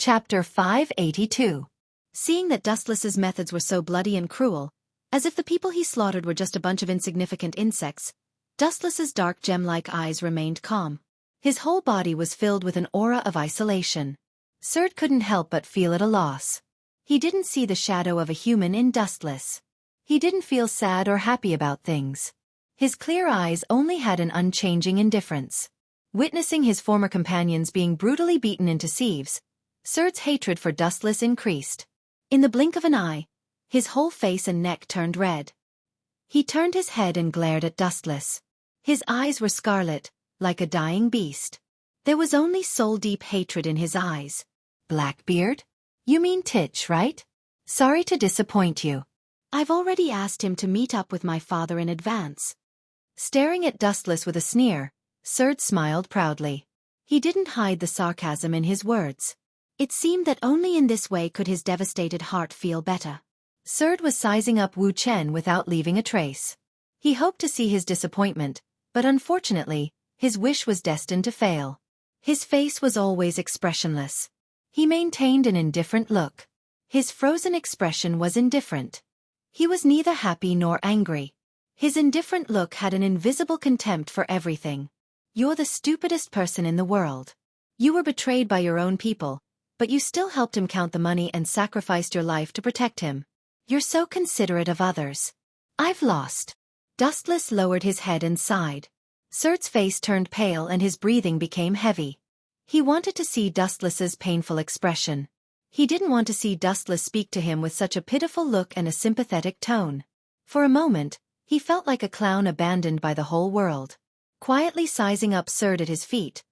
Chapter 582. Seeing that Dustless's methods were so bloody and cruel, as if the people he slaughtered were just a bunch of insignificant insects, Dustless's dark gem-like eyes remained calm. His whole body was filled with an aura of isolation. Serd couldn't help but feel at a loss. He didn't see the shadow of a human in Dustless. He didn't feel sad or happy about things. His clear eyes only had an unchanging indifference. Witnessing his former companions being brutally beaten into sieves, Serd's hatred for Dustless increased. In the blink of an eye, his whole face and neck turned red. He turned his head and glared at Dustless. His eyes were scarlet, like a dying beast. There was only soul-deep hatred in his eyes. Blackbeard? You mean Titch, right? Sorry to disappoint you. I've already asked him to meet up with my father in advance. Staring at Dustless with a sneer, Serd smiled proudly. He didn't hide the sarcasm in his words. It seemed that only in this way could his devastated heart feel better. Serd was sizing up Wu Chen without leaving a trace. He hoped to see his disappointment, but unfortunately, his wish was destined to fail. His face was always expressionless. He maintained an indifferent look. His frozen expression was indifferent. He was neither happy nor angry. His indifferent look had an invisible contempt for everything. You're the stupidest person in the world. You were betrayed by your own people, but you still helped him count the money and sacrificed your life to protect him. You're so considerate of others. I've lost. Dustless lowered his head and sighed. Serd's face turned pale and his breathing became heavy. He wanted to see Dustless's painful expression. He didn't want to see Dustless speak to him with such a pitiful look and a sympathetic tone. For a moment, he felt like a clown abandoned by the whole world. Quietly sizing up Serd at his feet,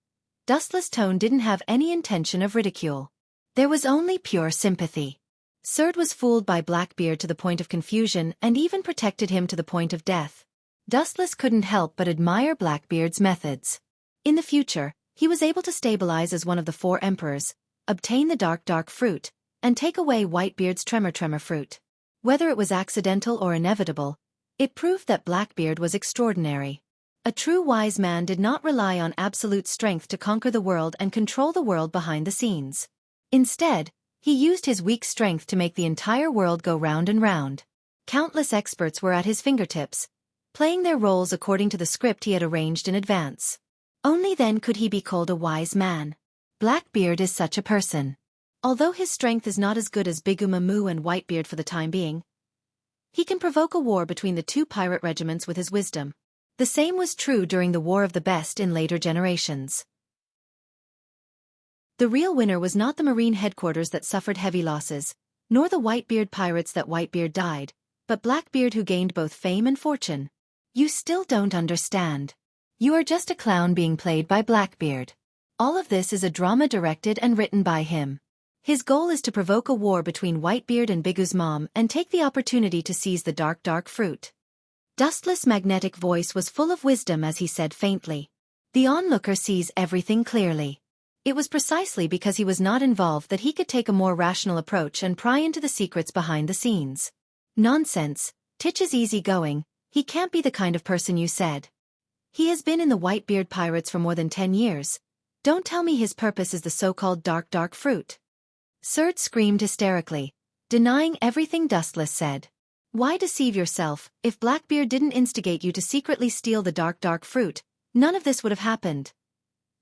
Dustless' tone didn't have any intention of ridicule. There was only pure sympathy. Serd was fooled by Blackbeard to the point of confusion and even protected him to the point of death. Dustless couldn't help but admire Blackbeard's methods. In the future, he was able to stabilize as one of the 4 emperors, obtain the dark fruit, and take away Whitebeard's tremor fruit. Whether it was accidental or inevitable, it proved that Blackbeard was extraordinary. A true wise man did not rely on absolute strength to conquer the world and control the world behind the scenes. Instead, he used his weak strength to make the entire world go round and round. Countless experts were at his fingertips, playing their roles according to the script he had arranged in advance. Only then could he be called a wise man. Blackbeard is such a person. Although his strength is not as good as Bigumamu and Whitebeard for the time being, he can provoke a war between the 2 pirate regiments with his wisdom. The same was true during the War of the Best in later generations. The real winner was not the Marine headquarters that suffered heavy losses, nor the Whitebeard pirates that Whitebeard died, but Blackbeard who gained both fame and fortune. You still don't understand. You are just a clown being played by Blackbeard. All of this is a drama directed and written by him. His goal is to provoke a war between Whitebeard and Bigu's mom and take the opportunity to seize the dark fruit. Dustless' magnetic voice was full of wisdom as he said faintly. The onlooker sees everything clearly. It was precisely because he was not involved that he could take a more rational approach and pry into the secrets behind the scenes. Nonsense, Titch is easygoing, he can't be the kind of person you said. He has been in the Whitebeard pirates for more than 10 years. Don't tell me his purpose is the so-called dark fruit. Serd screamed hysterically, denying everything Dustless said. Why deceive yourself? If Blackbeard didn't instigate you to secretly steal the dark fruit, none of this would have happened.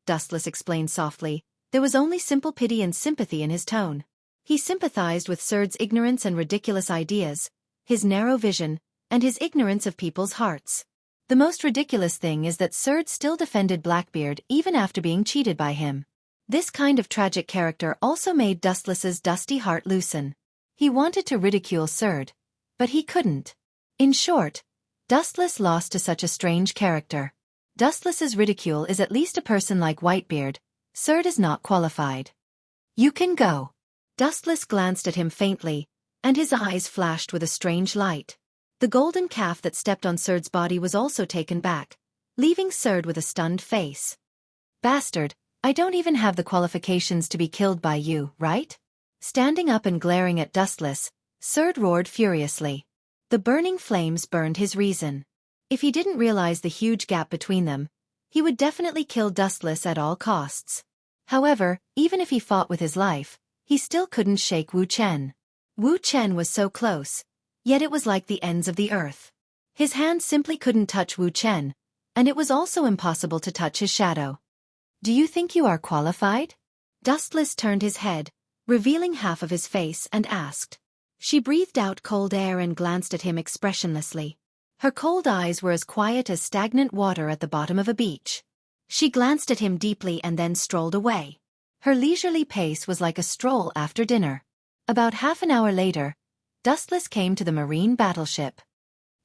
Dustless explained softly. There was only simple pity and sympathy in his tone. He sympathized with Serd's ignorance and ridiculous ideas, his narrow vision, and his ignorance of people's hearts. The most ridiculous thing is that Serd still defended Blackbeard even after being cheated by him. This kind of tragic character also made Dustless's dusty heart loosen. He wanted to ridicule Serd, but he couldn't. In short, Dustless lost to such a strange character. Dustless's ridicule is at least a person like Whitebeard. Serd is not qualified. You can go. Dustless glanced at him faintly, and his eyes flashed with a strange light. The golden calf that stepped on Serd's body was also taken back, leaving Serd with a stunned face. Bastard, I don't even have the qualifications to be killed by you, right? Standing up and glaring at Dustless, Serd roared furiously. The burning flames burned his reason. If he didn't realize the huge gap between them, he would definitely kill Dustless at all costs. However, even if he fought with his life, he still couldn't shake Wu Chen. Wu Chen was so close, yet it was like the ends of the earth. His hand simply couldn't touch Wu Chen, and it was also impossible to touch his shadow. Do you think you are qualified? Dustless turned his head, revealing half of his face, and asked. She breathed out cold air and glanced at him expressionlessly. Her cold eyes were as quiet as stagnant water at the bottom of a beach. She glanced at him deeply and then strolled away. Her leisurely pace was like a stroll after dinner. About half an hour later, Dustless came to the marine battleship.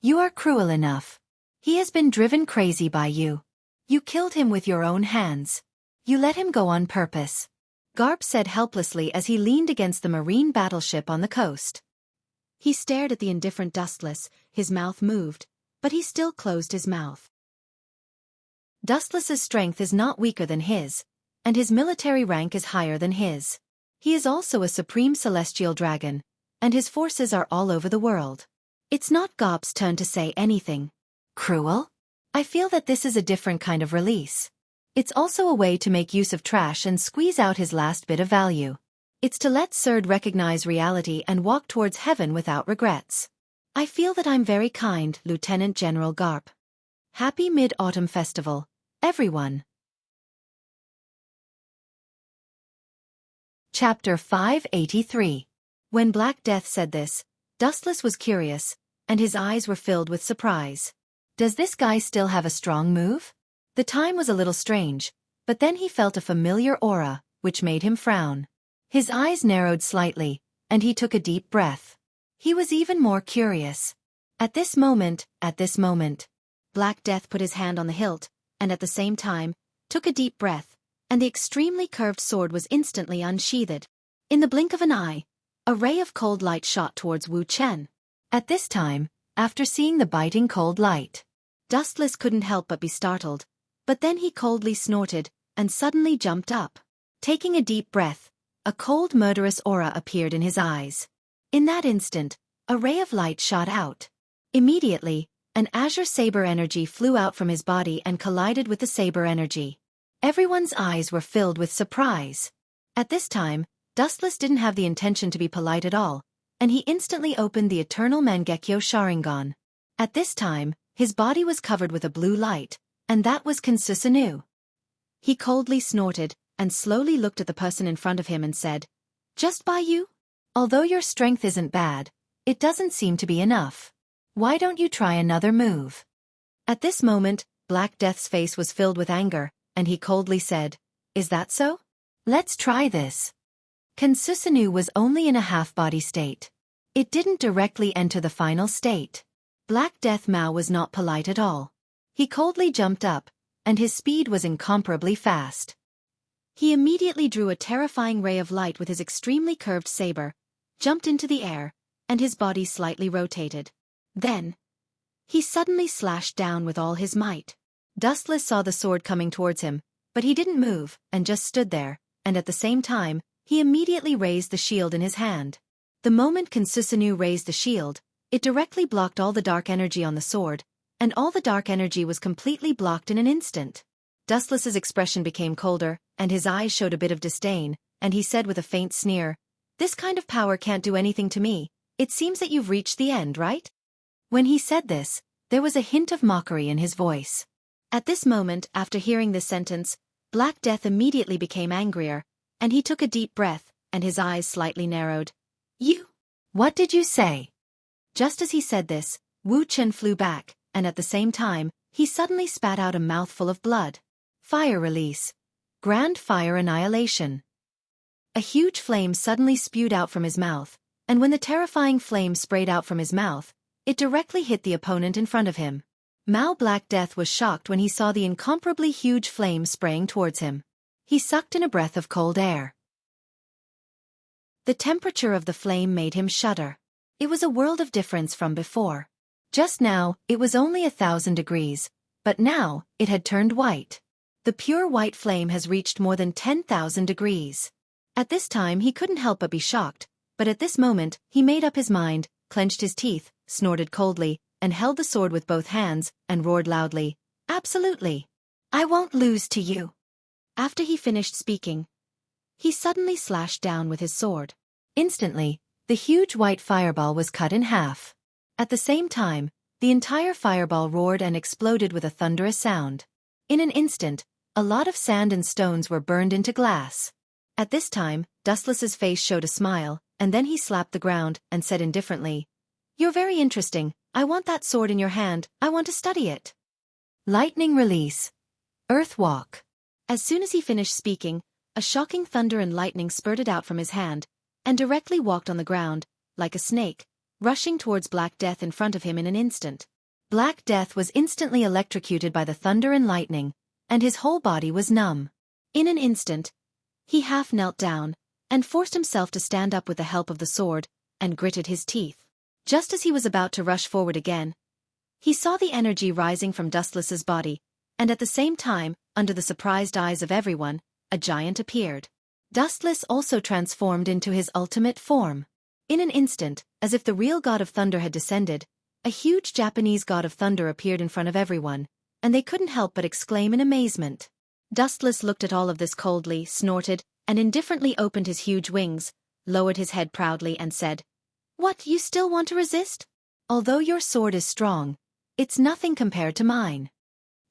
You are cruel enough. He has been driven crazy by you. You killed him with your own hands. You let him go on purpose. Garp said helplessly as he leaned against the marine battleship on the coast. He stared at the indifferent Dustless, his mouth moved, but he still closed his mouth. Dustless's strength is not weaker than his, and his military rank is higher than his. He is also a supreme celestial dragon, and his forces are all over the world. It's not Garp's turn to say anything. Cruel? I feel that this is a different kind of release. It's also a way to make use of trash and squeeze out his last bit of value. It's to let Surd recognize reality and walk towards heaven without regrets. I feel that I'm very kind, Lieutenant General Garp. Happy Mid-Autumn Festival, everyone. Chapter 583. When Black Death said this, Dustless was curious, and his eyes were filled with surprise. Does this guy still have a strong move? The time was a little strange, but then he felt a familiar aura, which made him frown. His eyes narrowed slightly, and he took a deep breath. He was even more curious. At this moment, Black Death put his hand on the hilt, and at the same time, took a deep breath, and the extremely curved sword was instantly unsheathed. In the blink of an eye, a ray of cold light shot towards Wu Chen. At this time, after seeing the biting cold light, Dustless couldn't help but be startled, but then he coldly snorted, and suddenly jumped up. Taking a deep breath, a cold murderous aura appeared in his eyes. In that instant, a ray of light shot out. Immediately, an azure saber energy flew out from his body and collided with the saber energy. Everyone's eyes were filled with surprise. At this time, Dustless didn't have the intention to be polite at all, and he instantly opened the eternal Mangekyo Sharingan. At this time, his body was covered with a blue light, and that was Kensusanu. He coldly snorted, and slowly looked at the person in front of him and said, Just by you? Although your strength isn't bad, it doesn't seem to be enough. Why don't you try another move? At this moment, Black Death's face was filled with anger, and he coldly said, Is that so? Let's try this. Kensusanu was only in a half-body state. It didn't directly enter the final state. Black Death Mao was not polite at all. He coldly jumped up, and his speed was incomparably fast. He immediately drew a terrifying ray of light with his extremely curved saber, jumped into the air, and his body slightly rotated. Then, he suddenly slashed down with all his might. Dustless saw the sword coming towards him, but he didn't move, and just stood there, and at the same time, he immediately raised the shield in his hand. The moment Kensusanu raised the shield, it directly blocked all the dark energy on the sword, and all the dark energy was completely blocked in an instant. Dustless's expression became colder, and his eyes showed a bit of disdain, and he said with a faint sneer, This kind of power can't do anything to me. It seems that you've reached the end, right? When he said this, there was a hint of mockery in his voice. At this moment, after hearing this sentence, Black Death immediately became angrier, and he took a deep breath, and his eyes slightly narrowed. You? What did you say? Just as he said this, Wu Chen flew back, and at the same time, he suddenly spat out a mouthful of blood. Fire release. Grand fire annihilation. A huge flame suddenly spewed out from his mouth, and when the terrifying flame sprayed out from his mouth, it directly hit the opponent in front of him. Mao Black Death was shocked when he saw the incomparably huge flame spraying towards him. He sucked in a breath of cold air. The temperature of the flame made him shudder. It was a world of difference from before. Just now, it was only 1,000 degrees, but now, it had turned white. The pure white flame has reached more than 10,000 degrees. At this time he couldn't help but be shocked, but at this moment, he made up his mind, clenched his teeth, snorted coldly, and held the sword with both hands, and roared loudly, Absolutely! I won't lose to you! After he finished speaking, He suddenly slashed down with his sword. Instantly, the huge white fireball was cut in half. At the same time, the entire fireball roared and exploded with a thunderous sound. In an instant, a lot of sand and stones were burned into glass. At this time, Dustless's face showed a smile, and then he slapped the ground and said indifferently, "You're very interesting. I want that sword in your hand. I want to study it." Lightning release. Earth walk. As soon as he finished speaking, a shocking thunder and lightning spurted out from his hand, and directly walked on the ground, like a snake, rushing towards Black Death in front of him in an instant. Black Death was instantly electrocuted by the thunder and lightning, and his whole body was numb. In an instant, he half knelt down, and forced himself to stand up with the help of the sword, and gritted his teeth. Just as he was about to rush forward again, he saw the energy rising from Dustless's body, and at the same time, under the surprised eyes of everyone, a giant appeared. Dustless also transformed into his ultimate form. In an instant, as if the real god of thunder had descended, a huge Japanese god of thunder appeared in front of everyone, and they couldn't help but exclaim in amazement. Dustless looked at all of this coldly, snorted, and indifferently opened his huge wings, lowered his head proudly and said, "What, you still want to resist? Although your sword is strong, it's nothing compared to mine."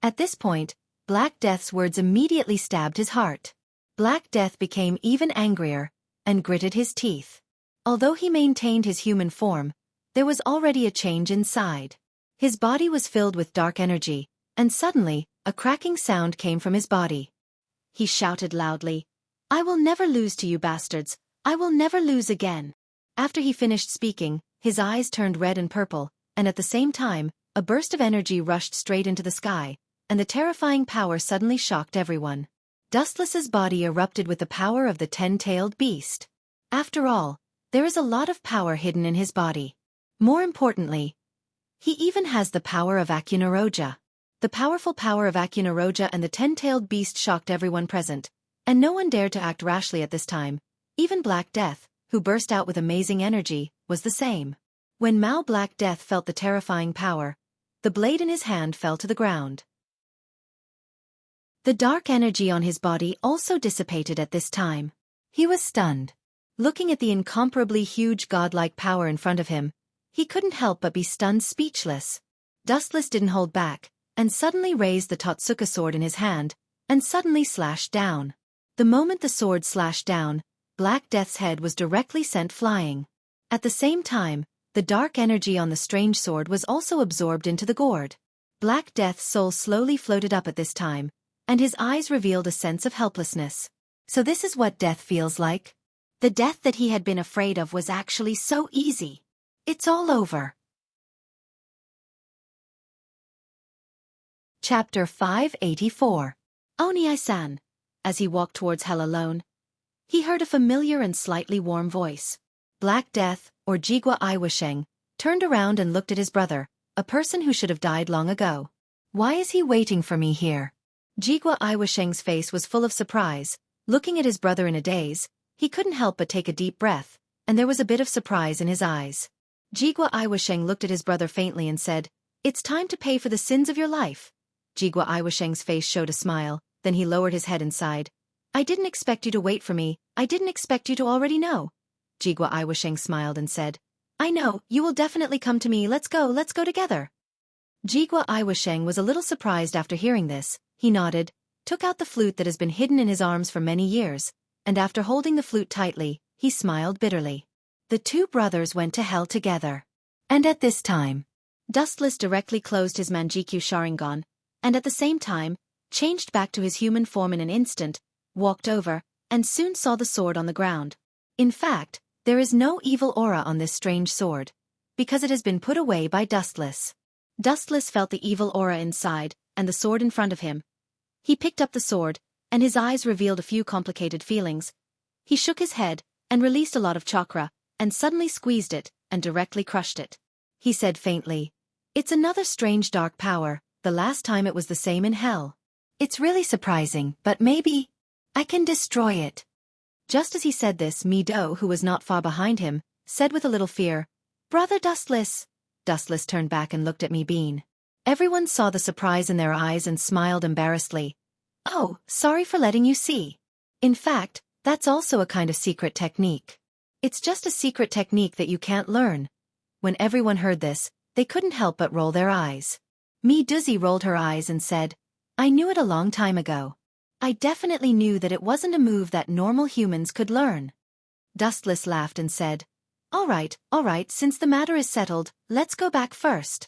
At this point, Black Death's words immediately stabbed his heart. Black Death became even angrier, and gritted his teeth. Although he maintained his human form, there was already a change inside. His body was filled with dark energy, and suddenly, a cracking sound came from his body. He shouted loudly, "I will never lose to you bastards, I will never lose again." After he finished speaking, his eyes turned red and purple, and at the same time, a burst of energy rushed straight into the sky, and the terrifying power suddenly shocked everyone. Dustless's body erupted with the power of the 10-tailed beast. After all, there is a lot of power hidden in his body. More importantly, he even has the power of Akunaroja. The powerful power of Akunaroja and the 10-tailed beast shocked everyone present, and no one dared to act rashly at this time. Even Black Death, who burst out with amazing energy, was the same. When Mao Black Death felt the terrifying power, the blade in his hand fell to the ground. The dark energy on his body also dissipated at this time. He was stunned. Looking at the incomparably huge godlike power in front of him, he couldn't help but be stunned speechless. Dustless didn't hold back, and suddenly raised the Totsuka sword in his hand, and suddenly slashed down. The moment the sword slashed down, Black Death's head was directly sent flying. At the same time, the dark energy on the strange sword was also absorbed into the gourd. Black Death's soul slowly floated up at this time, and his eyes revealed a sense of helplessness. So this is what death feels like? The death that he had been afraid of was actually so easy. It's all over. Chapter 584. Oni-san. As he walked towards Hell alone, he heard a familiar and slightly warm voice. Black Death, or Jigwa Iwasheng, turned around and looked at his brother, a person who should have died long ago. "Why is he waiting for me here?" Jigwa Iwasheng's face was full of surprise. Looking at his brother in a daze, he couldn't help but take a deep breath, and there was a bit of surprise in his eyes. Jigwa Iwasheng looked at his brother faintly and said, "It's time to pay for the sins of your life." Jigwa Iwasheng's face showed a smile, then he lowered his head and sighed. "I didn't expect you to wait for me, I didn't expect you to already know." Jigwa Iwasheng smiled and said, "I know, you will definitely come to me, let's go together." Jigwa Iwasheng was a little surprised after hearing this. He nodded, took out the flute that has been hidden in his arms for many years, and after holding the flute tightly, he smiled bitterly. The two brothers went to hell together. And at this time, Dustless directly closed his Manjikyu Sharingan, and at the same time, changed back to his human form in an instant, walked over, and soon saw the sword on the ground. In fact, there is no evil aura on this strange sword, because it has been put away by Dustless. Dustless felt the evil aura inside, and the sword in front of him. He picked up the sword, and his eyes revealed a few complicated feelings. He shook his head, and released a lot of chakra, and suddenly squeezed it, and directly crushed it. He said faintly, "It's another strange dark power, the last time it was the same in hell. It's really surprising, but maybe I can destroy it." Just as he said this, Mi-Do, who was not far behind him, said with a little fear, "Brother Dustless." Dustless turned back and looked at Mi-Bean. Everyone saw the surprise in their eyes and smiled embarrassedly. "Oh, sorry for letting you see. In fact, That's also a kind of secret technique. It's just a secret technique that you can't learn. When everyone heard this, they couldn't help but roll their eyes. Duzi rolled her eyes and said, I knew it a long time ago. I definitely knew that it wasn't a move that normal humans could learn. Dustless laughed and said, all right, since the matter is settled, let's go back first.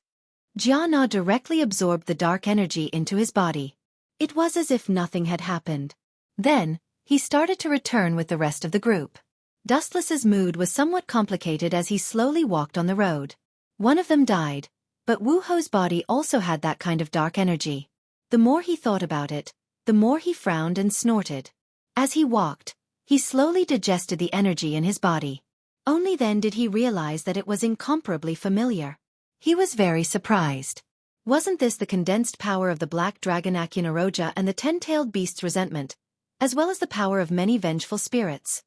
Jiana directly absorbed the dark energy into his body. It was as if nothing had happened. Then, he started to return with the rest of the group. Dustless's mood was somewhat complicated as he slowly walked on the road. One of them died, but Wu Ho's body also had that kind of dark energy. The more he thought about it, the more he frowned and snorted. As he walked, he slowly digested the energy in his body. Only then did he realize that it was incomparably familiar. He was very surprised. Wasn't this the condensed power of the black dragon Akinoroja and the 10-tailed beast's resentment, as well as the power of many vengeful spirits?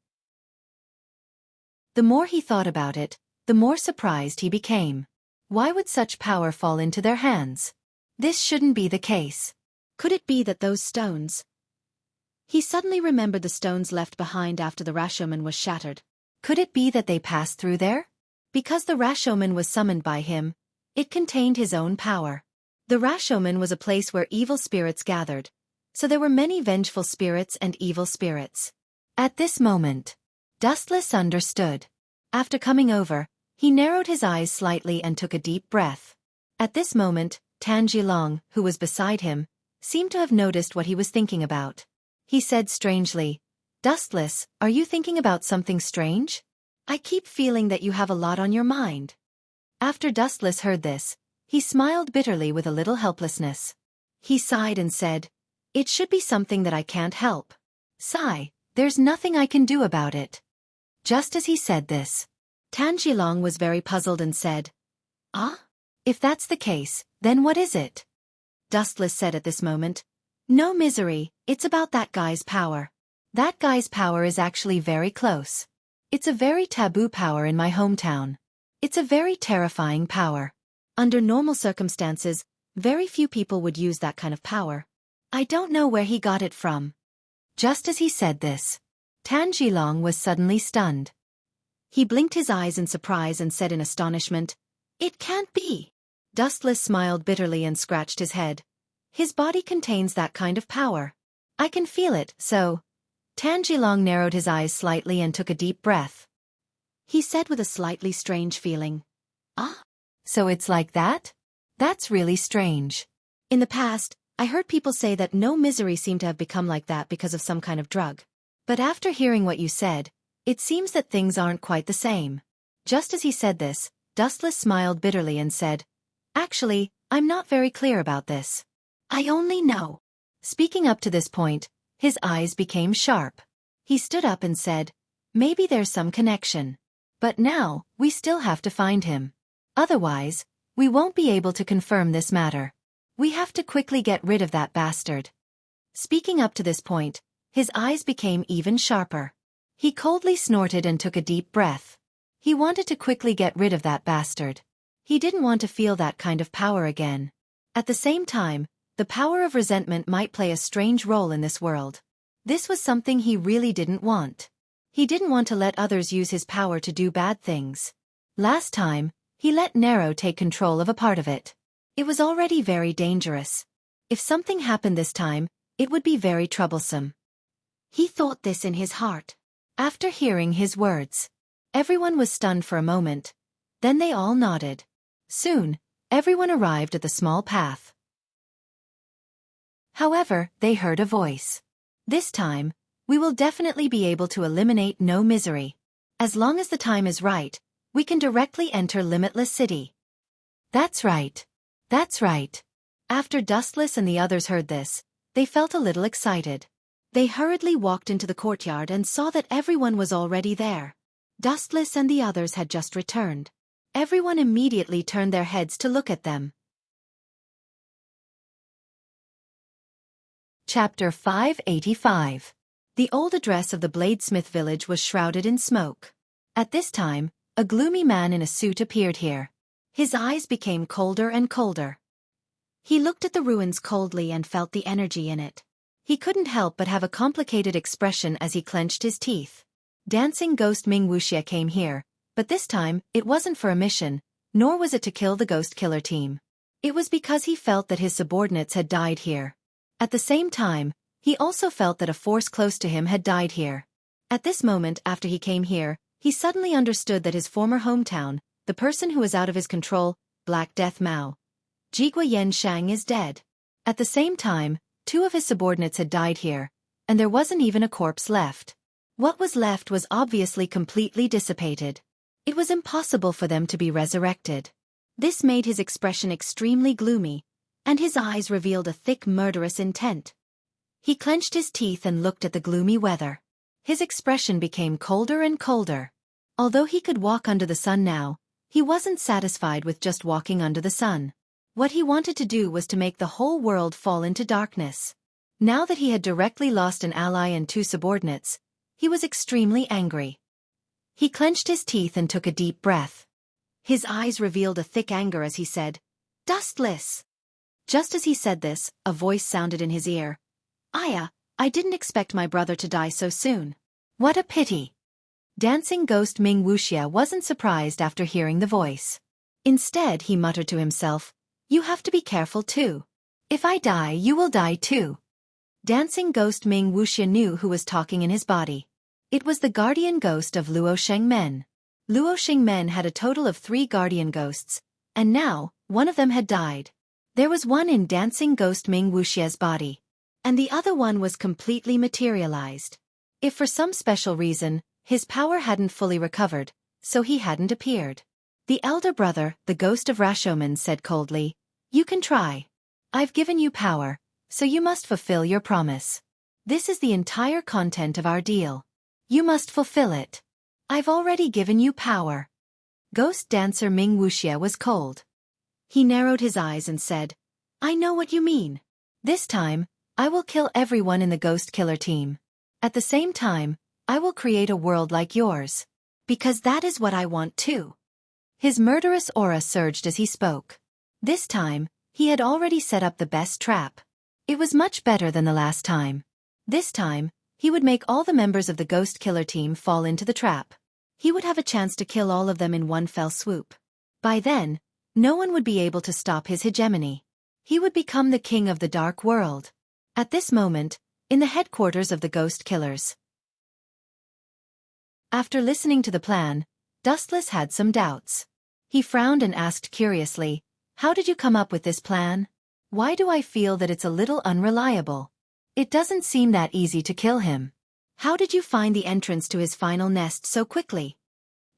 The more he thought about it, the more surprised he became. Why would such power fall into their hands? This shouldn't be the case. Could it be that those stones? He suddenly remembered the stones left behind after the Rashomon was shattered. Could it be that they passed through there? Because the Rashomon was summoned by him, it contained his own power. The Rashomon was a place where evil spirits gathered, so there were many vengeful spirits and evil spirits. At this moment, Dustless understood. After coming over, he narrowed his eyes slightly and took a deep breath. At this moment, Tanjilong, who was beside him, seemed to have noticed what he was thinking about. He said strangely, Dustless, are you thinking about something strange? I keep feeling that you have a lot on your mind. After Dustless heard this, he smiled bitterly with a little helplessness. He sighed and said, it should be something that I can't help. Sigh, there's nothing I can do about it. Just as he said this, Tanjilong was very puzzled and said, if that's the case, then what is it? Dustless said at this moment, no misery, it's about that guy's power. That guy's power is actually very close. It's a very taboo power in my hometown. It's a very terrifying power. Under normal circumstances, very few people would use that kind of power. I don't know where he got it from. Just as he said this, Tanjilong was suddenly stunned. He blinked his eyes in surprise and said in astonishment, it can't be. Dustless smiled bitterly and scratched his head. His body contains that kind of power. I can feel it, so... Tanjilong narrowed his eyes slightly and took a deep breath. He said with a slightly strange feeling, so it's like that? That's really strange. In the past, I heard people say that no misery seemed to have become like that because of some kind of drug. But after hearing what you said, it seems that things aren't quite the same. Just as he said this, Dustless smiled bitterly and said, actually, I'm not very clear about this. I only know. Speaking up to this point, his eyes became sharp. He stood up and said, maybe there's some connection. But now, we still have to find him. Otherwise, we won't be able to confirm this matter. We have to quickly get rid of that bastard. Speaking up to this point, his eyes became even sharper. He coldly snorted and took a deep breath. He wanted to quickly get rid of that bastard. He didn't want to feel that kind of power again. At the same time, the power of resentment might play a strange role in this world. This was something he really didn't want. He didn't want to let others use his power to do bad things. Last time, he let Nero take control of a part of it. It was already very dangerous. If something happened this time, it would be very troublesome. He thought this in his heart. After hearing his words, everyone was stunned for a moment. Then they all nodded. Soon, everyone arrived at the small path. However, they heard a voice. This time, we will definitely be able to eliminate no misery. As long as the time is right, we can directly enter Limitless City. That's right. That's right. After Dustless and the others heard this, they felt a little excited. They hurriedly walked into the courtyard and saw that everyone was already there. Dustless and the others had just returned. Everyone immediately turned their heads to look at them. Chapter 585. The old address of the bladesmith village was shrouded in smoke. At this time, a gloomy man in a suit appeared here. His eyes became colder and colder. He looked at the ruins coldly and felt the energy in it. He couldn't help but have a complicated expression as he clenched his teeth. Dancing Ghost Ming Wuxia came here, but this time, it wasn't for a mission, nor was it to kill the Ghost Killer team. It was because he felt that his subordinates had died here. At the same time, he also felt that a force close to him had died here. At this moment after he came here, he suddenly understood that his former hometown, the person who was out of his control, Black Death Mao, Jigua Yen Shang, is dead. At the same time, 2 of his subordinates had died here, and there wasn't even a corpse left. What was left was obviously completely dissipated. It was impossible for them to be resurrected. This made his expression extremely gloomy, and his eyes revealed a thick murderous intent. He clenched his teeth and looked at the gloomy weather. His expression became colder and colder. Although he could walk under the sun now, he wasn't satisfied with just walking under the sun. What he wanted to do was to make the whole world fall into darkness. Now that he had directly lost an ally and 2 subordinates, he was extremely angry. He clenched his teeth and took a deep breath. His eyes revealed a thick anger as he said, "Dustless!" Just as he said this, a voice sounded in his ear. "Aya, I didn't expect my brother to die so soon. What a pity." Dancing Ghost Ming Wuxia wasn't surprised after hearing the voice. Instead, he muttered to himself, "You have to be careful too. If I die, you will die too." Dancing Ghost Ming Wuxia knew who was talking in his body. It was the guardian ghost of Luo Shengmen. Luo Shengmen had a total of 3 guardian ghosts, and now, 1 of them had died. There was one in Dancing Ghost Ming Wuxia's body, and the other one was completely materialized. If for some special reason, his power hadn't fully recovered, so he hadn't appeared. The elder brother, the ghost of Rashomon, said coldly, "You can try. I've given you power, so you must fulfill your promise. This is the entire content of our deal. You must fulfill it. I've already given you power." Ghost dancer Ming Wuxia was cold. He narrowed his eyes and said, "I know what you mean. This time, I will kill everyone in the Ghost Killer team. At the same time, I will create a world like yours. Because that is what I want too." His murderous aura surged as he spoke. This time, he had already set up the best trap. It was much better than the last time. This time, he would make all the members of the Ghost Killer team fall into the trap. He would have a chance to kill all of them in one fell swoop. By then, no one would be able to stop his hegemony. He would become the king of the dark world. At this moment, in the headquarters of the Ghost Killers. After listening to the plan, Dustless had some doubts. He frowned and asked curiously, "How did you come up with this plan? Why do I feel that it's a little unreliable? It doesn't seem that easy to kill him. How did you find the entrance to his final nest so quickly?"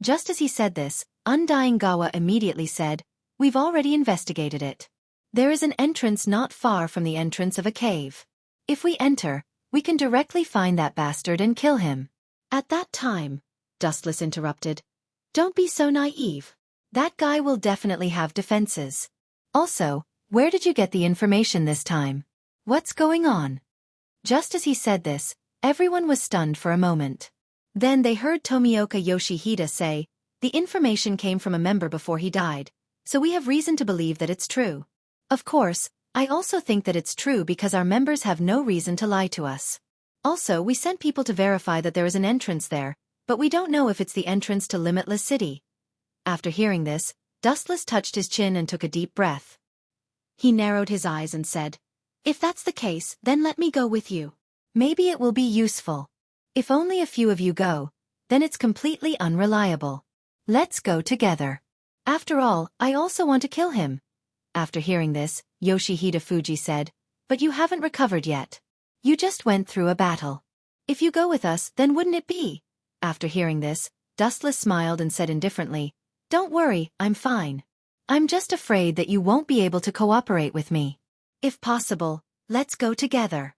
Just as he said this, Undying Gawa immediately said, "We've already investigated it. There is an entrance not far from the entrance of a cave. If we enter, we can directly find that bastard and kill him." At that time, Dustless interrupted, "Don't be so naive. That guy will definitely have defenses. Also, where did you get the information this time? What's going on?" Just as he said this, everyone was stunned for a moment. Then they heard Tomioka Yoshihide say, "The information came from a member before he died, so we have reason to believe that it's true. Of course, I also think that it's true because our members have no reason to lie to us. Also, we sent people to verify that there is an entrance there, but we don't know if it's the entrance to Limitless City." After hearing this, Dustless touched his chin and took a deep breath. He narrowed his eyes and said, "If that's the case, then let me go with you. Maybe it will be useful. If only a few of you go, then it's completely unreliable. Let's go together. After all, I also want to kill him." After hearing this, Yoshihide Fuji said, "But you haven't recovered yet. You just went through a battle. If you go with us, then wouldn't it be?" After hearing this, Dustless smiled and said indifferently, "Don't worry, I'm fine. I'm just afraid that you won't be able to cooperate with me. If possible, let's go together."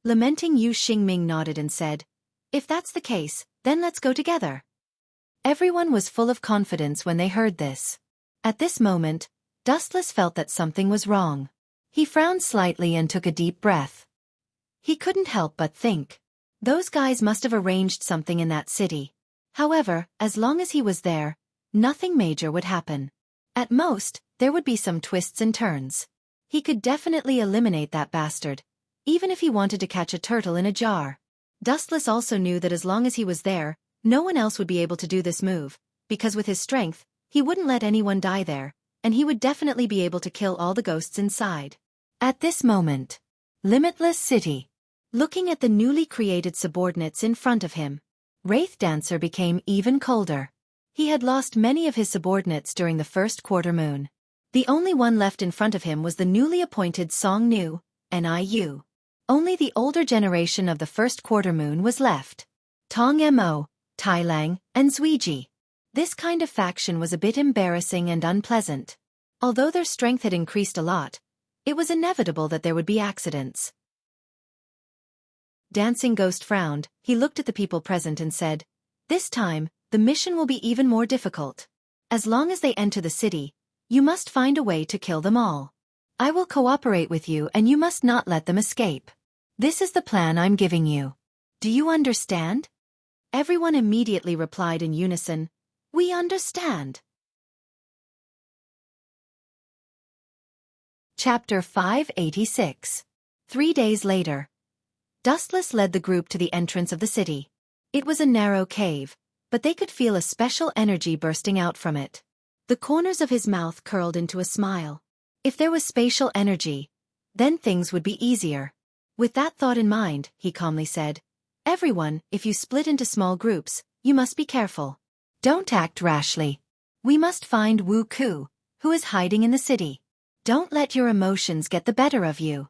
Lamenting Yu Xingming nodded and said, "If that's the case, then let's go together." Everyone was full of confidence when they heard this. At this moment, Dustless felt that something was wrong. He frowned slightly and took a deep breath. He couldn't help but think, those guys must have arranged something in that city. However, as long as he was there, nothing major would happen. At most, there would be some twists and turns. He could definitely eliminate that bastard, even if he wanted to catch a turtle in a jar. Dustless also knew that as long as he was there, no one else would be able to do this move, because with his strength, he wouldn't let anyone die there, and he would definitely be able to kill all the ghosts inside. At this moment, Limitless City. Looking at the newly created subordinates in front of him, Wraith Dancer became even colder. He had lost many of his subordinates during the first quarter moon. The only one left in front of him was the newly appointed Song Nu, Niu. Only the older generation of the first quarter moon was left. Tong Mo, Tai Lang, and Zuiji. This kind of faction was a bit embarrassing and unpleasant. Although their strength had increased a lot, it was inevitable that there would be accidents. Dancing Ghost frowned. He looked at the people present and said, "This time, the mission will be even more difficult. As long as they enter the city, you must find a way to kill them all. I will cooperate with you and you must not let them escape. This is the plan I'm giving you. Do you understand?" Everyone immediately replied in unison, "We understand." Chapter 586. 3 days later. Dustless led the group to the entrance of the city. It was a narrow cave, but they could feel a special energy bursting out from it. The corners of his mouth curled into a smile. If there was spatial energy, then things would be easier. With that thought in mind, he calmly said, "Everyone, if you split into small groups, you must be careful. Don't act rashly. We must find Wu Ku, who is hiding in the city. Don't let your emotions get the better of you."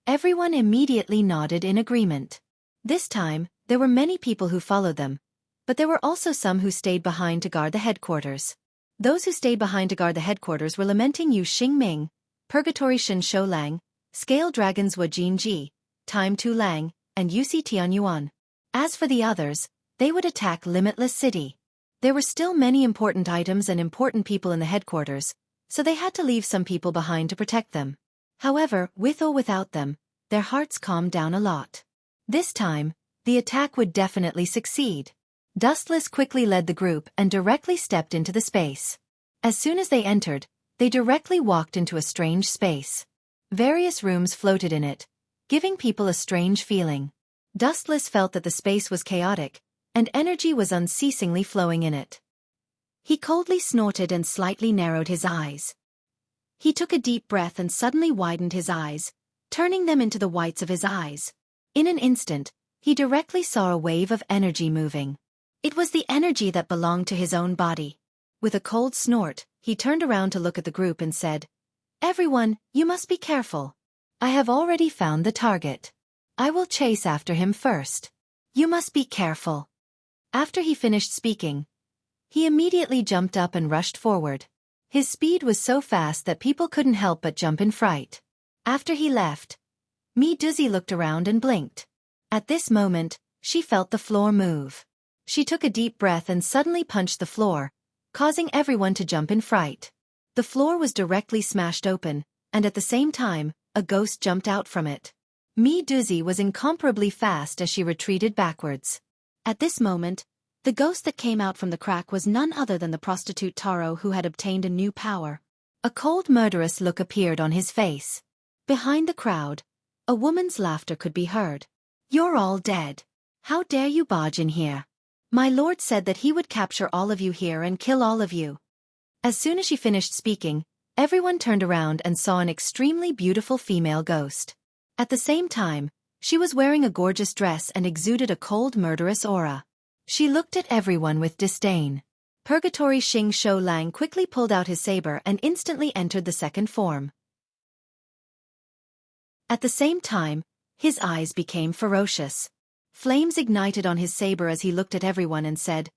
Everyone immediately nodded in agreement. This time, there were many people who followed them, but there were also some who stayed behind to guard the headquarters. Those who stayed behind to guard the headquarters were lamenting Yu Xingming, Purgatory Shin Shou Lang, Scale Dragons Wu Jinji, Time Tu Lang, and Yusi Tianyuan. As for the others, they would attack Limitless City. There were still many important items and important people in the headquarters, so they had to leave some people behind to protect them. However, with or without them, their hearts calmed down a lot. This time, the attack would definitely succeed. Dustless quickly led the group and directly stepped into the space. As soon as they entered, they directly walked into a strange space. Various rooms floated in it, giving people a strange feeling. Dustless felt that the space was chaotic, and energy was unceasingly flowing in it. He coldly snorted and slightly narrowed his eyes. He took a deep breath and suddenly widened his eyes, turning them into the whites of his eyes. In an instant, he directly saw a wave of energy moving. It was the energy that belonged to his own body. With a cold snort, he turned around to look at the group and said, "Everyone, you must be careful. I have already found the target. I will chase after him first. You must be careful." After he finished speaking, he immediately jumped up and rushed forward. His speed was so fast that people couldn't help but jump in fright. After he left, Mi Duzi looked around and blinked. At this moment, she felt the floor move. She took a deep breath and suddenly punched the floor, causing everyone to jump in fright. The floor was directly smashed open, and at the same time, a ghost jumped out from it. Mi Duzi was incomparably fast as she retreated backwards. At this moment, the ghost that came out from the crack was none other than the prostitute Taro, who had obtained a new power. A cold murderous look appeared on his face. Behind the crowd, a woman's laughter could be heard. "You're all dead. How dare you barge in here? My lord said that he would capture all of you here and kill all of you." As soon as she finished speaking, everyone turned around and saw an extremely beautiful female ghost. At the same time, she was wearing a gorgeous dress and exuded a cold murderous aura. She looked at everyone with disdain. Purgatory Xing Shou Lang quickly pulled out his saber and instantly entered the second form. At the same time, his eyes became ferocious. Flames ignited on his saber as he looked at everyone and said,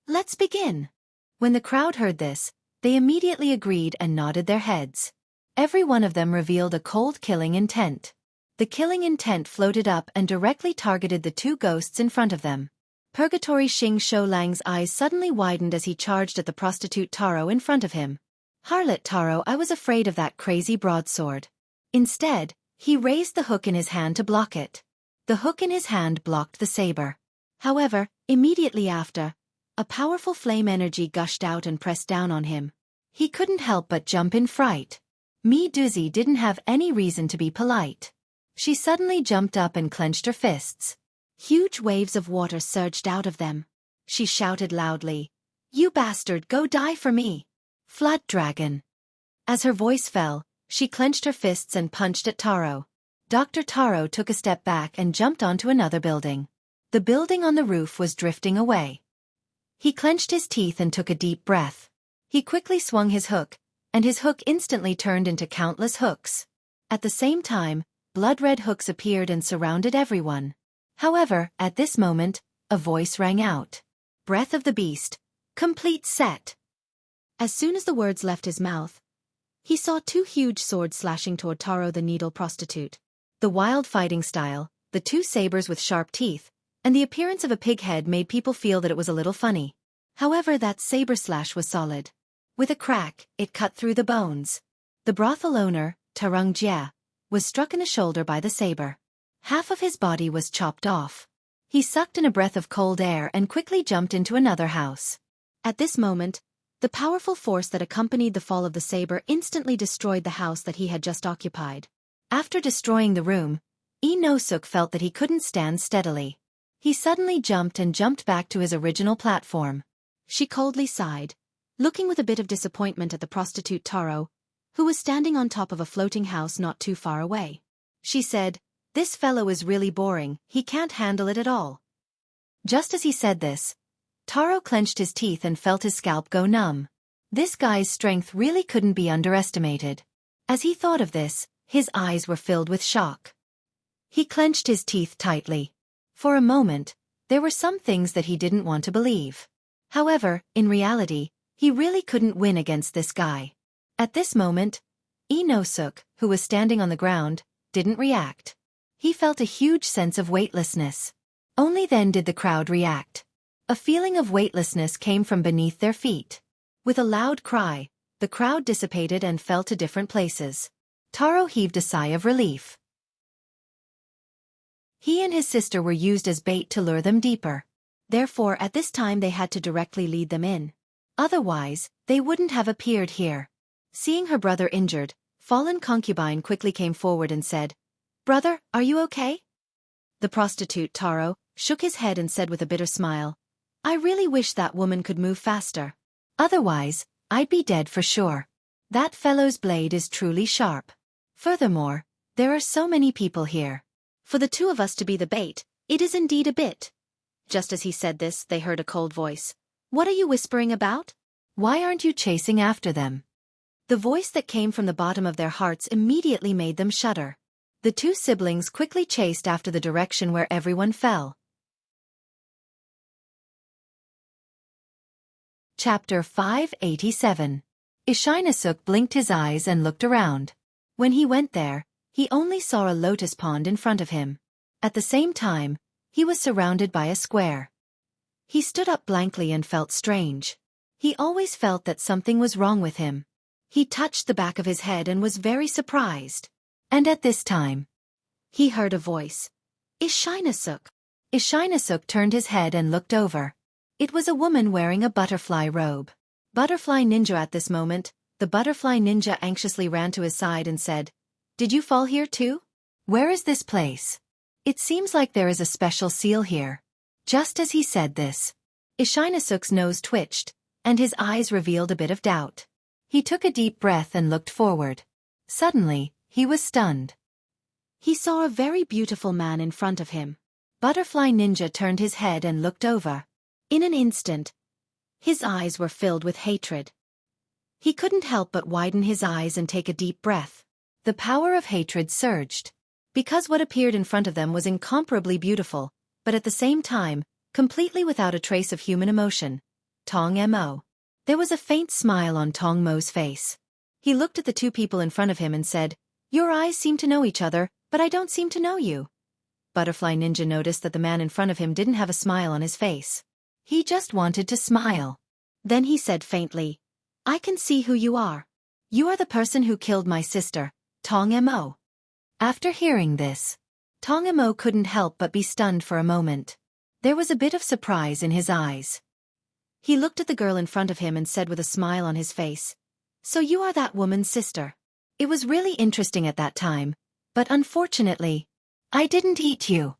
"Let's begin." When the crowd heard this, they immediately agreed and nodded their heads. Every one of them revealed a cold killing intent. The killing intent floated up and directly targeted the two ghosts in front of them. Purgatory Xing Shou Lang's eyes suddenly widened as he charged at the prostitute Taro in front of him. "Harlot Taro, I was afraid of that crazy broadsword." Instead, he raised the hook in his hand to block it. The hook in his hand blocked the saber. However, immediately after, a powerful flame energy gushed out and pressed down on him. He couldn't help but jump in fright. Mi Duzi didn't have any reason to be polite. She suddenly jumped up and clenched her fists. Huge waves of water surged out of them. She shouted loudly, "You bastard, go die for me! Flood dragon!" As her voice fell, she clenched her fists and punched at Taro. Dr. Taro took a step back and jumped onto another building. The building on the roof was drifting away. He clenched his teeth and took a deep breath. He quickly swung his hook, and his hook instantly turned into countless hooks. At the same time, blood-red hooks appeared and surrounded everyone. However, at this moment, a voice rang out. "Breath of the Beast. Complete set." As soon as the words left his mouth, he saw two huge swords slashing toward Taro the needle prostitute. The wild fighting style, the two sabers with sharp teeth, and the appearance of a pig head made people feel that it was a little funny. However, that saber slash was solid. With a crack, it cut through the bones. The brothel owner, Tarung Jia, was struck in the shoulder by the saber. Half of his body was chopped off. He sucked in a breath of cold air and quickly jumped into another house. At this moment, the powerful force that accompanied the fall of the saber instantly destroyed the house that he had just occupied. After destroying the room, Inosuk felt that he couldn't stand steadily. He suddenly jumped back to his original platform. She coldly sighed, looking with a bit of disappointment at the prostitute Taro, who was standing on top of a floating house not too far away. She said, "This fellow is really boring, he can't handle it at all." Just as he said this, Taro clenched his teeth and felt his scalp go numb. This guy's strength really couldn't be underestimated. As he thought of this, his eyes were filled with shock. He clenched his teeth tightly. For a moment, there were some things that he didn't want to believe. However, in reality, he really couldn't win against this guy. At this moment, Inosuk, who was standing on the ground, didn't react. He felt a huge sense of weightlessness. Only then did the crowd react. A feeling of weightlessness came from beneath their feet. With a loud cry, the crowd dissipated and fell to different places. Taro heaved a sigh of relief. He and his sister were used as bait to lure them deeper. Therefore, at this time they had to directly lead them in. Otherwise, they wouldn't have appeared here. Seeing her brother injured, fallen concubine quickly came forward and said, "Brother, are you okay?" The prostitute, Taro, shook his head and said with a bitter smile, "I really wish that woman could move faster. Otherwise, I'd be dead for sure. That fellow's blade is truly sharp. Furthermore, there are so many people here. For the two of us to be the bait, it is indeed a bit." Just as he said this, they heard a cold voice. "What are you whispering about? Why aren't you chasing after them?" The voice that came from the bottom of their hearts immediately made them shudder. The two siblings quickly chased after the direction where everyone fell. Chapter 587. Ishinosuk blinked his eyes and looked around. When he went there, he only saw a lotus pond in front of him. At the same time, he was surrounded by a square. He stood up blankly and felt strange. He always felt that something was wrong with him. He touched the back of his head and was very surprised. And at this time, he heard a voice. "Ishinosuk." Ishinosuk turned his head and looked over. It was a woman wearing a butterfly robe. Butterfly Ninja at this moment, the butterfly ninja anxiously ran to his side and said, "Did you fall here too? Where is this place? It seems like there is a special seal here." Just as he said this, Ishinosuk's nose twitched, and his eyes revealed a bit of doubt. He took a deep breath and looked forward. Suddenly, he was stunned. He saw a very beautiful man in front of him. Butterfly Ninja turned his head and looked over. In an instant, his eyes were filled with hatred. He couldn't help but widen his eyes and take a deep breath. The power of hatred surged. Because what appeared in front of them was incomparably beautiful, but at the same time, completely without a trace of human emotion. Tong Mo. There was a faint smile on Tong Mo's face. He looked at the two people in front of him and said, "Your eyes seem to know each other, but I don't seem to know you." Butterfly Ninja noticed that the man in front of him didn't have a smile on his face. He just wanted to smile. Then he said faintly, "I can see who you are. You are the person who killed my sister, Tong Mo." After hearing this, Tong Mo couldn't help but be stunned for a moment. There was a bit of surprise in his eyes. He looked at the girl in front of him and said with a smile on his face, "So you are that woman's sister." It was really interesting at that time, but unfortunately, I didn't eat you.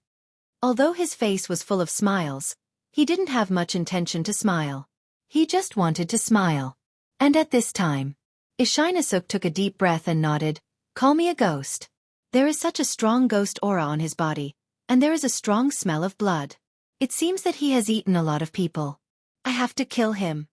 Although his face was full of smiles, he didn't have much intention to smile. He just wanted to smile. And at this time, Ishinasuk took a deep breath and nodded, "Call me a ghost." There is such a strong ghost aura on his body, and there is a strong smell of blood. It seems that he has eaten a lot of people. I have to kill him.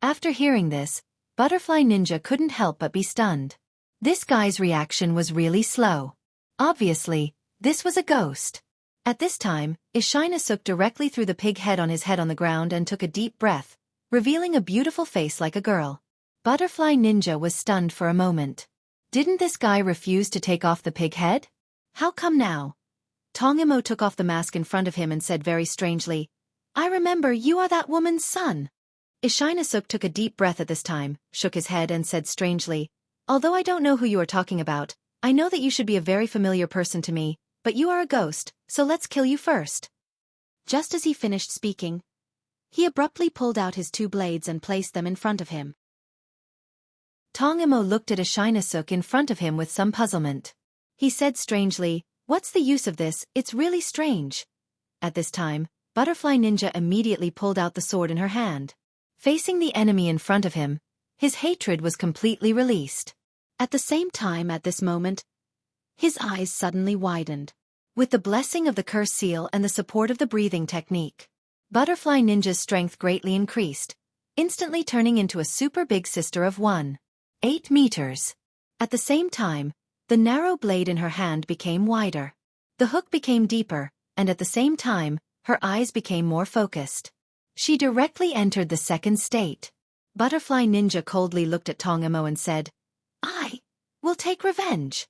After hearing this, Butterfly Ninja couldn't help but be stunned. This guy's reaction was really slow. Obviously, this was a ghost. At this time, Ishinasuk directly threw the pig head on the ground and took a deep breath, revealing a beautiful face like a girl. Butterfly Ninja was stunned for a moment. Didn't this guy refuse to take off the pig head? How come now? Tongimo took off the mask in front of him and said very strangely, "I remember you are that woman's son." Ishinasuk took a deep breath at this time, shook his head and said strangely, "Although I don't know who you are talking about, I know that you should be a very familiar person to me, but you are a ghost, so let's kill you first." Just as he finished speaking, he abruptly pulled out his two blades and placed them in front of him. Tongimo looked at Ishinasuk in front of him with some puzzlement. He said strangely, "What's the use of this? It's really strange." At this time, Butterfly Ninja immediately pulled out the sword in her hand. Facing the enemy in front of him, his hatred was completely released. At the same time at this moment, his eyes suddenly widened. With the blessing of the curse seal and the support of the breathing technique, Butterfly Ninja's strength greatly increased, instantly turning into a super big sister of 1.8 meters. At the same time, the narrow blade in her hand became wider. The hook became deeper, and at the same time, her eyes became more focused. She directly entered the second state. Butterfly Ninja coldly looked at Tongimo and said, "I will take revenge."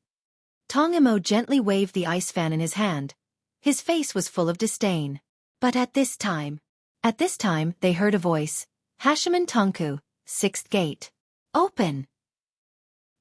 Tongimo gently waved the ice fan in his hand. His face was full of disdain. But at this time, they heard a voice, "Hashiman Tonku, 6th gate. Open."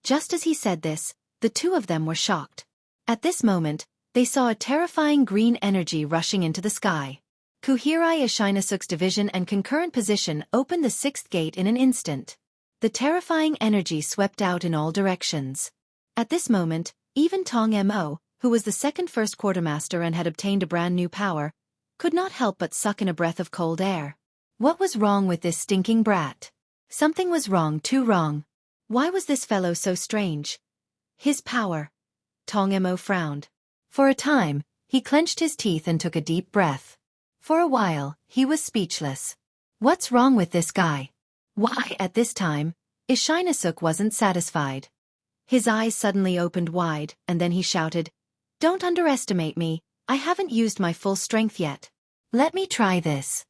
Just as he said this, the two of them were shocked. At this moment, they saw a terrifying green energy rushing into the sky. Kuhirai Ishinasuk's division and concurrent position opened the 6th gate in an instant. The terrifying energy swept out in all directions. At this moment, even Tongimo, who was the second first quartermaster and had obtained a brand new power, could not help but suck in a breath of cold air. What was wrong with this stinking brat? Something was wrong, too wrong. Why was this fellow so strange? His power. Tongimo frowned. For a time, he clenched his teeth and took a deep breath. For a while, he was speechless. What's wrong with this guy? Why, at this time, Ishinasuk wasn't satisfied. His eyes suddenly opened wide, and then he shouted, "Don't underestimate me, I haven't used my full strength yet. Let me try this."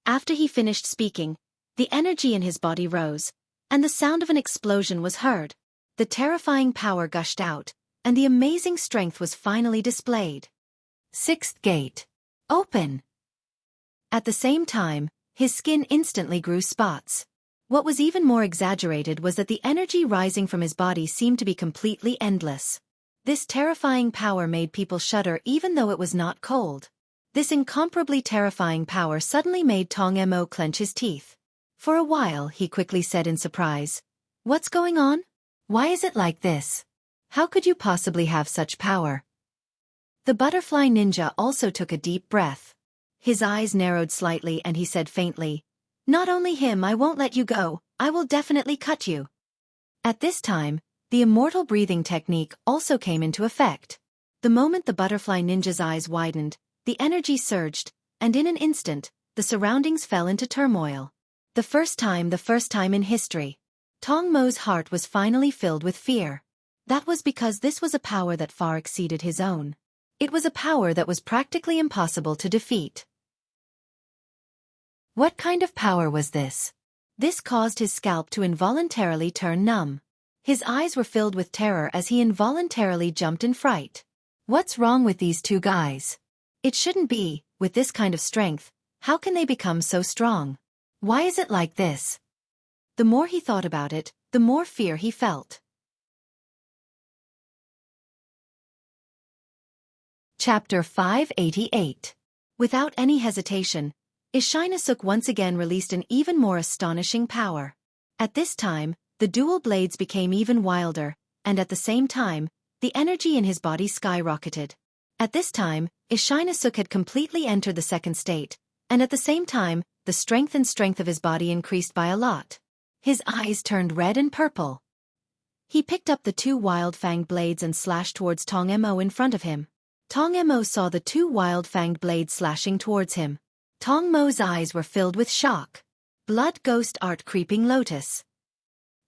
After he finished speaking, the energy in his body rose, and the sound of an explosion was heard. The terrifying power gushed out, and the amazing strength was finally displayed. 6th gate. Open. At the same time, his skin instantly grew spots. What was even more exaggerated was that the energy rising from his body seemed to be completely endless. This terrifying power made people shudder even though it was not cold. This incomparably terrifying power suddenly made Tongimo clench his teeth. For a while he quickly said in surprise, "What's going on? Why is it like this? How could you possibly have such power?" The Butterfly Ninja also took a deep breath. His eyes narrowed slightly and he said faintly, "Not only him, I won't let you go, I will definitely cut you." At this time, the immortal breathing technique also came into effect. The moment the Butterfly Ninja's eyes widened, the energy surged, and in an instant, the surroundings fell into turmoil. The first time in history. Tongmo's heart was finally filled with fear. That was because this was a power that far exceeded his own. It was a power that was practically impossible to defeat. What kind of power was this? This caused his scalp to involuntarily turn numb. His eyes were filled with terror as he involuntarily jumped in fright. What's wrong with these two guys? It shouldn't be, with this kind of strength, how can they become so strong? Why is it like this? The more he thought about it, the more fear he felt. Chapter 588. Without any hesitation, Ishinasuk once again released an even more astonishing power. At this time, the dual blades became even wilder, and at the same time, the energy in his body skyrocketed. At this time, Ishinasuk had completely entered the second state, and at the same time, the strength of his body increased by a lot. His eyes turned red and purple. He picked up the 2 wild-fanged blades and slashed towards Tong Mo in front of him. Tong Mo saw the 2 wild-fanged blades slashing towards him. Tong Mo's eyes were filled with shock. Blood ghost art creeping lotus.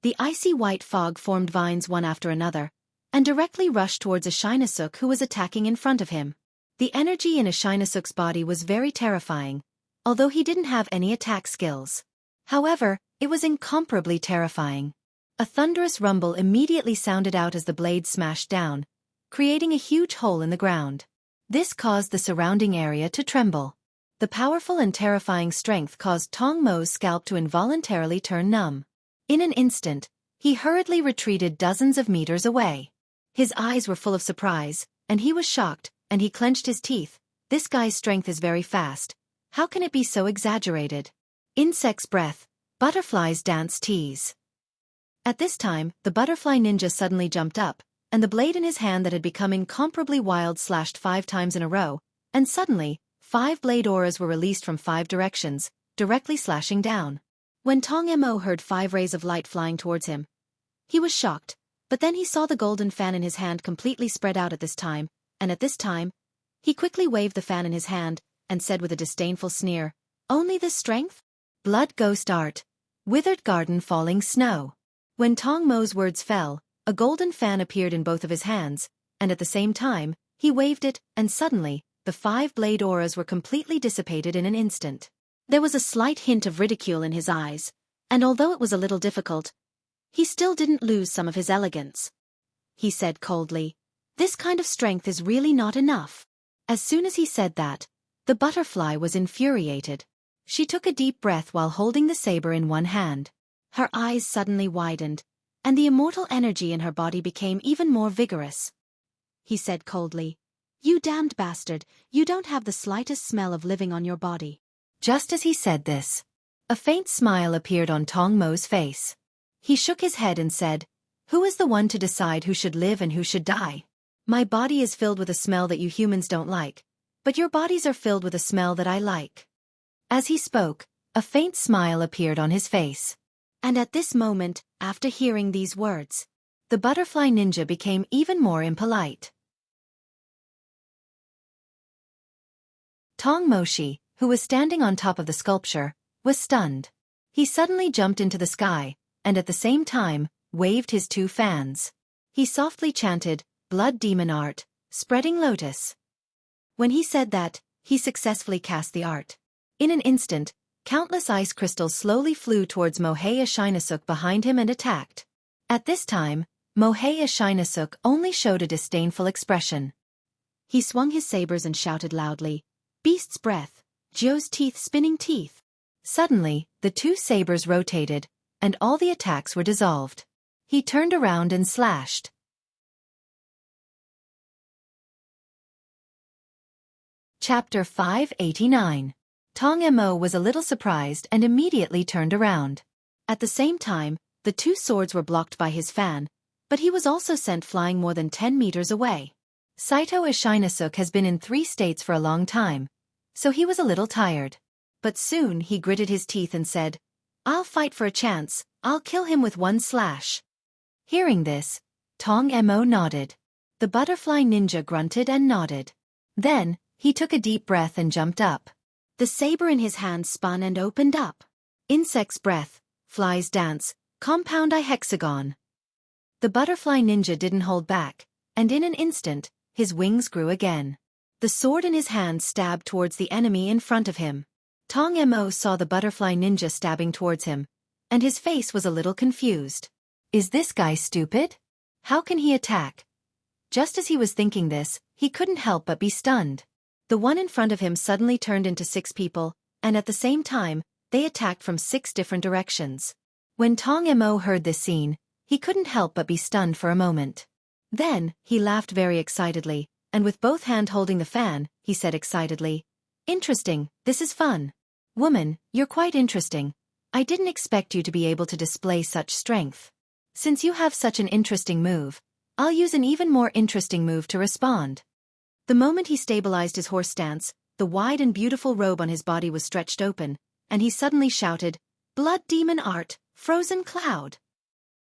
The icy white fog formed vines one after another, and directly rushed towards Ishinasuk, who was attacking in front of him. The energy in Ishinasuk's body was very terrifying, although he didn't have any attack skills. However, it was incomparably terrifying. A thunderous rumble immediately sounded out as the blade smashed down, creating a huge hole in the ground. This caused the surrounding area to tremble. The powerful and terrifying strength caused Tong Mo's scalp to involuntarily turn numb. In an instant, he hurriedly retreated dozens of meters away. His eyes were full of surprise, and he was shocked, and he clenched his teeth. This guy's strength is very fast. How can it be so exaggerated? Insect's breath, butterfly's dance tease. At this time, the butterfly ninja suddenly jumped up, and the blade in his hand that had become incomparably wild slashed 5 times in a row, and suddenly, 5 blade auras were released from 5 directions, directly slashing down. When Tong Mo heard 5 rays of light flying towards him, he was shocked, but then he saw the golden fan in his hand completely spread out at this time, and at this time, he quickly waved the fan in his hand, and said with a disdainful sneer, "Only this strength? Blood ghost art. Withered garden falling snow." When Tong Mo's words fell, a golden fan appeared in both of his hands, and at the same time, he waved it, and suddenly, the 5 blade auras were completely dissipated in an instant. There was a slight hint of ridicule in his eyes, and although it was a little difficult, he still didn't lose some of his elegance. He said coldly, "This kind of strength is really not enough." As soon as he said that, the butterfly was infuriated. She took a deep breath while holding the saber in one hand. Her eyes suddenly widened, and the immortal energy in her body became even more vigorous. He said coldly, "You damned bastard, you don't have the slightest smell of living on your body." Just as he said this, a faint smile appeared on Tong Mo's face. He shook his head and said, "Who is the one to decide who should live and who should die? My body is filled with a smell that you humans don't like, but your bodies are filled with a smell that I like." As he spoke, a faint smile appeared on his face. And at this moment, after hearing these words, the butterfly ninja became even more impolite. Tong Moshi, who was standing on top of the sculpture, was stunned. He suddenly jumped into the sky, and at the same time, waved his 2 fans. He softly chanted, "Blood demon art, spreading lotus." When he said that, he successfully cast the art. In an instant, countless ice crystals slowly flew towards Mohei Ishinasuk behind him and attacked. At this time, Mohei Ishinasuk only showed a disdainful expression. He swung his sabers and shouted loudly, "Beast's breath, Joe's teeth spinning teeth." Suddenly, the 2 sabers rotated, and all the attacks were dissolved. He turned around and slashed. Chapter 589. Tong Mo was a little surprised and immediately turned around. At the same time, the 2 swords were blocked by his fan, but he was also sent flying more than 10 meters away. Saito Ishinasuk has been in 3 states for a long time, so he was a little tired. But soon he gritted his teeth and said, "I'll fight for a chance, I'll kill him with 1 slash." Hearing this, Tong Mo nodded. The butterfly ninja grunted and nodded. Then, he took a deep breath and jumped up. The saber in his hand spun and opened up. Insect's breath, fly's dance, compound eye hexagon. The butterfly ninja didn't hold back, and in an instant, his wings grew again. The sword in his hand stabbed towards the enemy in front of him. Tong Mo saw the butterfly ninja stabbing towards him, and his face was a little confused. Is this guy stupid? How can he attack? Just as he was thinking this, he couldn't help but be stunned. The one in front of him suddenly turned into 6 people, and at the same time, they attacked from 6 different directions. When Tong Mo heard this scene, he couldn't help but be stunned for a moment. Then, he laughed very excitedly, and with both hands holding the fan, he said excitedly, "Interesting, this is fun. Woman, you're quite interesting. I didn't expect you to be able to display such strength. Since you have such an interesting move, I'll use an even more interesting move to respond." The moment he stabilized his horse stance, the wide and beautiful robe on his body was stretched open, and he suddenly shouted, "Blood demon art, frozen cloud!"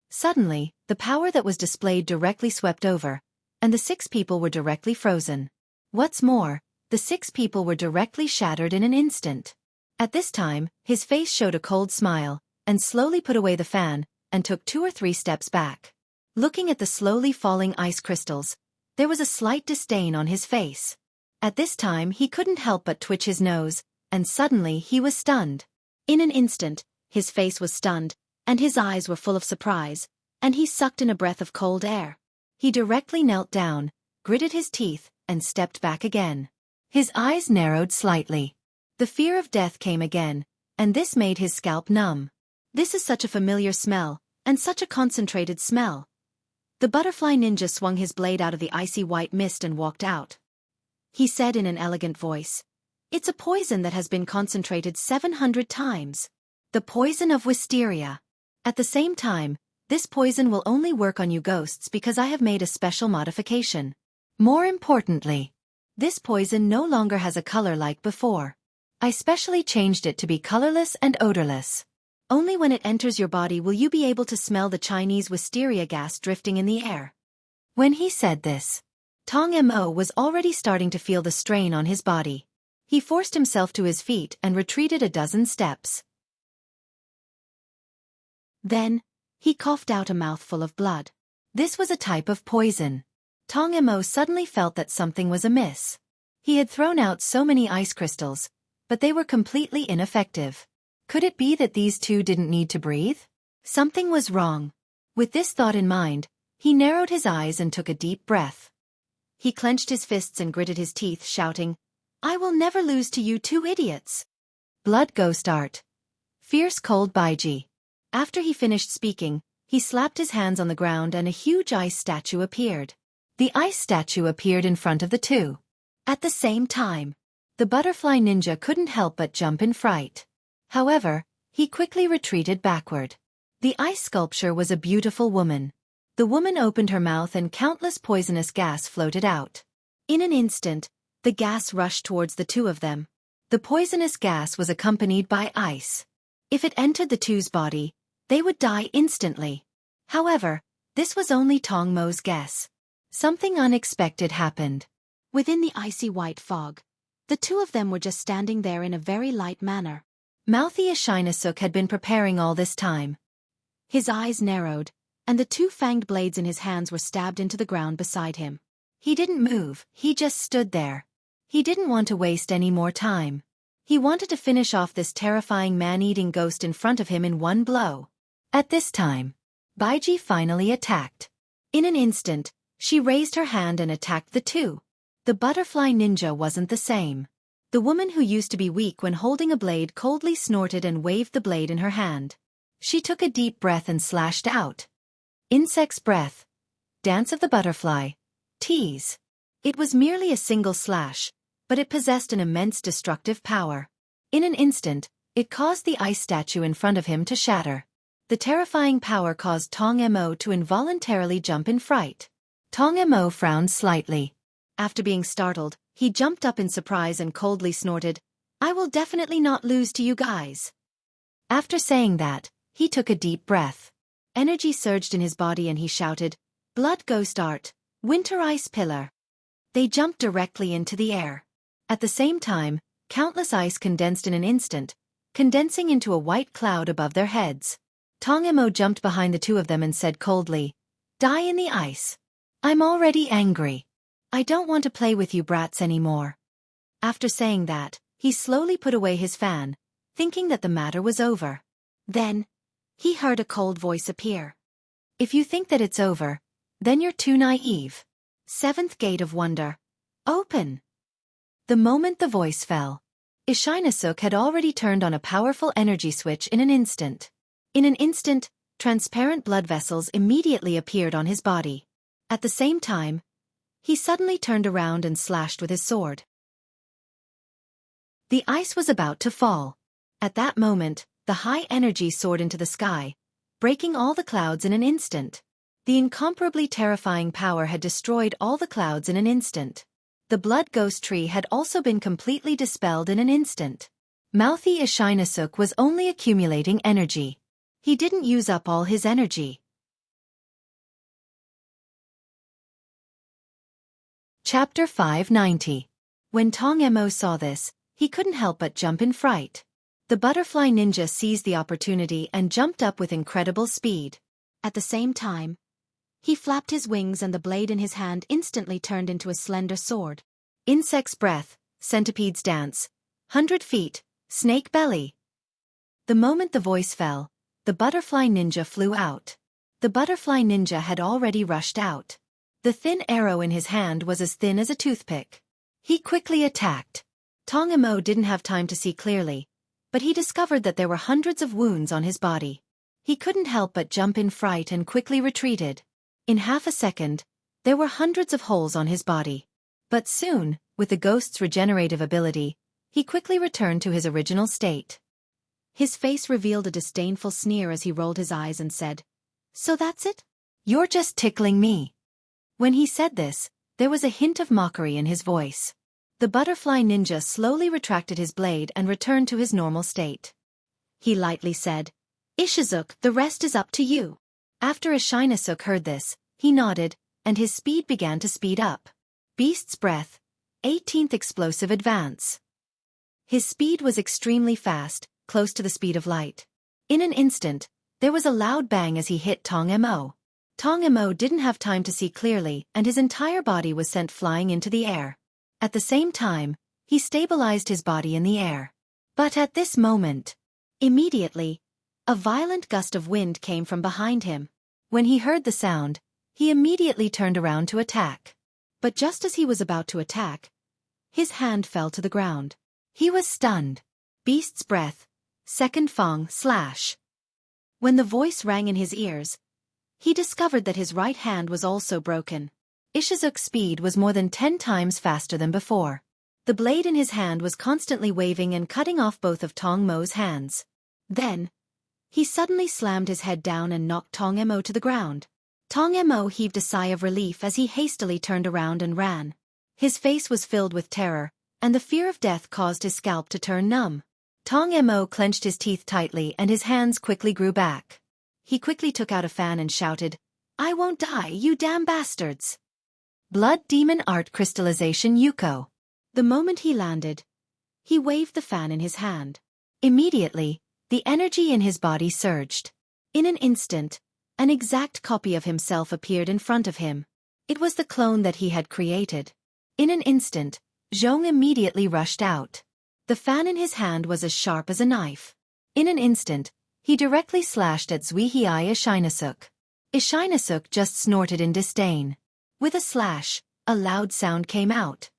Suddenly, the power that was displayed directly swept over, and the 6 people were directly frozen. What's more, the 6 people were directly shattered in an instant. At this time, his face showed a cold smile, and slowly put away the fan, and took 2 or 3 steps back. Looking at the slowly falling ice crystals, there was a slight disdain on his face. At this time he couldn't help but twitch his nose, and suddenly he was stunned. In an instant, his face was stunned, and his eyes were full of surprise, and he sucked in a breath of cold air. He directly knelt down, gritted his teeth, and stepped back again. His eyes narrowed slightly. The fear of death came again, and this made his scalp numb. This is such a familiar smell, and such a concentrated smell. The butterfly ninja swung his blade out of the icy white mist and walked out. He said in an elegant voice, "It's a poison that has been concentrated 700 times. The poison of wisteria. At the same time, this poison will only work on you ghosts because I have made a special modification. More importantly, this poison no longer has a color like before. I specially changed it to be colorless and odorless. Only when it enters your body will you be able to smell the Chinese wisteria gas drifting in the air." When he said this, Tong Mo was already starting to feel the strain on his body. He forced himself to his feet and retreated a dozen steps. Then, he coughed out a mouthful of blood. This was a type of poison. Tong Mo suddenly felt that something was amiss. He had thrown out so many ice crystals, but they were completely ineffective. Could it be that these 2 didn't need to breathe? Something was wrong. With this thought in mind, he narrowed his eyes and took a deep breath. He clenched his fists and gritted his teeth, shouting, "I will never lose to you 2 idiots." Blood ghost art. Fierce cold Baiji. After he finished speaking, he slapped his hands on the ground and a huge ice statue appeared. The ice statue appeared in front of the 2. At the same time, the butterfly ninja couldn't help but jump in fright. However, he quickly retreated backward. The ice sculpture was a beautiful woman. The woman opened her mouth and countless poisonous gas floated out. In an instant, the gas rushed towards the 2 of them. The poisonous gas was accompanied by ice. If it entered the 2's body, they would die instantly. However, this was only Tong Mo's guess. Something unexpected happened. Within the icy white fog, the 2 of them were just standing there in a very light manner. Mouthy Ashinasuk had been preparing all this time. His eyes narrowed, and the 2 fanged blades in his hands were stabbed into the ground beside him. He didn't move, he just stood there. He didn't want to waste any more time. He wanted to finish off this terrifying man-eating ghost in front of him in one blow. At this time, Baiji finally attacked. In an instant, she raised her hand and attacked the 2. The butterfly ninja wasn't the same. The woman who used to be weak when holding a blade coldly snorted and waved the blade in her hand. She took a deep breath and slashed out. Insect's breath. Dance of the butterfly. Tease. It was merely a single slash, but it possessed an immense destructive power. In an instant, it caused the ice statue in front of him to shatter. The terrifying power caused Tong Mo to involuntarily jump in fright. Tong Mo frowned slightly. After being startled, he jumped up in surprise and coldly snorted, "I will definitely not lose to you guys." After saying that, he took a deep breath. Energy surged in his body and he shouted, "Blood ghost art, winter ice pillar." They jumped directly into the air. At the same time, countless ice condensed in an instant, condensing into a white cloud above their heads. Tong Mo jumped behind the 2 of them and said coldly, "Die in the ice. I'm already angry. I don't want to play with you brats anymore." After saying that, he slowly put away his fan, thinking that the matter was over. Then, he heard a cold voice appear. "If you think that it's over, then you're too naive. 7th Gate of Wonder. Open." The moment the voice fell, Ishinasuk had already turned on a powerful energy switch in an instant. In an instant, transparent blood vessels immediately appeared on his body. At the same time, he suddenly turned around and slashed with his sword. The ice was about to fall. At that moment, the high energy soared into the sky, breaking all the clouds in an instant. The incomparably terrifying power had destroyed all the clouds in an instant. The blood ghost tree had also been completely dispelled in an instant. Mouthy Ishinasuk was only accumulating energy. He didn't use up all his energy. Chapter 590. When Tong Mo saw this, he couldn't help but jump in fright. The butterfly ninja seized the opportunity and jumped up with incredible speed. At the same time, he flapped his wings and the blade in his hand instantly turned into a slender sword. Insect's breath, centipede's dance, 100 feet, snake belly. The moment the voice fell, the butterfly ninja flew out. The butterfly ninja had already rushed out. The thin arrow in his hand was as thin as a toothpick. He quickly attacked. Tong Mo didn't have time to see clearly, but he discovered that there were hundreds of wounds on his body. He couldn't help but jump in fright and quickly retreated. In half a second, there were hundreds of holes on his body. But soon, with the ghost's regenerative ability, he quickly returned to his original state. His face revealed a disdainful sneer as he rolled his eyes and said, "So that's it? You're just tickling me." When he said this, there was a hint of mockery in his voice. The butterfly ninja slowly retracted his blade and returned to his normal state. He lightly said, "Ishizuka, the rest is up to you." After Ishinasuk heard this, he nodded, and his speed began to speed up. Beast's breath, 18th explosive advance. His speed was extremely fast, close to the speed of light. In an instant, there was a loud bang as he hit Tong Mo. Tong Mo didn't have time to see clearly and his entire body was sent flying into the air. At the same time, he stabilized his body in the air. But at this moment, immediately, a violent gust of wind came from behind him. When he heard the sound, he immediately turned around to attack. But just as he was about to attack, his hand fell to the ground. He was stunned. Beast's breath, second fang slash. When the voice rang in his ears, he discovered that his right hand was also broken. Ishizuka's speed was more than 10 times faster than before. The blade in his hand was constantly waving and cutting off both of Tong Mo's hands. Then, he suddenly slammed his head down and knocked Tong Mo to the ground. Tong Mo heaved a sigh of relief as he hastily turned around and ran. His face was filled with terror, and the fear of death caused his scalp to turn numb. Tong Mo clenched his teeth tightly and his hands quickly grew back. He quickly took out a fan and shouted, "I won't die, you damn bastards!" Blood Demon Art Crystallization Yuko. The moment he landed, he waved the fan in his hand. Immediately, the energy in his body surged. In an instant, an exact copy of himself appeared in front of him. It was the clone that he had created. In an instant, Zhong immediately rushed out. The fan in his hand was as sharp as a knife. In an instant, he directly slashed at Zuihei Ishinasuk. Ishinasuk just snorted in disdain. With a slash, a loud sound came out.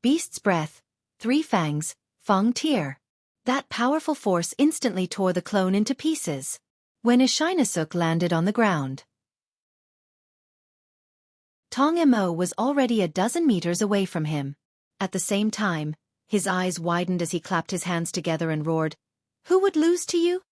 Beast's breath, 3 fangs, fang tear. That powerful force instantly tore the clone into pieces. When Ishinasuk landed on the ground, Tong Mo was already a dozen meters away from him. At the same time, his eyes widened as he clapped his hands together and roared, "Who would lose to you?"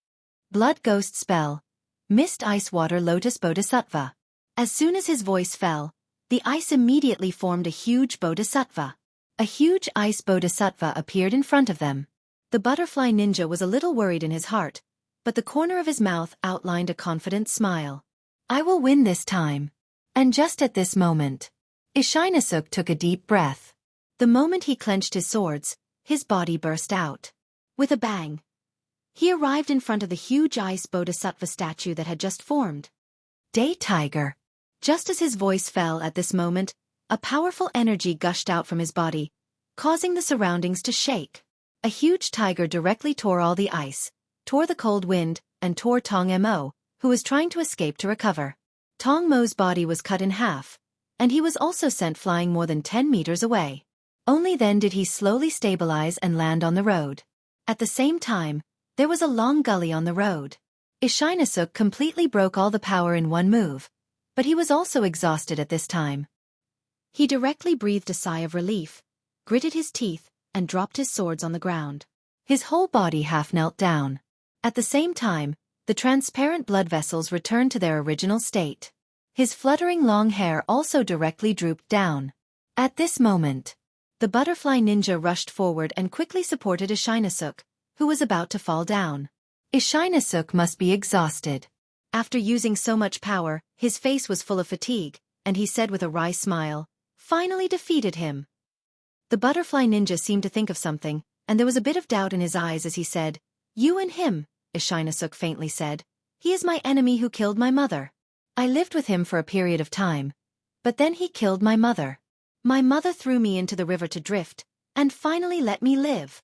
Blood Ghost Spell. Mist Ice Water Lotus Bodhisattva. As soon as his voice fell, the ice immediately formed a huge bodhisattva. A huge ice bodhisattva appeared in front of them. The butterfly ninja was a little worried in his heart, but the corner of his mouth outlined a confident smile. "I will win this time." And just at this moment, Ishinasuk took a deep breath. The moment he clenched his swords, his body burst out. With a bang, he arrived in front of the huge ice bodhisattva statue that had just formed. Day Tiger. Just as his voice fell at this moment, a powerful energy gushed out from his body, causing the surroundings to shake. A huge tiger directly tore all the ice, tore the cold wind, and tore Tong Mo, who was trying to escape to recover. Tong Mo's body was cut in half, and he was also sent flying more than 10 meters away. Only then did he slowly stabilize and land on the road. At the same time, there was a long gully on the road. Ishinasuk completely broke all the power in one move, but he was also exhausted at this time. He directly breathed a sigh of relief, gritted his teeth, and dropped his swords on the ground. His whole body half knelt down. At the same time, the transparent blood vessels returned to their original state. His fluttering long hair also directly drooped down. At this moment, The butterfly ninja rushed forward and quickly supported Ishinasuk, who was about to fall down. Ishinasuk must be exhausted. After using so much power, his face was full of fatigue, and he said with a wry smile, "Finally defeated him." The butterfly ninja seemed to think of something, and there was a bit of doubt in his eyes as he said, "You and him," Ishinasuk faintly said. "He is my enemy who killed my mother. I lived with him for a period of time, but then he killed my mother. My mother threw me into the river to drift, and finally let me live."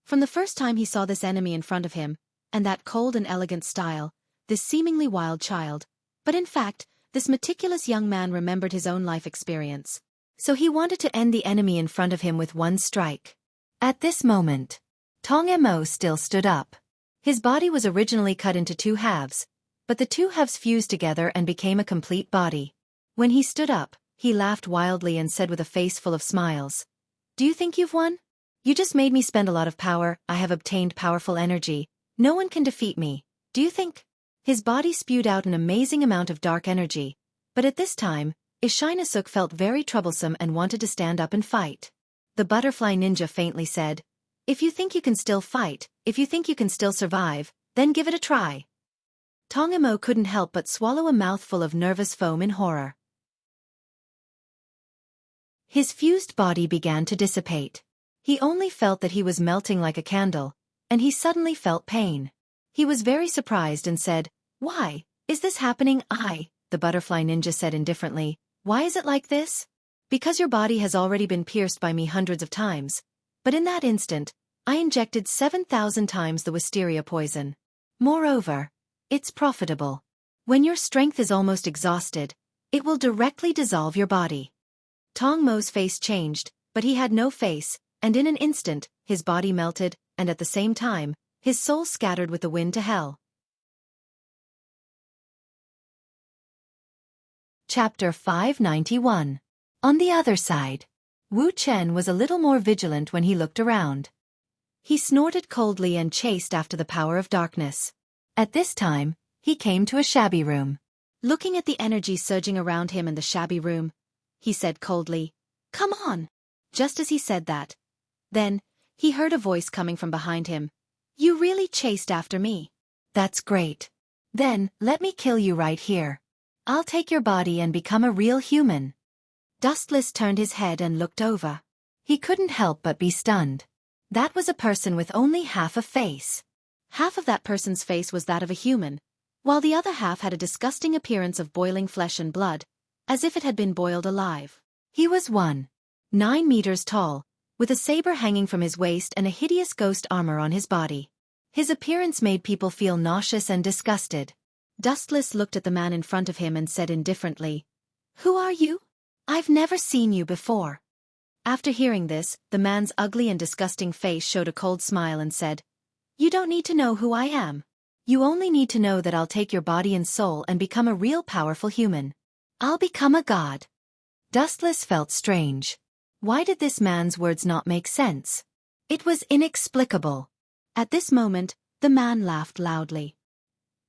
From the first time he saw this enemy in front of him, and that cold and elegant style, this seemingly wild child, but in fact, this meticulous young man remembered his own life experience. So he wanted to end the enemy in front of him with one strike. At this moment, Tong Mo still stood up. His body was originally cut into two halves, but the two halves fused together and became a complete body. When he stood up, he laughed wildly and said with a face full of smiles, "Do you think you've won? You just made me spend a lot of power. I have obtained powerful energy. No one can defeat me. Do you think?" His body spewed out an amazing amount of dark energy, but at this time, Ishinasuk felt very troublesome and wanted to stand up and fight. The butterfly ninja faintly said, "If you think you can still fight, if you think you can still survive, then give it a try." Tong Mo couldn't help but swallow a mouthful of nervous foam in horror. His fused body began to dissipate. He only felt that he was melting like a candle, and he suddenly felt pain. He was very surprised and said, "Why is this happening?" The butterfly ninja said indifferently, "Why is it like this?" "Because your body has already been pierced by me hundreds of times, but in that instant, I injected 7,000 times the wisteria poison. Moreover, it's profitable. When your strength is almost exhausted, it will directly dissolve your body." Tong Mo's face changed, but he had no face, and in an instant, his body melted, and at the same time, his soul scattered with the wind to hell. Chapter 591. On the other side. Wu Chen was a little more vigilant when he looked around. He snorted coldly and chased after the power of darkness. At this time, he came to a shabby room. Looking at the energy surging around him in the shabby room, he said coldly, "Come on." Just as he said that, then, he heard a voice coming from behind him. "You really chased after me. That's great. Then, let me kill you right here. I'll take your body and become a real human." Dustless turned his head and looked over. He couldn't help but be stunned. That was a person with only half a face. Half of that person's face was that of a human, while the other half had a disgusting appearance of boiling flesh and blood, as if it had been boiled alive. He was 1.9 meters tall, with a saber hanging from his waist and a hideous ghost armor on his body. His appearance made people feel nauseous and disgusted. Dustless looked at the man in front of him and said indifferently, "Who are you? I've never seen you before." After hearing this, the man's ugly and disgusting face showed a cold smile and said, "You don't need to know who I am. You only need to know that I'll take your body and soul and become a real powerful human. I'll become a god." Dustless felt strange. Why did this man's words not make sense? It was inexplicable. At this moment, the man laughed loudly.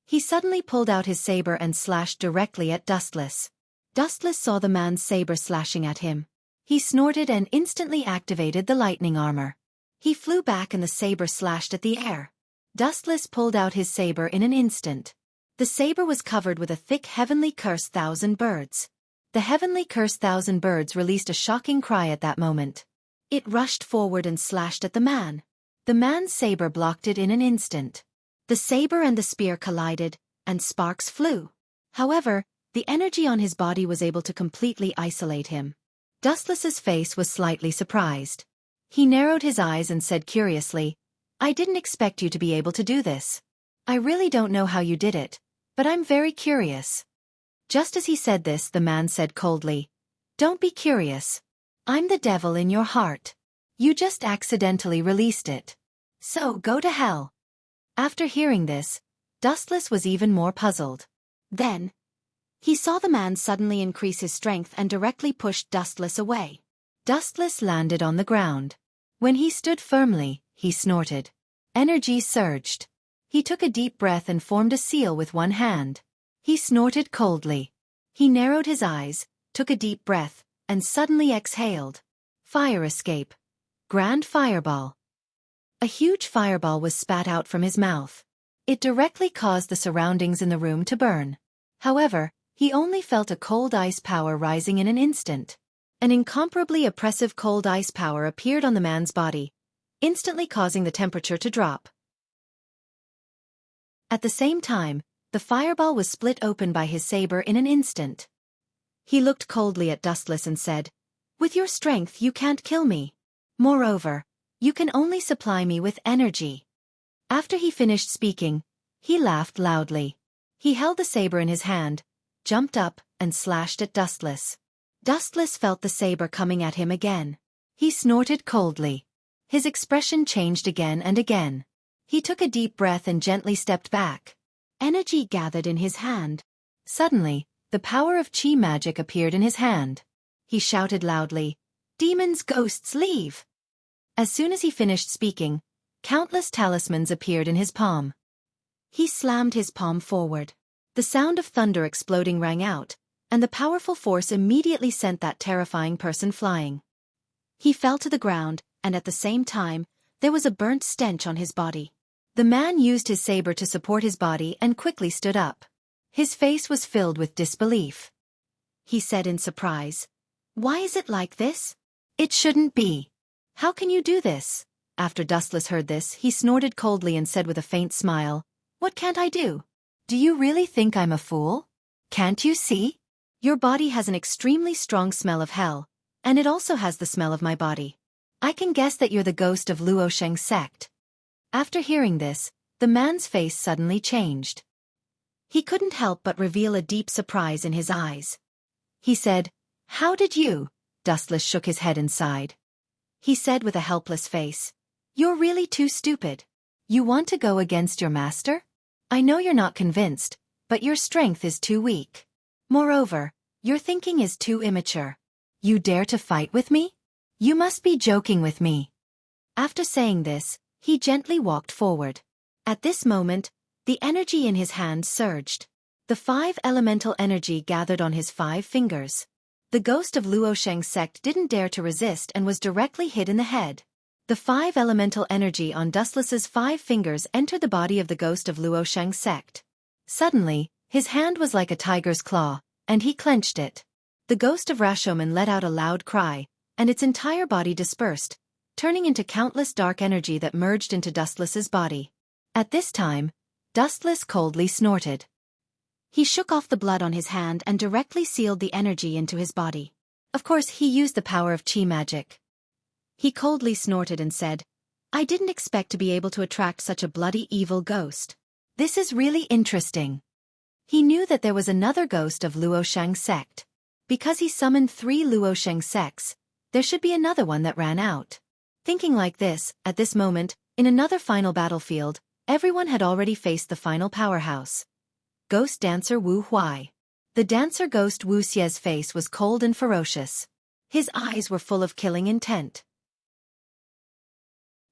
He suddenly pulled out his saber and slashed directly at Dustless. Dustless saw the man's saber slashing at him. He snorted and instantly activated the lightning armor. He flew back and the saber slashed at the air. Dustless pulled out his saber in an instant. The saber was covered with a thick heavenly curse 1,000 birds. The heavenly curse 1,000 birds released a shocking cry at that moment. It rushed forward and slashed at the man. The man's saber blocked it in an instant. The saber and the spear collided, and sparks flew. However, the energy on his body was able to completely isolate him. Dustless's face was slightly surprised. He narrowed his eyes and said curiously, "I didn't expect you to be able to do this. I really don't know how you did it, but I'm very curious." Just as he said this, the man said coldly, "Don't be curious. I'm the devil in your heart. You just accidentally released it. So go to hell." After hearing this, Dustless was even more puzzled. Then, he saw the man suddenly increase his strength and directly pushed Dustless away. Dustless landed on the ground. When he stood firmly, he snorted. Energy surged. He took a deep breath and formed a seal with one hand. He snorted coldly. He narrowed his eyes, took a deep breath, and suddenly exhaled. Fire escape. Grand fireball. A huge fireball was spat out from his mouth. It directly caused the surroundings in the room to burn. However, he only felt a cold ice power rising in an instant. An incomparably oppressive cold ice power appeared on the man's body, instantly causing the temperature to drop. At the same time, the fireball was split open by his saber in an instant. He looked coldly at Dustless and said, "With your strength you can't kill me. Moreover, you can only supply me with energy." After he finished speaking, he laughed loudly. He held the saber in his hand, jumped up, and slashed at Dustless. Dustless felt the saber coming at him again. He snorted coldly. His expression changed again and again. He took a deep breath and gently stepped back. Energy gathered in his hand. Suddenly, the power of chi magic appeared in his hand. He shouted loudly, "Demons, ghosts, leave!" As soon as he finished speaking, countless talismans appeared in his palm. He slammed his palm forward. The sound of thunder exploding rang out, and the powerful force immediately sent that terrifying person flying. He fell to the ground, and at the same time, there was a burnt stench on his body. The man used his saber to support his body and quickly stood up. His face was filled with disbelief. He said in surprise, "Why is it like this? It shouldn't be. How can you do this?" After Dustless heard this, he snorted coldly and said with a faint smile, "What can't I do? Do you really think I'm a fool? Can't you see? Your body has an extremely strong smell of hell, and it also has the smell of my body. I can guess that you're the ghost of Luosheng's sect." After hearing this, the man's face suddenly changed. He couldn't help but reveal a deep surprise in his eyes. He said, "How did you?" Dustless shook his head and sighed. He said with a helpless face, "You're really too stupid. You want to go against your master? I know you're not convinced, but your strength is too weak. Moreover, your thinking is too immature. You dare to fight with me? You must be joking with me." After saying this, he gently walked forward. At this moment, the energy in his hand surged. The 5 elemental energy gathered on his 5 fingers. The ghost of Luosheng's sect didn't dare to resist and was directly hit in the head. The 5 elemental energy on Dustless's 5 fingers entered the body of the ghost of Luosheng's sect. Suddenly, his hand was like a tiger's claw, and he clenched it. The ghost of Rashomon let out a loud cry, and its entire body dispersed, turning into countless dark energy that merged into Dustless's body. At this time, Dustless coldly snorted. He shook off the blood on his hand and directly sealed the energy into his body. Of course, he used the power of chi magic. He coldly snorted and said, "I didn't expect to be able to attract such a bloody evil ghost. This is really interesting." He knew that there was another ghost of Luosheng's sect. Because he summoned 3 Luosheng sects, there should be another one that ran out. Thinking like this, at this moment, in another final battlefield, everyone had already faced the final powerhouse. Ghost dancer Wu Huai. The dancer ghost Wuxia's face was cold and ferocious. His eyes were full of killing intent.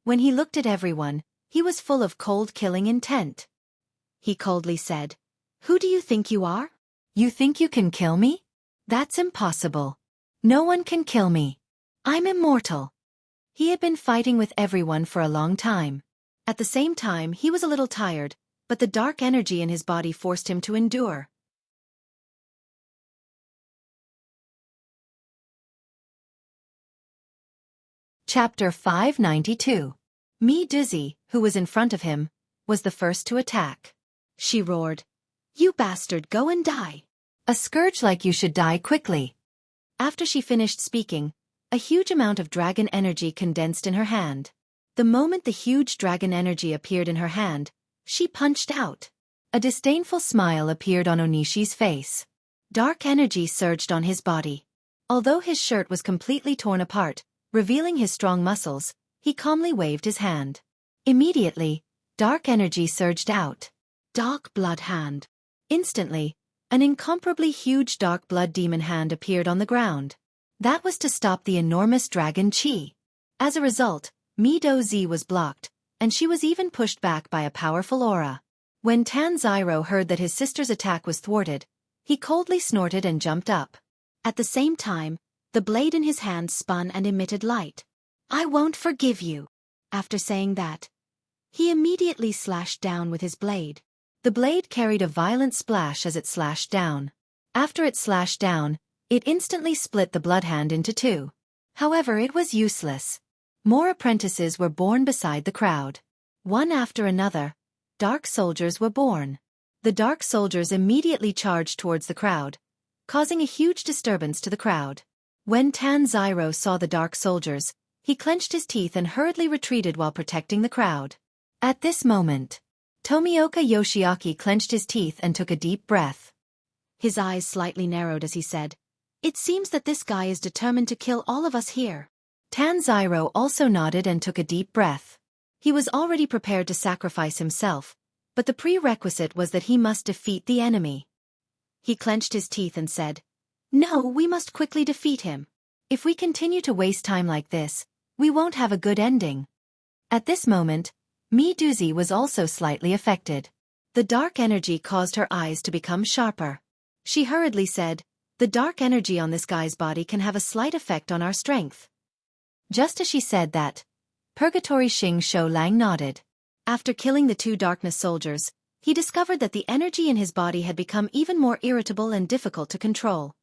When he looked at everyone, he was full of cold killing intent. He coldly said, "Who do you think you are? You think you can kill me? That's impossible. No one can kill me. I'm immortal." He had been fighting with everyone for a long time. At the same time, he was a little tired, but the dark energy in his body forced him to endure. Chapter 592. Mi Duzi, who was in front of him, was the first to attack. She roared, "You bastard, go and die. A scourge like you should die quickly." After she finished speaking, a huge amount of dragon energy condensed in her hand. The moment the huge dragon energy appeared in her hand, she punched out. A disdainful smile appeared on Onishi's face. Dark energy surged on his body. Although his shirt was completely torn apart, revealing his strong muscles, he calmly waved his hand. Immediately, dark energy surged out. Dark blood hand. Instantly, an incomparably huge dark blood demon hand appeared on the ground. That was to stop the enormous dragon chi. As a result, Mi Duzi was blocked, and she was even pushed back by a powerful aura. When Tanziro heard that his sister's attack was thwarted, he coldly snorted and jumped up. At the same time, The blade in his hand spun and emitted light. "I won't forgive you." After saying that, he immediately slashed down with his blade. The blade carried a violent splash as it slashed down. After it slashed down, it instantly split the bloodhand into two. However, it was useless. More apprentices were born beside the crowd. One after another, dark soldiers were born. The dark soldiers immediately charged towards the crowd, causing a huge disturbance to the crowd. When Tanjiro saw the dark soldiers, he clenched his teeth and hurriedly retreated while protecting the crowd. At this moment, Tomioka Yoshiaki clenched his teeth and took a deep breath. His eyes slightly narrowed as he said, "It seems that this guy is determined to kill all of us here." Tanjiro also nodded and took a deep breath. He was already prepared to sacrifice himself, but the prerequisite was that he must defeat the enemy. He clenched his teeth and said, "No, we must quickly defeat him. If we continue to waste time like this, we won't have a good ending." At this moment, Miduzi was also slightly affected. The dark energy caused her eyes to become sharper. She hurriedly said, "The dark energy on this guy's body can have a slight effect on our strength." Just as she said that, Purgatory Xing Shou Lang nodded. After killing the two darkness soldiers, he discovered that the energy in his body had become even more irritable and difficult to control.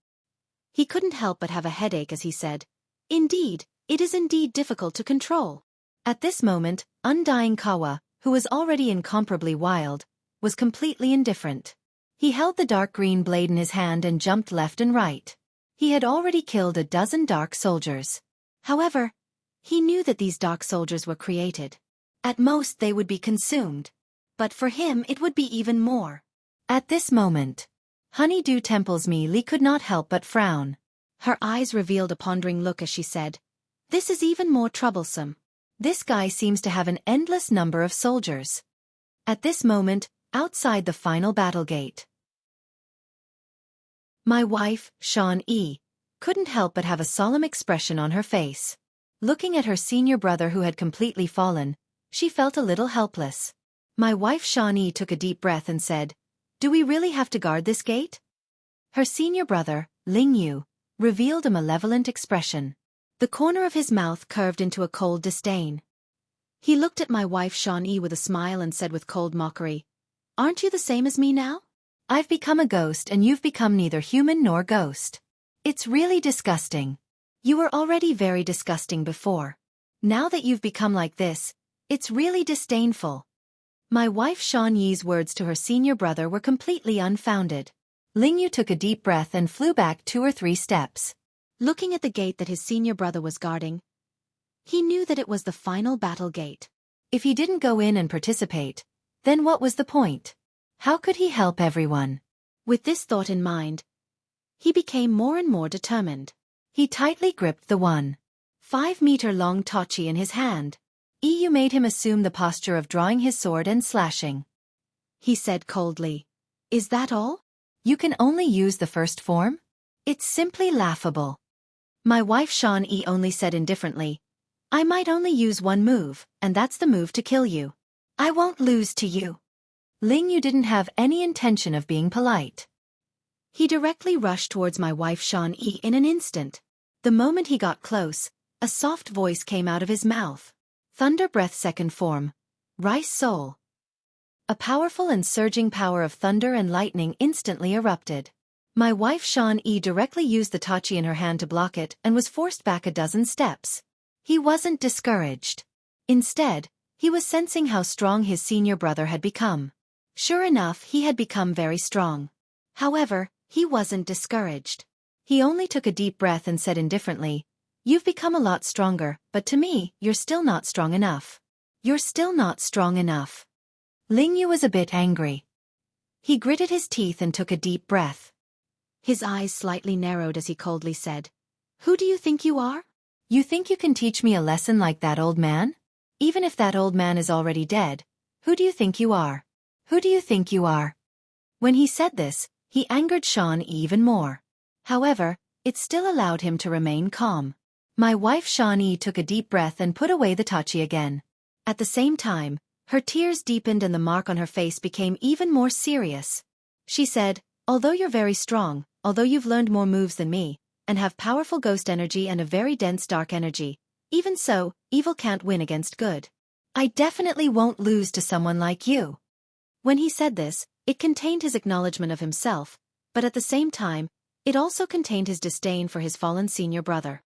He couldn't help but have a headache as he said, "Indeed, it is indeed difficult to control." At this moment, Undying Kawa, who was already incomparably wild, was completely indifferent. He held the dark green blade in his hand and jumped left and right. He had already killed a dozen dark soldiers. However, he knew that these dark soldiers were created. At most they would be consumed. But for him it would be even more. At this moment, Honeydew Temple's Mi Li could not help but frown. Her eyes revealed a pondering look as she said, "This is even more troublesome. This guy seems to have an endless number of soldiers." At this moment, outside the final battle gate, my wife, Sean E., couldn't help but have a solemn expression on her face. Looking at her senior brother who had completely fallen, she felt a little helpless. My wife Sean E. took a deep breath and said, "Do we really have to guard this gate?" Her senior brother, Ling Yu, revealed a malevolent expression. The corner of his mouth curved into a cold disdain. He looked at my wife Sean E. with a smile and said with cold mockery, "Aren't you the same as me now? I've become a ghost and you've become neither human nor ghost. It's really disgusting. You were already very disgusting before. Now that you've become like this, it's really disdainful." My wife Sean Yi's words to her senior brother were completely unfounded. Ling Yu took a deep breath and flew back 2 or 3 steps. Looking at the gate that his senior brother was guarding, he knew that it was the final battle gate. If he didn't go in and participate, then what was the point? How could he help everyone? With this thought in mind, he became more and more determined. He tightly gripped the 1.5-meter-long tachi in his hand. EU made him assume the posture of drawing his sword and slashing. He said coldly, "Is that all? You can only use the first form? It's simply laughable." My wife Sean E only said indifferently, "I might only use one move, and that's the move to kill you. I won't lose to you." Ling Yu didn't have any intention of being polite. He directly rushed towards my wife Sean E in an instant. The moment he got close, a soft voice came out of his mouth. "Thunder Breath second form. Rice Soul." A powerful and surging power of thunder and lightning instantly erupted. My wife Sean E directly used the tachi in her hand to block it and was forced back a dozen steps. He wasn't discouraged. Instead, he was sensing how strong his senior brother had become. Sure enough, he had become very strong. However, he wasn't discouraged. He only took a deep breath and said indifferently, "You've become a lot stronger, but to me, you're still not strong enough. You're still not strong enough." Ling Yu was a bit angry. He gritted his teeth and took a deep breath. His eyes slightly narrowed as he coldly said, "Who do you think you are? You think you can teach me a lesson like that old man? Even if that old man is already dead, who do you think you are? Who do you think you are?" When he said this, he angered Sean even more. However, it still allowed him to remain calm. My wife Sean E took a deep breath and put away the tachi again. At the same time, her tears deepened and the mark on her face became even more serious. She said, "Although you're very strong, although you've learned more moves than me, and have powerful ghost energy and a very dense dark energy. Even so, evil can't win against good. I definitely won't lose to someone like you. When he said this, it contained his acknowledgement of himself, but at the same time, it also contained his disdain for his fallen senior brother.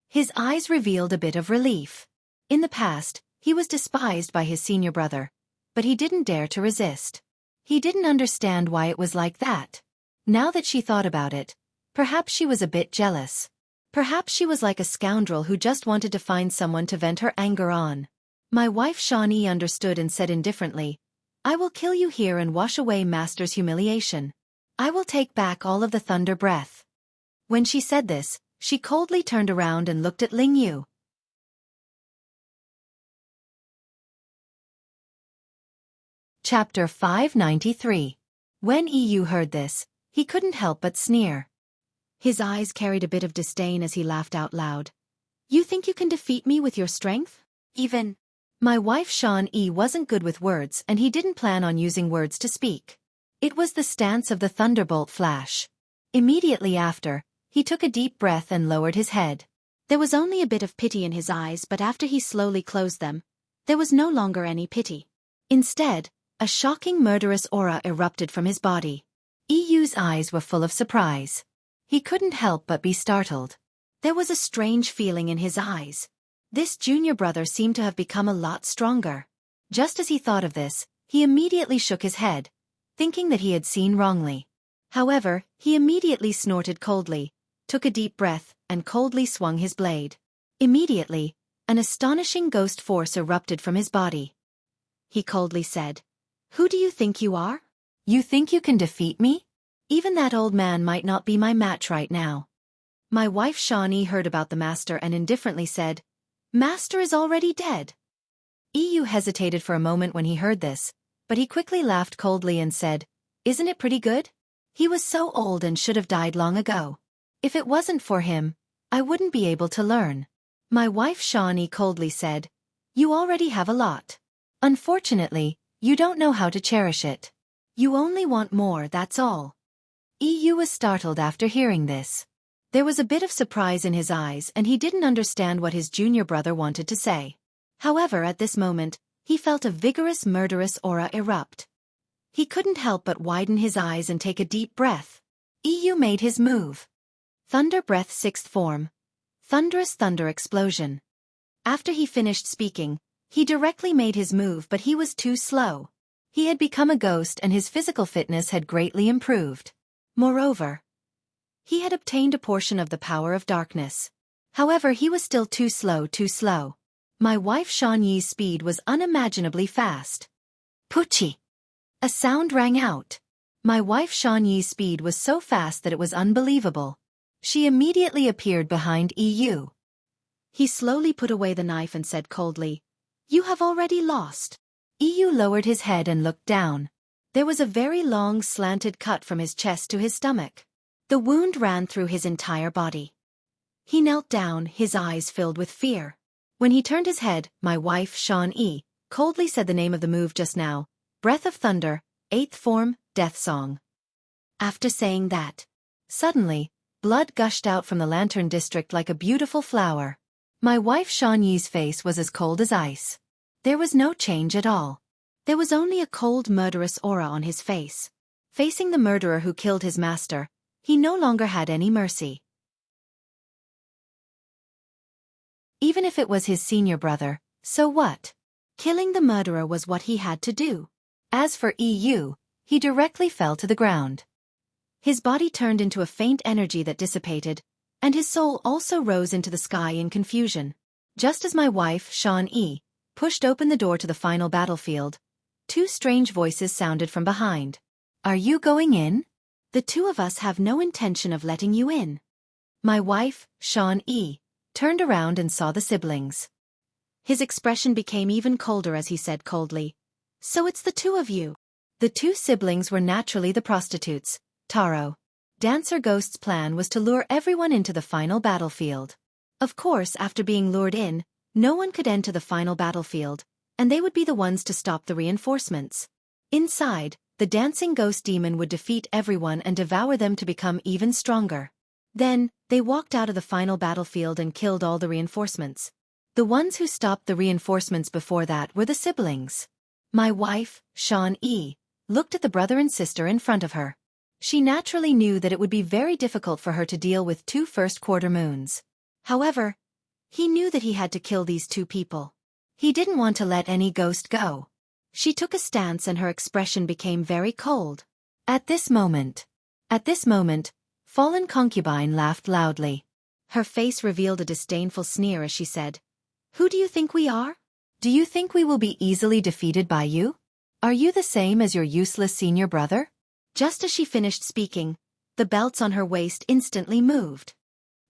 His eyes revealed a bit of relief. In the past, he was despised by his senior brother, but he didn't dare to resist. He didn't understand why it was like that. Now that she thought about it, perhaps she was a bit jealous. Perhaps she was like a scoundrel who just wanted to find someone to vent her anger on. My wife Shawnee understood and said indifferently, I will kill you here and wash away Master's humiliation. I will take back all of the thunder breath. When she said this, she coldly turned around and looked at Ling Yu. Chapter 593. When Yu heard this, he couldn't help but sneer. His eyes carried a bit of disdain as he laughed out loud. You think you can defeat me with your strength? Even. My wife Shawn-E wasn't good with words and he didn't plan on using words to speak. It was the stance of the thunderbolt flash. Immediately after, he took a deep breath and lowered his head. There was only a bit of pity in his eyes, but after he slowly closed them, there was no longer any pity. Instead, a shocking murderous aura erupted from his body. Yu's eyes were full of surprise. He couldn't help but be startled. There was a strange feeling in his eyes. This junior brother seemed to have become a lot stronger. Just as he thought of this, he immediately shook his head, thinking that he had seen wrongly. However, he immediately snorted coldly, took a deep breath, and coldly swung his blade. Immediately, an astonishing ghost force erupted from his body. He coldly said, Who do you think you are? You think you can defeat me? Even that old man might not be my match right now. My wife Shawnee heard about the master and indifferently said, Master is already dead. Yu hesitated for a moment when he heard this, but he quickly laughed coldly and said, Isn't it pretty good? He was so old and should have died long ago. If it wasn't for him, I wouldn't be able to learn. My wife Shawnee coldly said, You already have a lot. Unfortunately, you don't know how to cherish it. You only want more, that's all. Yu was startled after hearing this. There was a bit of surprise in his eyes and he didn't understand what his junior brother wanted to say. However, at this moment, he felt a vigorous murderous aura erupt. He couldn't help but widen his eyes and take a deep breath. Yu made his move. Thunder Breath 6th Form. Thunderous Thunder Explosion. After he finished speaking, he directly made his move, but he was too slow. He had become a ghost and his physical fitness had greatly improved. Moreover, he had obtained a portion of the power of darkness. However, he was still too slow. My wife Shawn-Yi's speed was unimaginably fast. Puchi! A sound rang out. My wife Shawn-Yi's speed was so fast that it was unbelievable. She immediately appeared behind Yu. He slowly put away the knife and said coldly, You have already lost. Yu lowered his head and looked down. There was a very long slanted cut from his chest to his stomach. The wound ran through his entire body. He knelt down, his eyes filled with fear. When he turned his head, my wife Shawn-E coldly said the name of the move just now, Breath of Thunder, 8th Form, Death Song. After saying that, suddenly, blood gushed out from the lantern district like a beautiful flower. My wife Shawn-Yi's face was as cold as ice. There was no change at all. There was only a cold murderous aura on his face. Facing the murderer who killed his master, he no longer had any mercy. Even if it was his senior brother, so what? Killing the murderer was what he had to do. As for Yu, he directly fell to the ground. His body turned into a faint energy that dissipated, and his soul also rose into the sky in confusion. Just as my wife, Shawn-E, pushed open the door to the final battlefield, two strange voices sounded from behind. Are you going in? The two of us have no intention of letting you in. My wife, Shawn-E, turned around and saw the siblings. His expression became even colder as he said coldly, So it's the two of you. The two siblings were naturally the prostitutes, Taro. Dancer Ghost's plan was to lure everyone into the final battlefield. Of course, after being lured in, no one could enter the final battlefield, and they would be the ones to stop the reinforcements. Inside, the dancing ghost demon would defeat everyone and devour them to become even stronger. Then, they walked out of the final battlefield and killed all the reinforcements. The ones who stopped the reinforcements before that were the siblings. My wife, Xiaofan, looked at the brother and sister in front of her. She naturally knew that it would be very difficult for her to deal with 2 first-quarter moons. However, he knew that he had to kill these 2 people. He didn't want to let any ghost go. She took a stance and her expression became very cold. At this moment, Fallen Concubine laughed loudly. Her face revealed a disdainful sneer as she said, "Who do you think we are? Do you think we will be easily defeated by you? Are you the same as your useless senior brother?" Just as she finished speaking, the belts on her waist instantly moved.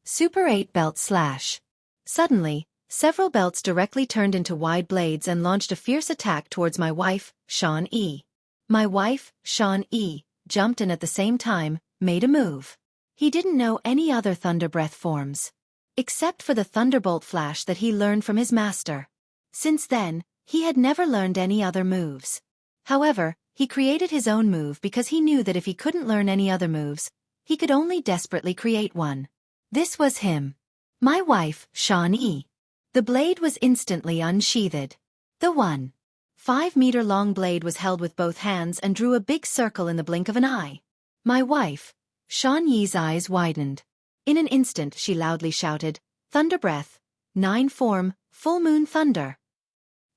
Super 8 belt slash. Suddenly, several belts directly turned into wide blades and launched a fierce attack towards my wife, Xiaofan. My wife, Xiaofan, jumped and at the same time, made a move. He didn't know any other Thunder Breath forms, except for the Thunderbolt Flash that he learned from his master. Since then, he had never learned any other moves. However, he created his own move because he knew that if he couldn't learn any other moves, he could only desperately create one. This was him. My wife, Xiaofan. The blade was instantly unsheathed. The 1.5-meter-long blade was held with both hands and drew a big circle in the blink of an eye. My wife, Xiaofan eyes widened. In an instant she loudly shouted, "Thunder Breath, 9 form, full moon thunder."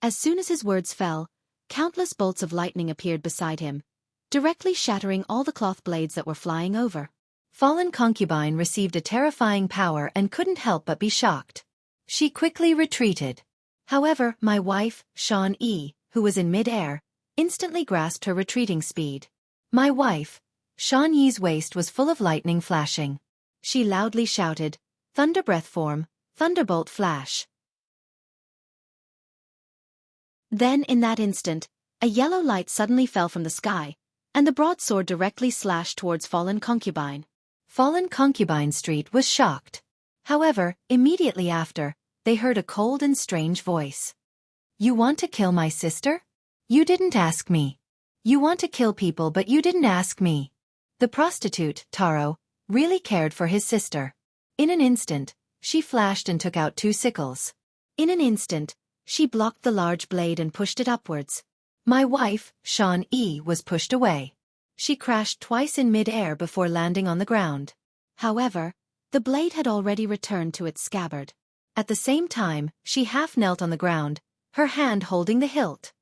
As soon as his words fell, countless bolts of lightning appeared beside him, directly shattering all the cloth blades that were flying over. Fallen Concubine received a terrifying power and couldn't help but be shocked. She quickly retreated. However, my wife, Xiaofan, who was in mid-air, instantly grasped her retreating speed. My wife, Xiaofan's waist was full of lightning flashing. She loudly shouted, "Thunder Breath form, Thunderbolt Flash." Then in that instant, a yellow light suddenly fell from the sky, and the broadsword directly slashed towards Fallen Concubine. Fallen Concubine Street was shocked. However, immediately after, they heard a cold and strange voice. "You want to kill my sister? You didn't ask me. You want to kill people but you didn't ask me." The prostitute, Taro, really cared for his sister. In an instant, she flashed and took out 2 sickles. In an instant, she blocked the large blade and pushed it upwards. My wife, Xiaofan, was pushed away. She crashed twice in mid-air before landing on the ground. However, the blade had already returned to its scabbard. At the same time, she half knelt on the ground, her hand holding the hilt.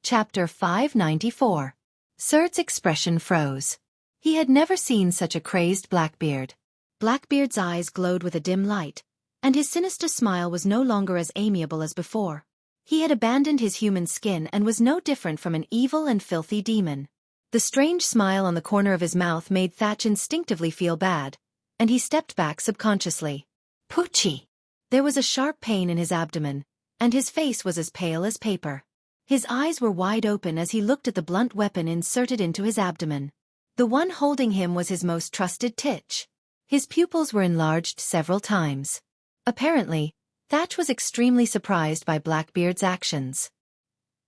Chapter 594. Surt's expression froze. He had never seen such a crazed Blackbeard. Blackbeard's eyes glowed with a dim light, and his sinister smile was no longer as amiable as before. He had abandoned his human skin and was no different from an evil and filthy demon. The strange smile on the corner of his mouth made Thatch instinctively feel bad, and he stepped back subconsciously. Poochie! There was a sharp pain in his abdomen, and his face was as pale as paper. His eyes were wide open as he looked at the blunt weapon inserted into his abdomen. The one holding him was his most trusted Titch. His pupils were enlarged several times. Apparently, Thatch was extremely surprised by Blackbeard's actions.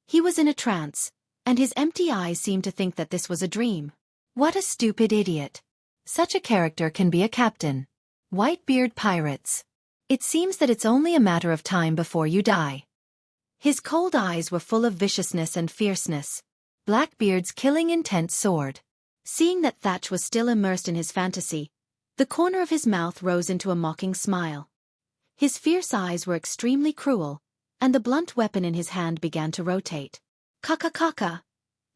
He was in a trance, and his empty eyes seemed to think that this was a dream. What a stupid idiot. Such a character can be a captain. Whitebeard pirates. It seems that it's only a matter of time before you die. His cold eyes were full of viciousness and fierceness. Blackbeard's killing intent soared. Seeing that Thatch was still immersed in his fantasy, the corner of his mouth rose into a mocking smile. His fierce eyes were extremely cruel, and the blunt weapon in his hand began to rotate. Kaka.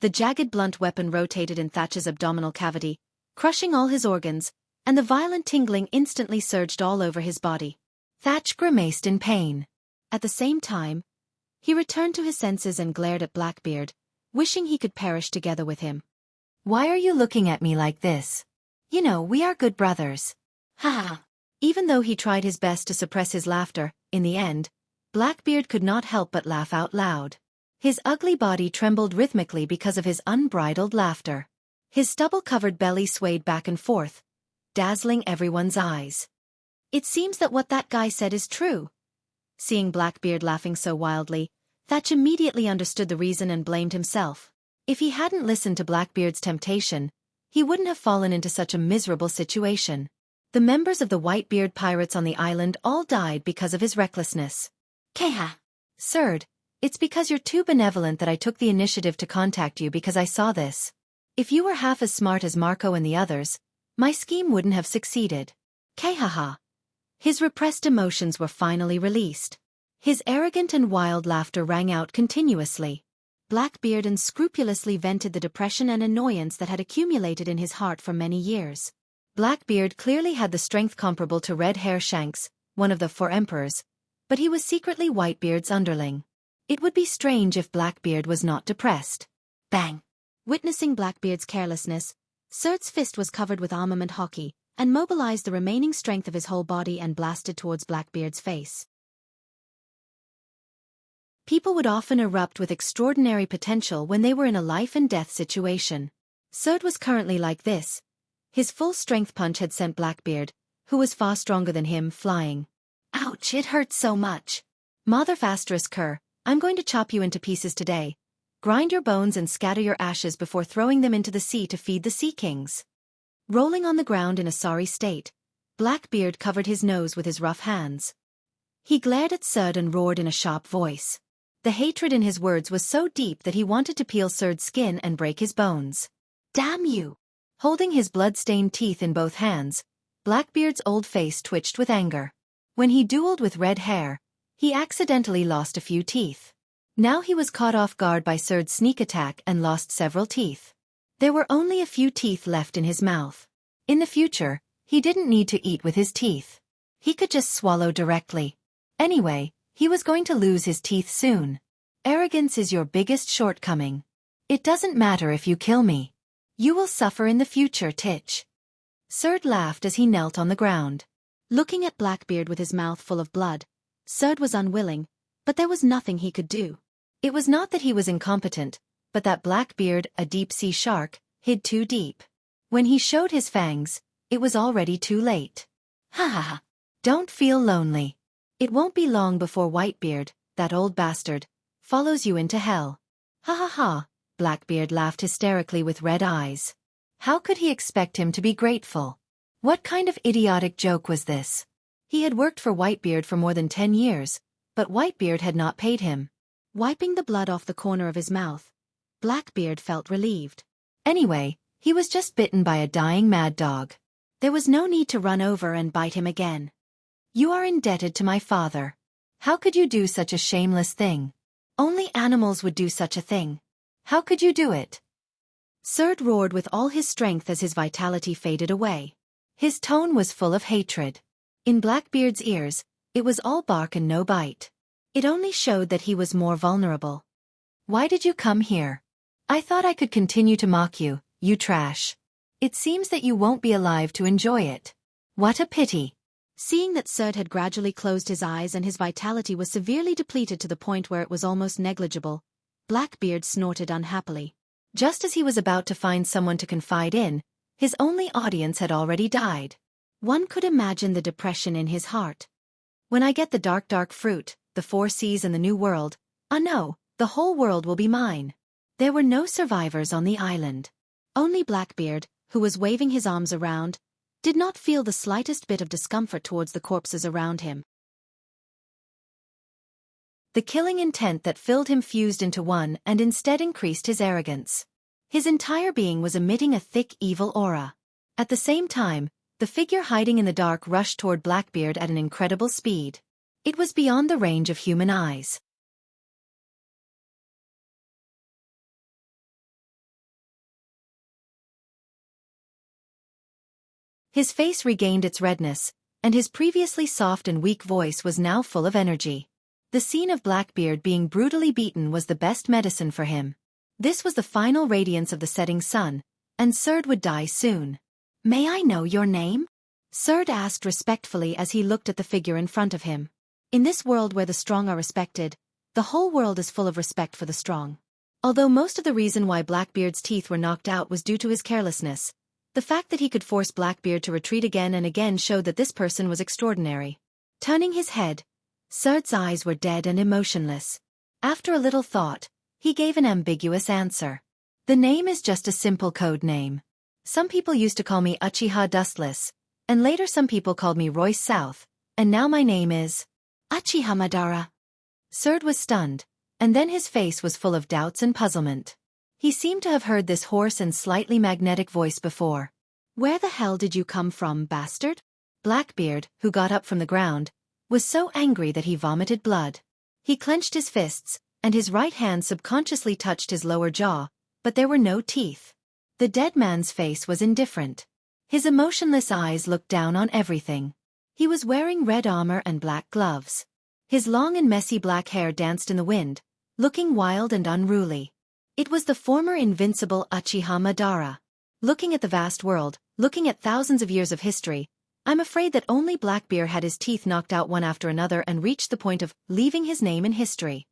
The jagged blunt weapon rotated in Thatch's abdominal cavity, crushing all his organs, and the violent tingling instantly surged all over his body. Thatch grimaced in pain. At the same time, he returned to his senses and glared at Blackbeard, wishing he could perish together with him. "Why are you looking at me like this? You know, we are good brothers." Ha! Even though he tried his best to suppress his laughter, in the end, Blackbeard could not help but laugh out loud. His ugly body trembled rhythmically because of his unbridled laughter. His stubble-covered belly swayed back and forth, dazzling everyone's eyes. It seems that what that guy said is true. Seeing Blackbeard laughing so wildly, Thatch immediately understood the reason and blamed himself. If he hadn't listened to Blackbeard's temptation, he wouldn't have fallen into such a miserable situation. The members of the Whitebeard pirates on the island all died because of his recklessness. Keha. Sird, it's because you're too benevolent that I took the initiative to contact you because I saw this. If you were half as smart as Marco and the others, my scheme wouldn't have succeeded. Kehaha. His repressed emotions were finally released. His arrogant and wild laughter rang out continuously. Blackbeard unscrupulously vented the depression and annoyance that had accumulated in his heart for many years. Blackbeard clearly had the strength comparable to Red Hair Shanks, one of the 4 emperors, but he was secretly Whitebeard's underling. It would be strange if Blackbeard was not depressed. Bang! Witnessing Blackbeard's carelessness, Surd's fist was covered with armament hockey, and mobilized the remaining strength of his whole body and blasted towards Blackbeard's face. People would often erupt with extraordinary potential when they were in a life-and-death situation. Surd was currently like this. His full-strength punch had sent Blackbeard, who was far stronger than him, flying. Ouch, it hurts so much. Mother Cur, I'm going to chop you into pieces today. Grind your bones and scatter your ashes before throwing them into the sea to feed the sea kings. Rolling on the ground in a sorry state, Blackbeard covered his nose with his rough hands. He glared at Surd and roared in a sharp voice. The hatred in his words was so deep that he wanted to peel Surd's skin and break his bones. Damn you! Holding his blood-stained teeth in both hands, Blackbeard's old face twitched with anger. When he dueled with Red Hair, he accidentally lost a few teeth. Now he was caught off guard by Surd's sneak attack and lost several teeth. There were only a few teeth left in his mouth. In the future, he didn't need to eat with his teeth. He could just swallow directly. Anyway, he was going to lose his teeth soon. Arrogance is your biggest shortcoming. It doesn't matter if you kill me. You will suffer in the future, Titch. Surd laughed as he knelt on the ground. Looking at Blackbeard with his mouth full of blood, Surd was unwilling, but there was nothing he could do. It was not that he was incompetent, but that Blackbeard, a deep-sea shark, hid too deep. When he showed his fangs, it was already too late. Ha ha ha. Don't feel lonely. It won't be long before Whitebeard, that old bastard, follows you into hell. Ha ha ha, Blackbeard laughed hysterically with red eyes. How could he expect him to be grateful? What kind of idiotic joke was this? He had worked for Whitebeard for more than 10 years, but Whitebeard had not paid him. Wiping the blood off the corner of his mouth, Blackbeard felt relieved. Anyway, he was just bitten by a dying mad dog. There was no need to run over and bite him again. You are indebted to my father. How could you do such a shameless thing? Only animals would do such a thing. How could you do it? Surd roared with all his strength as his vitality faded away. His tone was full of hatred. In Blackbeard's ears, it was all bark and no bite. It only showed that he was more vulnerable. Why did you come here? I thought I could continue to mock you, you trash. It seems that you won't be alive to enjoy it. What a pity. Seeing that Surd had gradually closed his eyes and his vitality was severely depleted to the point where it was almost negligible, Blackbeard snorted unhappily. Just as he was about to find someone to confide in, his only audience had already died. One could imagine the depression in his heart. When I get the dark fruit, the 4 seas and the new world, no, the whole world will be mine. There were no survivors on the island. Only Blackbeard, who was waving his arms around, did not feel the slightest bit of discomfort towards the corpses around him. The killing intent that filled him fused into one and instead increased his arrogance. His entire being was emitting a thick evil aura. At the same time, the figure hiding in the dark rushed toward Blackbeard at an incredible speed. It was beyond the range of human eyes. His face regained its redness, and his previously soft and weak voice was now full of energy. The scene of Blackbeard being brutally beaten was the best medicine for him. This was the final radiance of the setting sun, and Surd would die soon. May I know your name? Surd asked respectfully as he looked at the figure in front of him. In this world where the strong are respected, the whole world is full of respect for the strong. Although most of the reason why Blackbeard's teeth were knocked out was due to his carelessness, the fact that he could force Blackbeard to retreat again and again showed that this person was extraordinary. Turning his head, Surd's eyes were dead and emotionless. After a little thought, he gave an ambiguous answer. The name is just a simple code name. Some people used to call me Uchiha Dustless, and later some people called me Royce South, and now my name is Uchiha Madara. Surd was stunned, and then his face was full of doubts and puzzlement. He seemed to have heard this hoarse and slightly magnetic voice before. Where the hell did you come from, bastard? Blackbeard, who got up from the ground, was so angry that he vomited blood. He clenched his fists, and his right hand subconsciously touched his lower jaw, but there were no teeth. The dead man's face was indifferent. His emotionless eyes looked down on everything. He was wearing red armor and black gloves. His long and messy black hair danced in the wind, looking wild and unruly. It was the former invincible Uchiha Madara. Looking at the vast world, looking at thousands of years of history, I'm afraid that only Blackbeard had his teeth knocked out one after another and reached the point of leaving his name in history.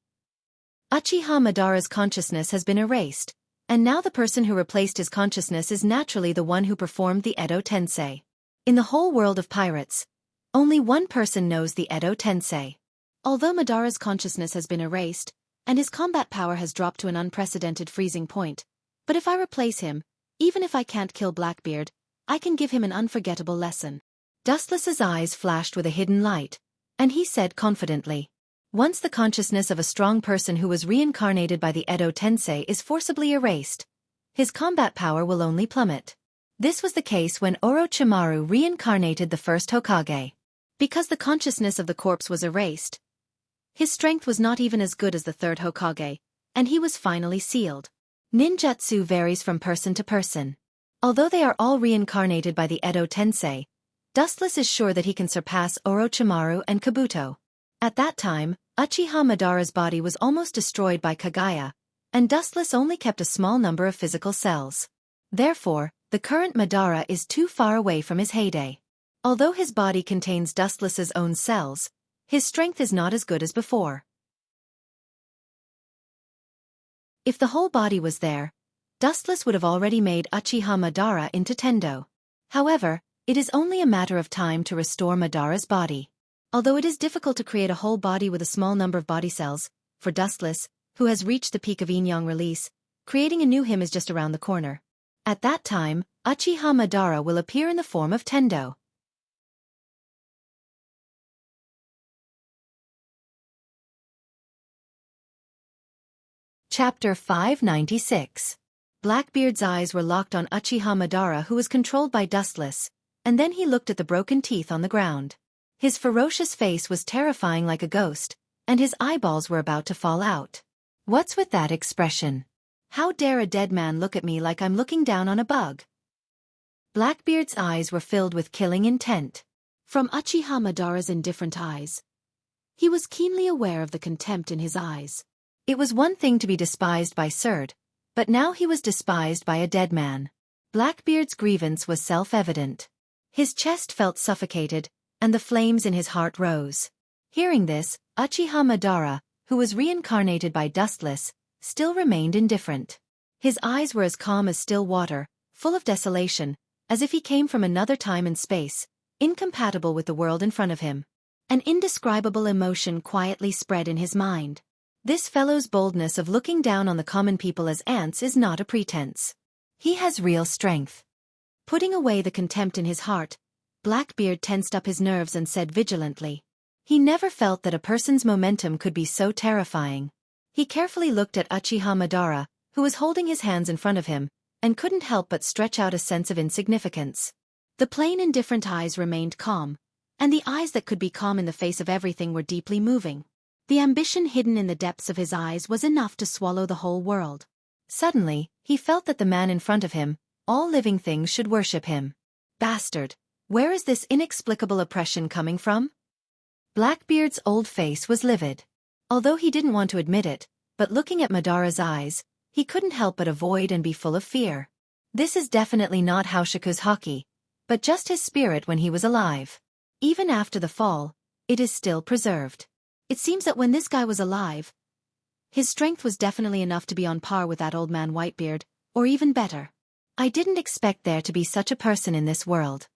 Uchiha Madara's consciousness has been erased, and now the person who replaced his consciousness is naturally the one who performed the Edo Tensei. In the whole world of pirates, only one person knows the Edo Tensei. Although Madara's consciousness has been erased, and his combat power has dropped to an unprecedented freezing point, but if I replace him, even if I can't kill Blackbeard, I can give him an unforgettable lesson. Dustless's eyes flashed with a hidden light, and he said confidently, once the consciousness of a strong person who was reincarnated by the Edo Tensei is forcibly erased, his combat power will only plummet. This was the case when Orochimaru reincarnated the first Hokage. Because the consciousness of the corpse was erased, his strength was not even as good as the third Hokage, and he was finally sealed. Ninjutsu varies from person to person. Although they are all reincarnated by the Edo Tensei, Dustless is sure that he can surpass Orochimaru and Kabuto. At that time, Uchiha Madara's body was almost destroyed by Kagaya, and Dustless only kept a small number of physical cells. Therefore, the current Madara is too far away from his heyday. Although his body contains Dustless's own cells, his strength is not as good as before. If the whole body was there, Dustless would have already made Uchiha Madara into Tendo. However, it is only a matter of time to restore Madara's body. Although it is difficult to create a whole body with a small number of body cells, for Dustless, who has reached the peak of yin-yang release, creating a new him is just around the corner. At that time, Uchiha Madara will appear in the form of Tendo. Chapter 596. Blackbeard's eyes were locked on Uchiha Madara, who was controlled by Dustless, and then he looked at the broken teeth on the ground. His ferocious face was terrifying like a ghost, and his eyeballs were about to fall out. What's with that expression? How dare a dead man look at me like I'm looking down on a bug? Blackbeard's eyes were filled with killing intent. From Uchiha Madara's indifferent eyes, he was keenly aware of the contempt in his eyes. It was one thing to be despised by Surd, but now he was despised by a dead man. Blackbeard's grievance was self-evident. His chest felt suffocated, and the flames in his heart rose. Hearing this, Uchiha Madara, who was reincarnated by Dustless, still remained indifferent. His eyes were as calm as still water, full of desolation, as if he came from another time and space, incompatible with the world in front of him. An indescribable emotion quietly spread in his mind. This fellow's boldness of looking down on the common people as ants is not a pretense. He has real strength. Putting away the contempt in his heart, Blackbeard tensed up his nerves and said vigilantly. He never felt that a person's momentum could be so terrifying. He carefully looked at Uchiha Madara, who was holding his hands in front of him, and couldn't help but stretch out a sense of insignificance. The plain indifferent eyes remained calm, and the eyes that could be calm in the face of everything were deeply moving. The ambition hidden in the depths of his eyes was enough to swallow the whole world. Suddenly, he felt that the man in front of him, all living things should worship him. Bastard, where is this inexplicable oppression coming from? Blackbeard's old face was livid. Although he didn't want to admit it, but looking at Madara's eyes, he couldn't help but avoid and be full of fear. This is definitely not Haoshaku's haki, but just his spirit when he was alive. Even after the fall, it is still preserved. It seems that when this guy was alive, his strength was definitely enough to be on par with that old man Whitebeard, or even better. I didn't expect there to be such a person in this world.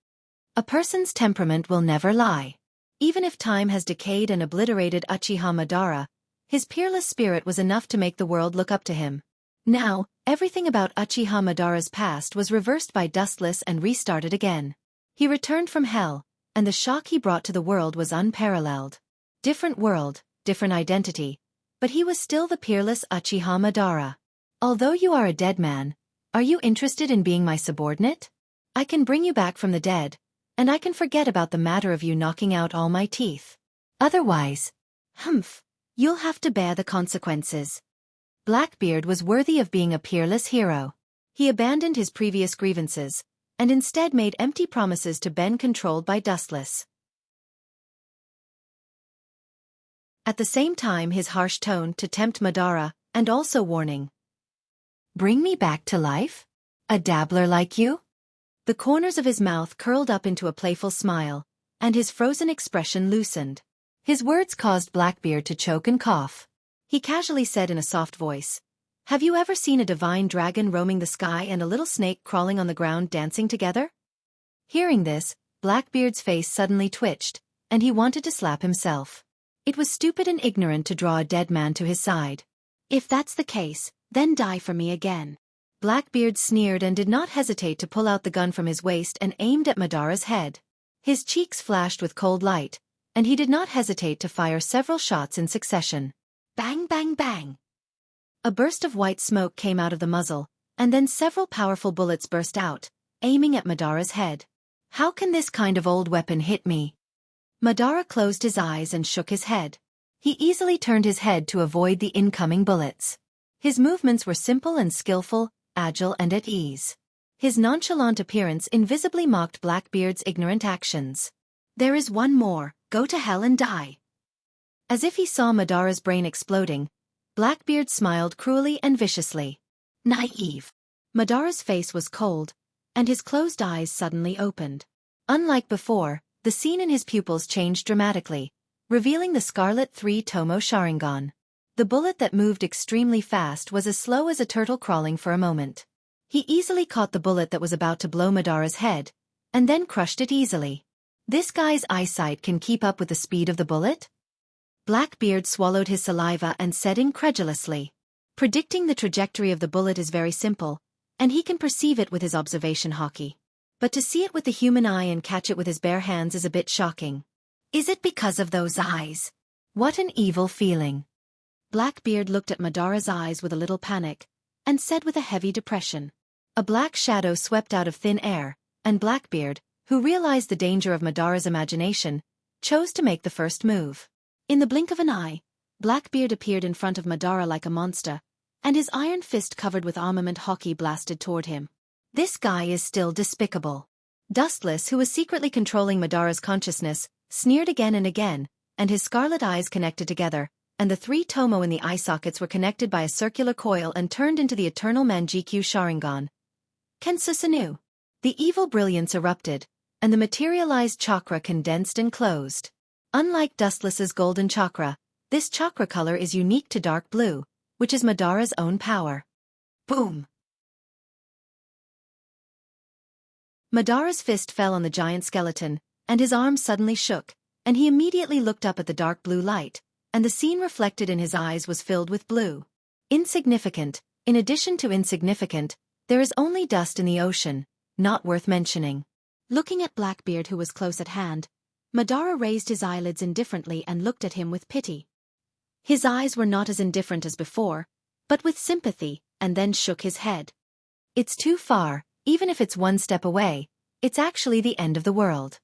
A person's temperament will never lie. Even if time has decayed and obliterated Uchiha Madara, his peerless spirit was enough to make the world look up to him. Now, Everything about Uchiha Madara's past was reversed by Dustless and restarted again. He returned from hell, and the shock he brought to the world was unparalleled. Different world, different identity, but he was still the peerless Uchiha Madara. Although you are a dead man, are you interested in being my subordinate? I can bring you back from the dead, and I can forget about the matter of you knocking out all my teeth. Otherwise, you'll have to bear the consequences. Blackbeard was worthy of being a peerless hero. He abandoned his previous grievances, and instead made empty promises to Ben controlled by Dustless. At the same time his harsh tone to tempt Madara, and also warning. Bring me back to life? A dabbler like you? The corners of his mouth curled up into a playful smile, and his frozen expression loosened. His words caused Blackbeard to choke and cough. He casually said in a soft voice, Have you ever seen a divine dragon roaming the sky and a little snake crawling on the ground dancing together? Hearing this, Blackbeard's face suddenly twitched, and he wanted to slap himself. It was stupid and ignorant to draw a dead man to his side. If that's the case, then die for me again. Blackbeard sneered and did not hesitate to pull out the gun from his waist and aimed at Madara's head. His cheeks flashed with cold light, and he did not hesitate to fire several shots in succession. Bang, bang, bang. A burst of white smoke came out of the muzzle, and then several powerful bullets burst out, aiming at Madara's head. How can this kind of old weapon hit me? Madara closed his eyes and shook his head. He easily turned his head to avoid the incoming bullets. His movements were simple and skillful, agile and at ease. His nonchalant appearance invisibly mocked Blackbeard's ignorant actions. There is one more, go to hell and die. As if he saw Madara's brain exploding, Blackbeard smiled cruelly and viciously. Naive. Madara's face was cold, and his closed eyes suddenly opened. Unlike before, the scene in his pupils changed dramatically, revealing the Scarlet 3 Tomo Sharingan. The bullet that moved extremely fast was as slow as a turtle crawling for a moment. He easily caught the bullet that was about to blow Madara's head, and then crushed it easily. This guy's eyesight can keep up with the speed of the bullet? Blackbeard swallowed his saliva and said incredulously. Predicting the trajectory of the bullet is very simple, and he can perceive it with his observation hockey. But to see it with the human eye and catch it with his bare hands is a bit shocking. Is it because of those eyes? What an evil feeling. Blackbeard looked at Madara's eyes with a little panic, and said with a heavy depression. A black shadow swept out of thin air, and Blackbeard, who realized the danger of Madara's imagination, chose to make the first move. In the blink of an eye, Blackbeard appeared in front of Madara like a monster, and his iron fist covered with armament hockey blasted toward him. This guy is still despicable. Dustless, who was secretly controlling Madara's consciousness, sneered again and again, and his scarlet eyes connected together, and the 3 Tomo in the eye sockets were connected by a circular coil and turned into the eternal Manjikyu Sharingan. Kensusanu. The evil brilliance erupted, and the materialized chakra condensed and closed. Unlike Dustless's golden chakra, this chakra color is unique to dark blue, which is Madara's own power. Boom! Madara's fist fell on the giant skeleton, and his arm suddenly shook, and he immediately looked up at the dark blue light, and the scene reflected in his eyes was filled with blue. Insignificant, in addition to insignificant, there is only dust in the ocean, not worth mentioning. Looking at Blackbeard, who was close at hand, Madara raised his eyelids indifferently and looked at him with pity. His eyes were not as indifferent as before, but with sympathy, and then shook his head. It's too far, even if it's one step away, it's actually the end of the world.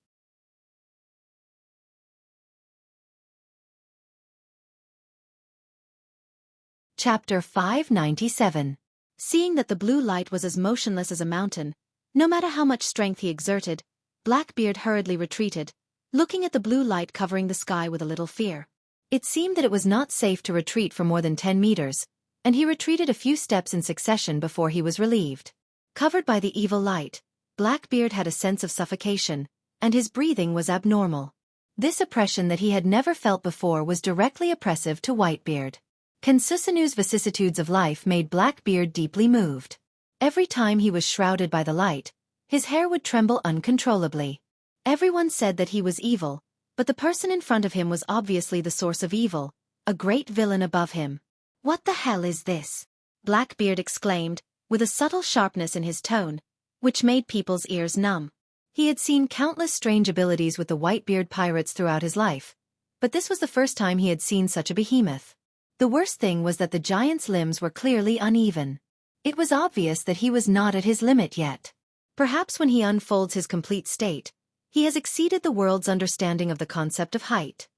Chapter 597. Seeing that the blue light was as motionless as a mountain, no matter how much strength he exerted, Blackbeard hurriedly retreated, looking at the blue light covering the sky with a little fear. It seemed that it was not safe to retreat for more than 10 meters, and he retreated a few steps in succession before he was relieved. Covered by the evil light, Blackbeard had a sense of suffocation, and his breathing was abnormal. This oppression that he had never felt before was directly oppressive to Whitebeard. Kensusanu's vicissitudes of life made Blackbeard deeply moved. Every time he was shrouded by the light, his hair would tremble uncontrollably. Everyone said that he was evil, but the person in front of him was obviously the source of evil, a great villain above him. What the hell is this? Blackbeard exclaimed, with a subtle sharpness in his tone, which made people's ears numb. He had seen countless strange abilities with the Whitebeard pirates throughout his life, but this was the first time he had seen such a behemoth. The worst thing was that the giant's limbs were clearly uneven. It was obvious that he was not at his limit yet. Perhaps when he unfolds his complete state, he has exceeded the world's understanding of the concept of height.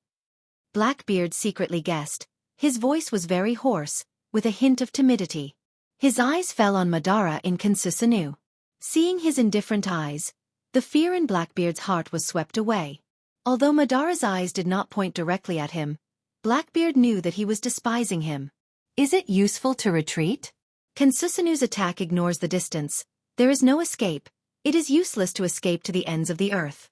Blackbeard secretly guessed. His voice was very hoarse, with a hint of timidity. His eyes fell on Madara in Kansusanoo. Seeing his indifferent eyes, the fear in Blackbeard's heart was swept away. Although Madara's eyes did not point directly at him, Blackbeard knew that he was despising him. Is it useful to retreat? Kansusanoo's attack ignores the distance. There is no escape. It is useless to escape to the ends of the earth.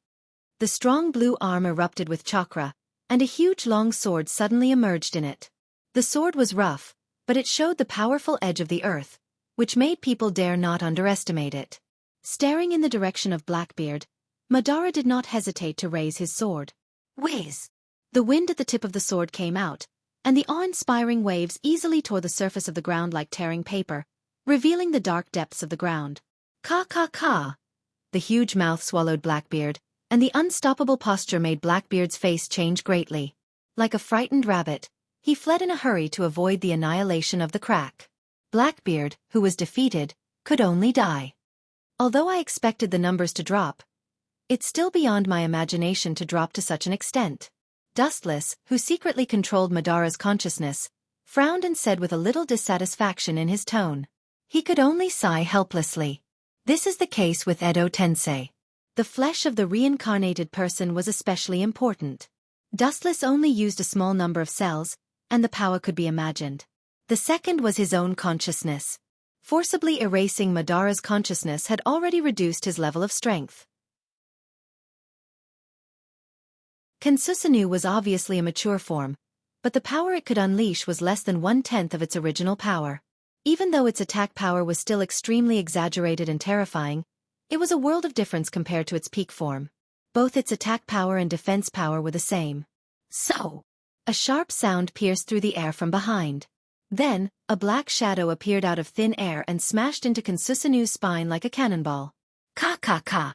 The strong blue arm erupted with chakra, and a huge long sword suddenly emerged in it. The sword was rough, but it showed the powerful edge of the earth, which made people dare not underestimate it. Staring in the direction of Blackbeard, Madara did not hesitate to raise his sword. Whiz! The wind at the tip of the sword came out, and the awe-inspiring waves easily tore the surface of the ground like tearing paper, revealing the dark depths of the ground. Ka ka ka! The huge mouth swallowed Blackbeard, and the unstoppable posture made Blackbeard's face change greatly. Like a frightened rabbit, he fled in a hurry to avoid the annihilation of the crack. Blackbeard, who was defeated, could only die. Although I expected the numbers to drop, it's still beyond my imagination to drop to such an extent. Dustless, who secretly controlled Madara's consciousness, frowned and said with a little dissatisfaction in his tone. He could only sigh helplessly. This is the case with Edo Tensei. The flesh of the reincarnated person was especially important. Dustless only used a small number of cells, and the power could be imagined. The second was his own consciousness. Forcibly erasing Madara's consciousness had already reduced his level of strength. Kansusanoo was obviously a mature form, but the power it could unleash was less than 1/10 of its original power. Even though its attack power was still extremely exaggerated and terrifying, it was a world of difference compared to its peak form. Both its attack power and defense power were the same. So! A sharp sound pierced through the air from behind. Then, a black shadow appeared out of thin air and smashed into Kansusanoo's spine like a cannonball. Ka ka ka!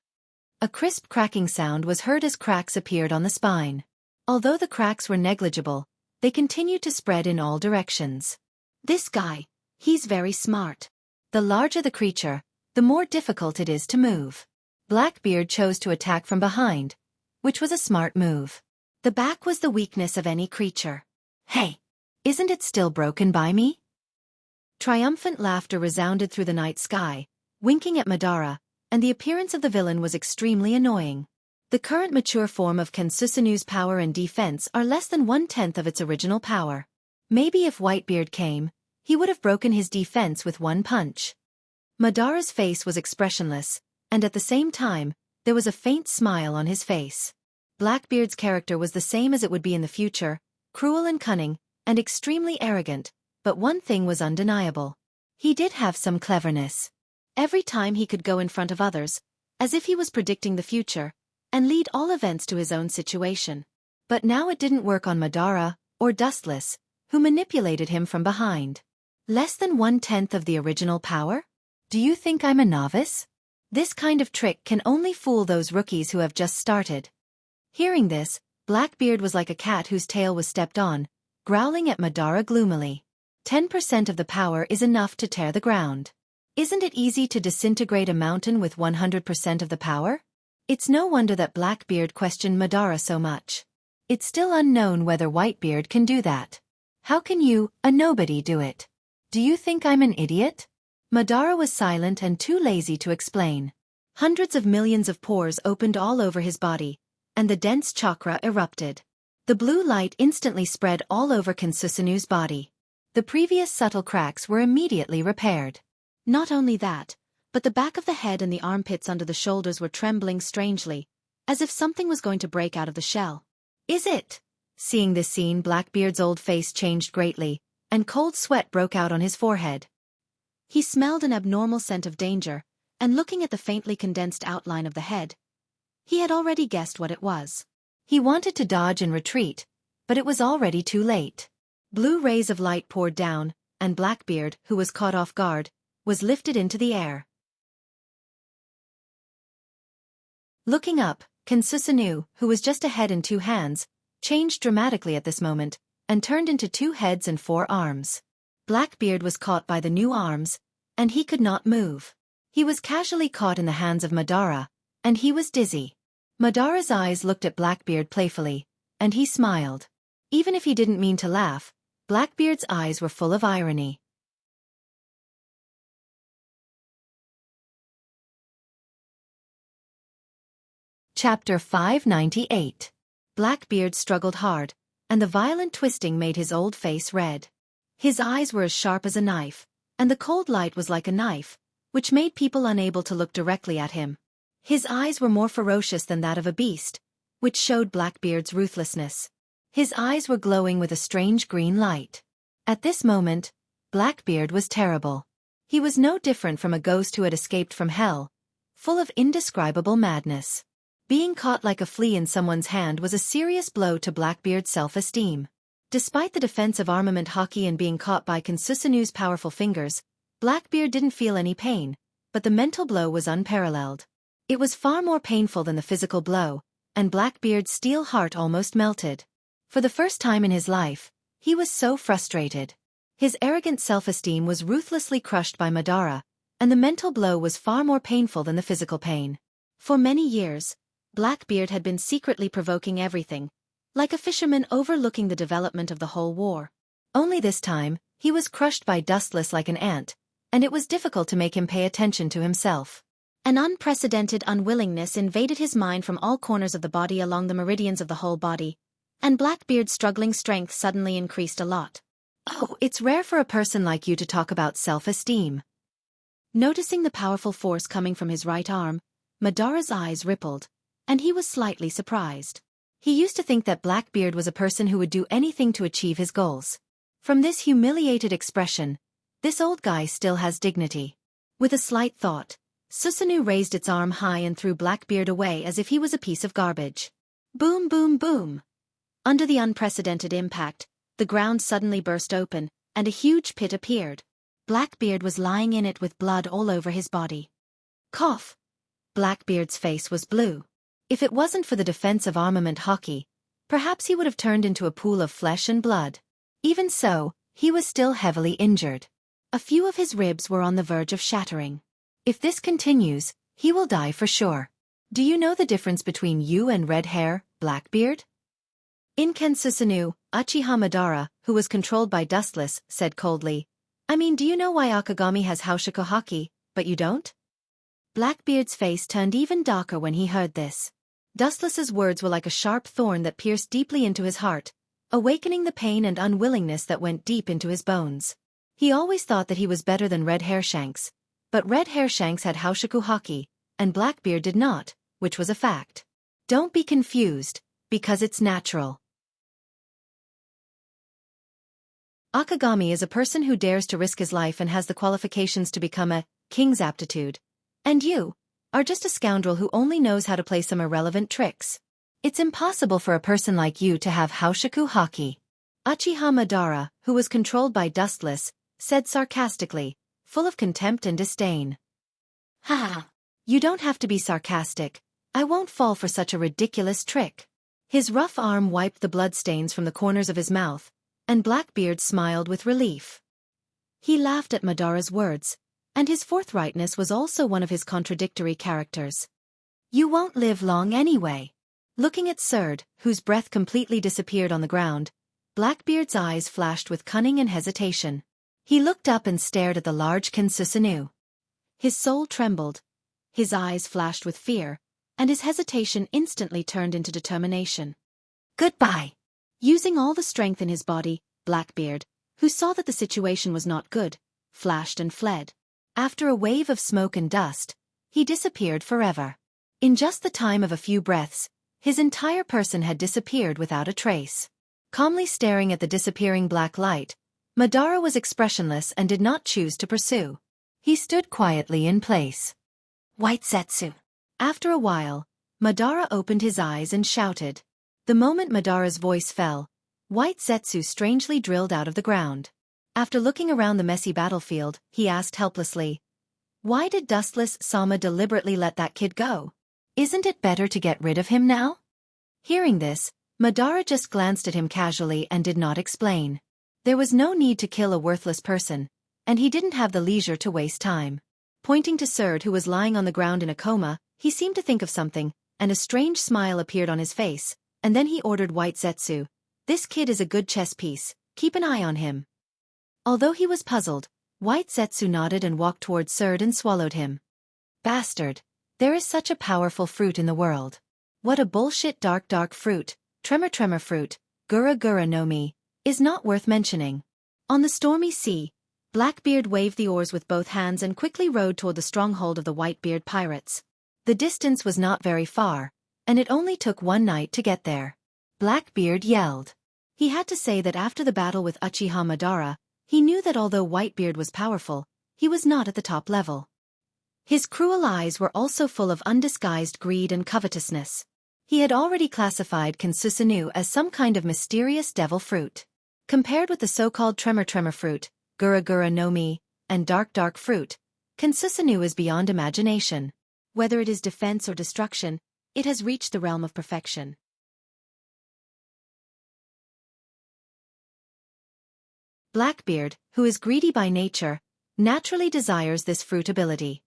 A crisp cracking sound was heard as cracks appeared on the spine. Although the cracks were negligible, they continued to spread in all directions. This guy, he's very smart. The larger the creature, the more difficult it is to move. Blackbeard chose to attack from behind, which was a smart move. The back was the weakness of any creature. Hey! Isn't it still broken by me? Triumphant laughter resounded through the night sky, winking at Madara, and the appearance of the villain was extremely annoying. The current mature form of Kansusanoo's power and defense are less than 1/10 of its original power. Maybe if Whitebeard came, he would have broken his defense with one punch. Madara's face was expressionless, and at the same time, there was a faint smile on his face. Blackbeard's character was the same as it would be in the future, cruel and cunning, and extremely arrogant, but one thing was undeniable. He did have some cleverness. Every time he could go in front of others, as if he was predicting the future, and lead all events to his own situation. But now it didn't work on Madara, or Dustless, who manipulated him from behind. Less than 1/10 of the original power? Do you think I'm a novice? This kind of trick can only fool those rookies who have just started. Hearing this, Blackbeard was like a cat whose tail was stepped on, growling at Madara gloomily. 10% of the power is enough to tear the ground. Isn't it easy to disintegrate a mountain with 100% of the power? It's no wonder that Blackbeard questioned Madara so much. It's still unknown whether Whitebeard can do that. How can you, a nobody, do it? Do you think I'm an idiot? Madara was silent and too lazy to explain. Hundreds of millions of pores opened all over his body, and the dense chakra erupted. The blue light instantly spread all over Kansusanoo's body. The previous subtle cracks were immediately repaired. Not only that, but the back of the head and the armpits under the shoulders were trembling strangely, as if something was going to break out of the shell. Is it? Seeing this scene, Blackbeard's old face changed greatly, and cold sweat broke out on his forehead. He smelled an abnormal scent of danger, and looking at the faintly condensed outline of the head, he had already guessed what it was. He wanted to dodge and retreat, but it was already too late. Blue rays of light poured down, and Blackbeard, who was caught off guard, was lifted into the air. Looking up, Kensusanoo, who was just a head and 2 hands, changed dramatically at this moment, and turned into 2 heads and 4 arms. Blackbeard was caught by the new arms, and he could not move. He was casually caught in the hands of Madara, and he was dizzy. Madara's eyes looked at Blackbeard playfully, and he smiled. Even if he didn't mean to laugh, Blackbeard's eyes were full of irony. Chapter 598. Blackbeard struggled hard, and the violent twisting made his old face red. His eyes were as sharp as a knife, and the cold light was like a knife, which made people unable to look directly at him. His eyes were more ferocious than that of a beast, which showed Blackbeard's ruthlessness. His eyes were glowing with a strange green light. At this moment, Blackbeard was terrible. He was no different from a ghost who had escaped from hell, full of indescribable madness. Being caught like a flea in someone's hand was a serious blow to Blackbeard's self-esteem. Despite the defensive armament hockey and being caught by Kensusanoo's powerful fingers, Blackbeard didn't feel any pain, but the mental blow was unparalleled. It was far more painful than the physical blow, and Blackbeard's steel heart almost melted. For the first time in his life, he was so frustrated. His arrogant self-esteem was ruthlessly crushed by Madara, and the mental blow was far more painful than the physical pain. For many years, Blackbeard had been secretly provoking everything, like a fisherman overlooking the development of the whole war. Only this time, he was crushed by Dustless like an ant, and it was difficult to make him pay attention to himself. An unprecedented unwillingness invaded his mind from all corners of the body along the meridians of the whole body, and Blackbeard's struggling strength suddenly increased a lot. "Oh, it's rare for a person like you to talk about self-esteem." Noticing the powerful force coming from his right arm, Madara's eyes rippled, and he was slightly surprised. He used to think that Blackbeard was a person who would do anything to achieve his goals. From this humiliated expression, this old guy still has dignity. With a slight thought, Susanoo raised its arm high and threw Blackbeard away as if he was a piece of garbage. Boom, boom, boom. Under the unprecedented impact, the ground suddenly burst open, and a huge pit appeared. Blackbeard was lying in it with blood all over his body. Cough. Blackbeard's face was blue. If it wasn't for the defensive armament hockey, perhaps he would have turned into a pool of flesh and blood. Even so, he was still heavily injured. A few of his ribs were on the verge of shattering. If this continues, he will die for sure. Do you know the difference between you and red hair, Blackbeard? In Kensusanoo, Uchiha Madara, who was controlled by Dustless, said coldly, "I mean, do you know why Akagami has Haushaku Haki, but you don't?" Blackbeard's face turned even darker when he heard this. Dustless's words were like a sharp thorn that pierced deeply into his heart, awakening the pain and unwillingness that went deep into his bones. He always thought that he was better than Red Hairshanks, but Red Hairshanks had Haushaku Haki, and Blackbeard did not, which was a fact. Don't be confused, because it's natural. Akagami is a person who dares to risk his life and has the qualifications to become a king's aptitude. And you are just a scoundrel who only knows how to play some irrelevant tricks. It's impossible for a person like you to have Haushaku Haki. Uchiha Madara, who was controlled by Dustless, said sarcastically, full of contempt and disdain. "Ha! You don't have to be sarcastic. I won't fall for such a ridiculous trick." His rough arm wiped the bloodstains from the corners of his mouth, and Blackbeard smiled with relief. He laughed at Madara's words, and his forthrightness was also one of his contradictory characters. "You won't live long anyway." Looking at Surd, whose breath completely disappeared on the ground, Blackbeard's eyes flashed with cunning and hesitation. He looked up and stared at the large Kensusanoo. His soul trembled, his eyes flashed with fear, and his hesitation instantly turned into determination. "Goodbye." Using all the strength in his body, Blackbeard, who saw that the situation was not good, flashed and fled. After a wave of smoke and dust, he disappeared forever. In just the time of a few breaths, his entire person had disappeared without a trace. Calmly staring at the disappearing black light, Madara was expressionless and did not choose to pursue. He stood quietly in place. "White Zetsu." After a while, Madara opened his eyes and shouted. The moment Madara's voice fell, White Zetsu strangely drilled out of the ground. After looking around the messy battlefield, he asked helplessly, "Why did Dustless Sama deliberately let that kid go? Isn't it better to get rid of him now?" Hearing this, Madara just glanced at him casually and did not explain. There was no need to kill a worthless person, and he didn't have the leisure to waste time. Pointing to Surd, who was lying on the ground in a coma, he seemed to think of something, and a strange smile appeared on his face, and then he ordered White Zetsu, "This kid is a good chess piece, keep an eye on him." Although he was puzzled, White Zetsu nodded and walked towards Surd and swallowed him. "Bastard. There is such a powerful fruit in the world. What a bullshit dark fruit, tremor fruit, gura no mi, is not worth mentioning." On the stormy sea, Blackbeard waved the oars with both hands and quickly rowed toward the stronghold of the Whitebeard pirates. The distance was not very far, and it only took one night to get there. Blackbeard yelled. He had to say that after the battle with Uchiha Madara, he knew that although Whitebeard was powerful, he was not at the top level. His cruel eyes were also full of undisguised greed and covetousness. He had already classified Kansusanu as some kind of mysterious devil fruit. Compared with the so-called tremor fruit, gura no mi, and dark fruit, Kansusanu is beyond imagination. Whether it is defense or destruction, it has reached the realm of perfection. Blackbeard, who is greedy by nature, naturally desires this fruit ability.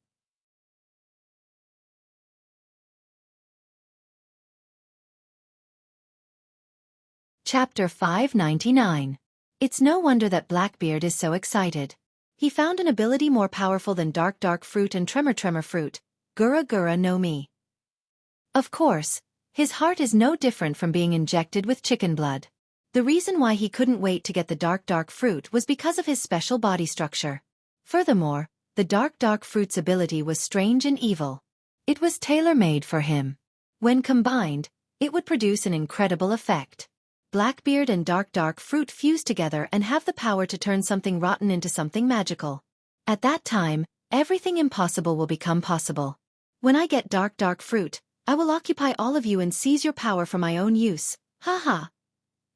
Chapter 599. It's no wonder that Blackbeard is so excited. He found an ability more powerful than dark fruit and tremor fruit, gura no mi. Of course, his heart is no different from being injected with chicken blood. The reason why he couldn't wait to get the dark fruit was because of his special body structure. Furthermore, the dark fruit's ability was strange and evil. It was tailor-made for him. When combined, it would produce an incredible effect. Blackbeard and dark fruit fuse together and have the power to turn something rotten into something magical. At that time, everything impossible will become possible. When I get dark fruit, I will occupy all of you and seize your power for my own use. Ha ha.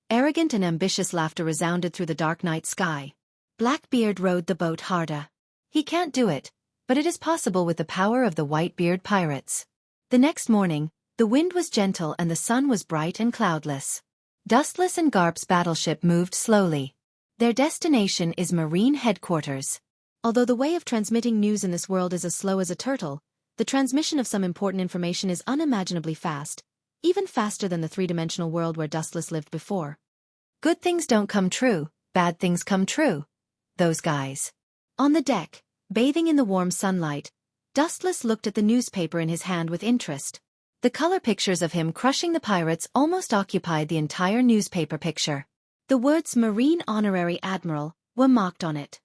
Arrogant and ambitious laughter resounded through the dark night sky. Blackbeard rowed the boat harder. He can't do it, but it is possible with the power of the Whitebeard pirates. The next morning, the wind was gentle and the sun was bright and cloudless. Dustless and Garp's battleship moved slowly. Their destination is Marine Headquarters. Although the way of transmitting news in this world is as slow as a turtle, the transmission of some important information is unimaginably fast, even faster than the three-dimensional world where Dustless lived before. Good things don't come true, bad things come true. Those guys. On the deck, bathing in the warm sunlight, Dustless looked at the newspaper in his hand with interest. The color pictures of him crushing the pirates almost occupied the entire newspaper picture. The words Marine Honorary Admiral were marked on it.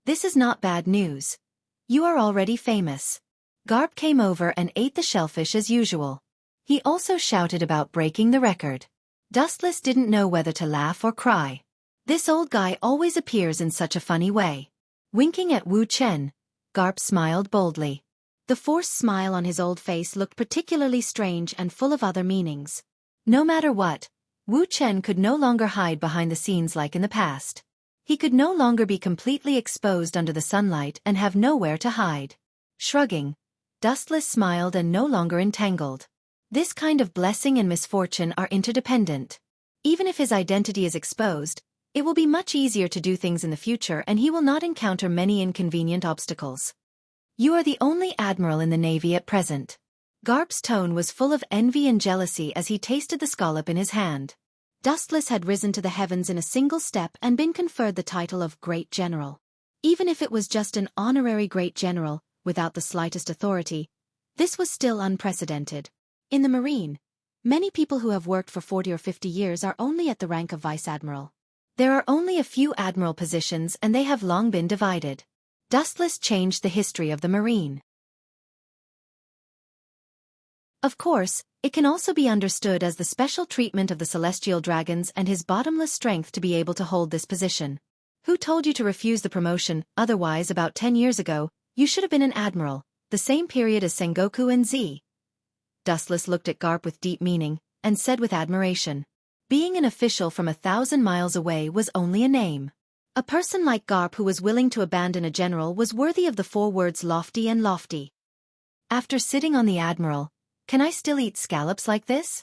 This is not bad news. You are already famous. Garp came over and ate the shellfish as usual. He also shouted about breaking the record. Dustless didn't know whether to laugh or cry. This old guy always appears in such a funny way. Winking at Wu Chen, Garp smiled boldly. The forced smile on his old face looked particularly strange and full of other meanings. No matter what, Wu Chen could no longer hide behind the scenes like in the past. He could no longer be completely exposed under the sunlight and have nowhere to hide. Shrugging, Dustless smiled and no longer entangled. This kind of blessing and misfortune are interdependent. Even if his identity is exposed, it will be much easier to do things in the future and he will not encounter many inconvenient obstacles. You are the only admiral in the Navy at present. Garp's tone was full of envy and jealousy as he tasted the scallop in his hand. Dustless had risen to the heavens in a single step and been conferred the title of Great General. Even if it was just an honorary Great General, without the slightest authority, this was still unprecedented. In the Marine, many people who have worked for 40 or 50 years are only at the rank of Vice Admiral. There are only a few admiral positions and they have long been divided. Dustless changed the history of the Marine. Of course, it can also be understood as the special treatment of the celestial dragons and his bottomless strength to be able to hold this position. Who told you to refuse the promotion? Otherwise, about 10 years ago, you should have been an admiral, the same period as Sengoku and Z. Dustless looked at Garp with deep meaning, and said with admiration. Being an official from 1,000 miles away was only a name. A person like Garp who was willing to abandon a general was worthy of the 4 words lofty and lofty. After sitting on the admiral, can I still eat scallops like this?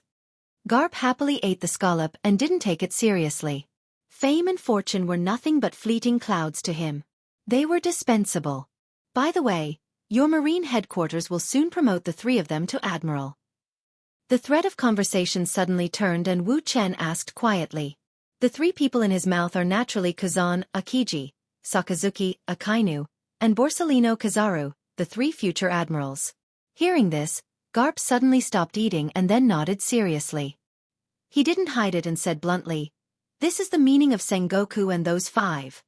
Garp happily ate the scallop and didn't take it seriously. Fame and fortune were nothing but fleeting clouds to him. They were dispensable. By the way, your marine headquarters will soon promote the 3 of them to admiral. The thread of conversation suddenly turned and Wu Chen asked quietly. The 3 people in his mouth are naturally Kazan, Akiji, Sakazuki, Akainu, and Borsellino Kizaru, the 3 future admirals. Hearing this, Garp suddenly stopped eating and then nodded seriously. He didn't hide it and said bluntly, "This is the meaning of Sengoku and those 5.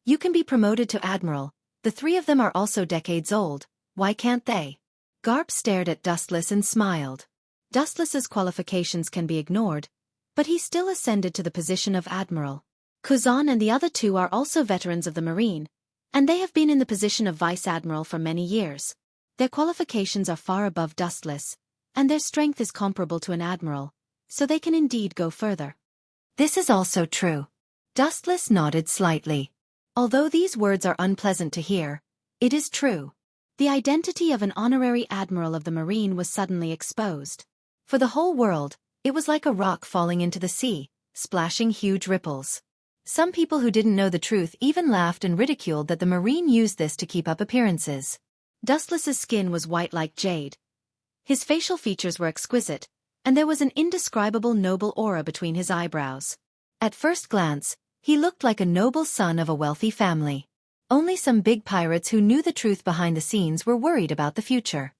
You can be promoted to admiral, the 3 of them are also decades old, why can't they?" Garp stared at Dustless and smiled. Dustless's qualifications can be ignored, but he still ascended to the position of admiral. Kuzan and the other 2 are also veterans of the marine, and they have been in the position of vice admiral for many years. Their qualifications are far above Dustless, and their strength is comparable to an admiral, so they can indeed go further. This is also true. Dustless nodded slightly. Although these words are unpleasant to hear, it is true. The identity of an honorary admiral of the marine was suddenly exposed. For the whole world, it was like a rock falling into the sea, splashing huge ripples. Some people who didn't know the truth even laughed and ridiculed that the marine used this to keep up appearances. Dustless's skin was white like jade. His facial features were exquisite, and there was an indescribable noble aura between his eyebrows. At first glance, he looked like a noble son of a wealthy family. Only some big pirates who knew the truth behind the scenes were worried about the future.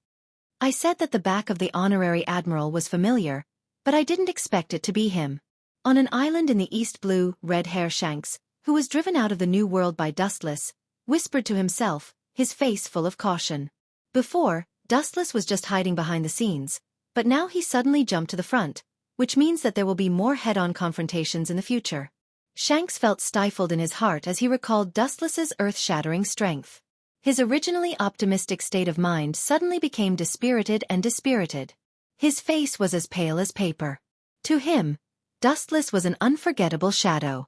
I said that the back of the honorary admiral was familiar, but I didn't expect it to be him. On an island in the East Blue, red-hair Shanks, who was driven out of the New World by Dustless, whispered to himself, his face full of caution. Before, Dustless was just hiding behind the scenes, but now he suddenly jumped to the front, which means that there will be more head-on confrontations in the future. Shanks felt stifled in his heart as he recalled Dustless's earth-shattering strength. His originally optimistic state of mind suddenly became dispirited and dispirited. His face was as pale as paper. To him, Dustless was an unforgettable shadow.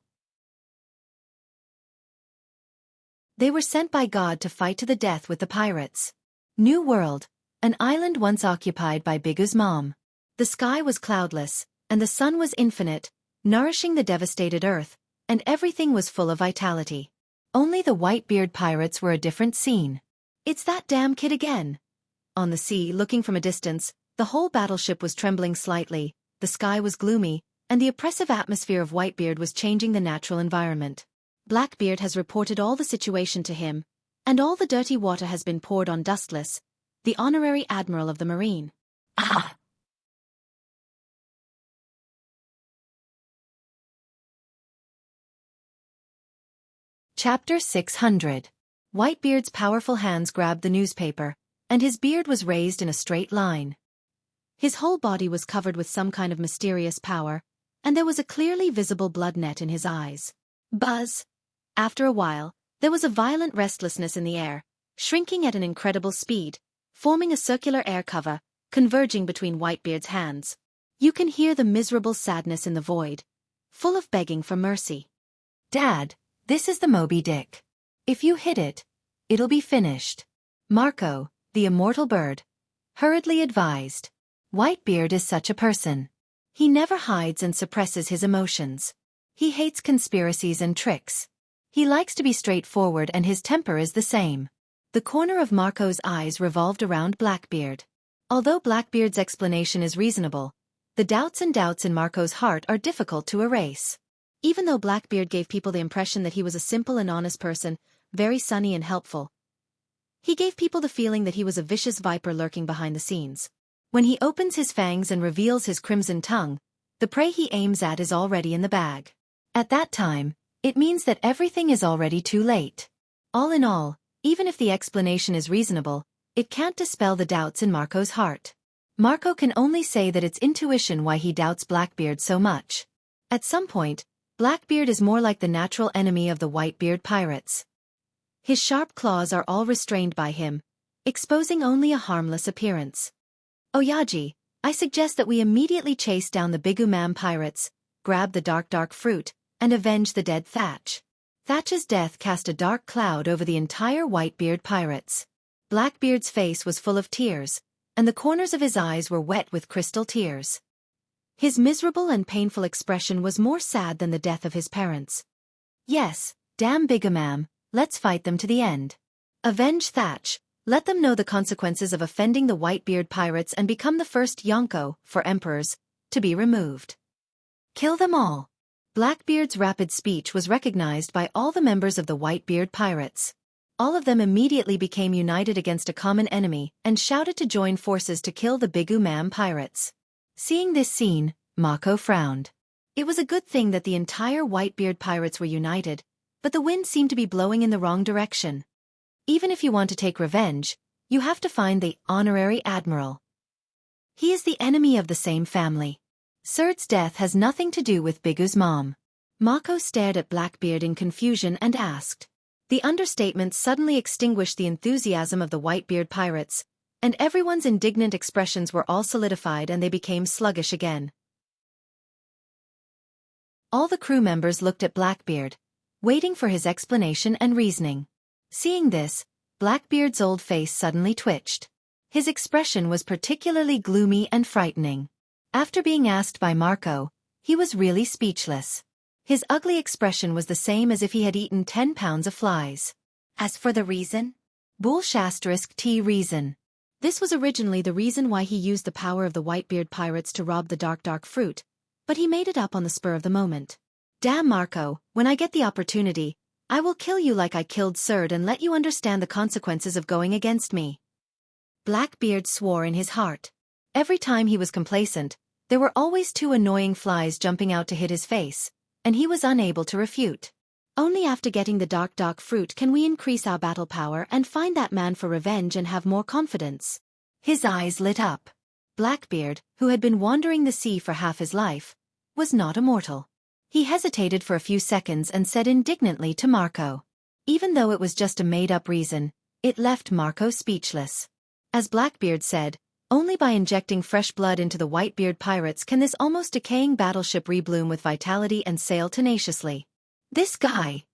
They were sent by God to fight to the death with the pirates. New World, an island once occupied by Bigu's mom. The sky was cloudless, and the sun was infinite, nourishing the devastated earth, and everything was full of vitality. Only the Whitebeard pirates were a different scene. "It's that damn kid again." On the sea, looking from a distance, the whole battleship was trembling slightly, the sky was gloomy, and the oppressive atmosphere of Whitebeard was changing the natural environment. Blackbeard has reported all the situation to him, and all the dirty water has been poured on Dustless, the honorary admiral of the marine. Ah! Chapter 600. Whitebeard's powerful hands grabbed the newspaper, and his beard was raised in a straight line. His whole body was covered with some kind of mysterious power, and there was a clearly visible blood net in his eyes. Buzz! After a while, there was a violent restlessness in the air, shrinking at an incredible speed, forming a circular air cover, converging between Whitebeard's hands. You can hear the miserable sadness in the void, full of begging for mercy. "Dad, this is the Moby Dick. If you hit it, it'll be finished," Marco, the immortal bird, hurriedly advised. Whitebeard is such a person. He never hides and suppresses his emotions. He hates conspiracies and tricks. He likes to be straightforward and his temper is the same. The corner of Marco's eyes revolved around Blackbeard. Although Blackbeard's explanation is reasonable, the doubts in Marco's heart are difficult to erase. Even though Blackbeard gave people the impression that he was a simple and honest person, very sunny and helpful, he gave people the feeling that he was a vicious viper lurking behind the scenes. When he opens his fangs and reveals his crimson tongue, the prey he aims at is already in the bag. At that time, it means that everything is already too late. All in all, even if the explanation is reasonable, it can't dispel the doubts in Marco's heart. Marco can only say that it's intuition why he doubts Blackbeard so much. At some point, Blackbeard is more like the natural enemy of the Whitebeard pirates. His sharp claws are all restrained by him, exposing only a harmless appearance. "Oyaji, I suggest that we immediately chase down the Bigumam pirates, grab the dark fruit, and avenge the dead Thatch." Thatch's death cast a dark cloud over the entire Whitebeard pirates. Blackbeard's face was full of tears, and the corners of his eyes were wet with crystal tears. His miserable and painful expression was more sad than the death of his parents. Yes, damn Bigumam, let's fight them to the end. Avenge Thatch, let them know the consequences of offending the Whitebeard pirates and become the first Yonko, for emperors, to be removed. Kill them all. Blackbeard's rapid speech was recognized by all the members of the Whitebeard pirates. All of them immediately became united against a common enemy and shouted to join forces to kill the Bigumam pirates. Seeing this scene, Mako frowned. It was a good thing that the entire Whitebeard pirates were united, but the wind seemed to be blowing in the wrong direction. Even if you want to take revenge, you have to find the honorary admiral. He is the enemy of the same family. Surd's death has nothing to do with Bigu's mom. Mako stared at Blackbeard in confusion and asked. The understatement suddenly extinguished the enthusiasm of the Whitebeard pirates, and everyone's indignant expressions were all solidified and they became sluggish again. All the crew members looked at Blackbeard, waiting for his explanation and reasoning. Seeing this, Blackbeard's old face suddenly twitched. His expression was particularly gloomy and frightening. After being asked by Mako, he was really speechless. His ugly expression was the same as if he had eaten 10 pounds of flies. As for the reason? Bull*T reason. This was originally the reason why he used the power of the Whitebeard pirates to rob the dark fruit, but he made it up on the spur of the moment. Damn Marco, when I get the opportunity, I will kill you like I killed Surd and let you understand the consequences of going against me. Blackbeard swore in his heart. Every time he was complacent, there were always 2 annoying flies jumping out to hit his face, and he was unable to refute. Only after getting the dark fruit can we increase our battle power and find that man for revenge and have more confidence. His eyes lit up. Blackbeard, who had been wandering the sea for half his life, was not immortal. He hesitated for a few seconds and said indignantly to Marco. Even though it was just a made-up reason, it left Marco speechless. As Blackbeard said, only by injecting fresh blood into the Whitebeard pirates can this almost decaying battleship rebloom with vitality and sail tenaciously. This guy.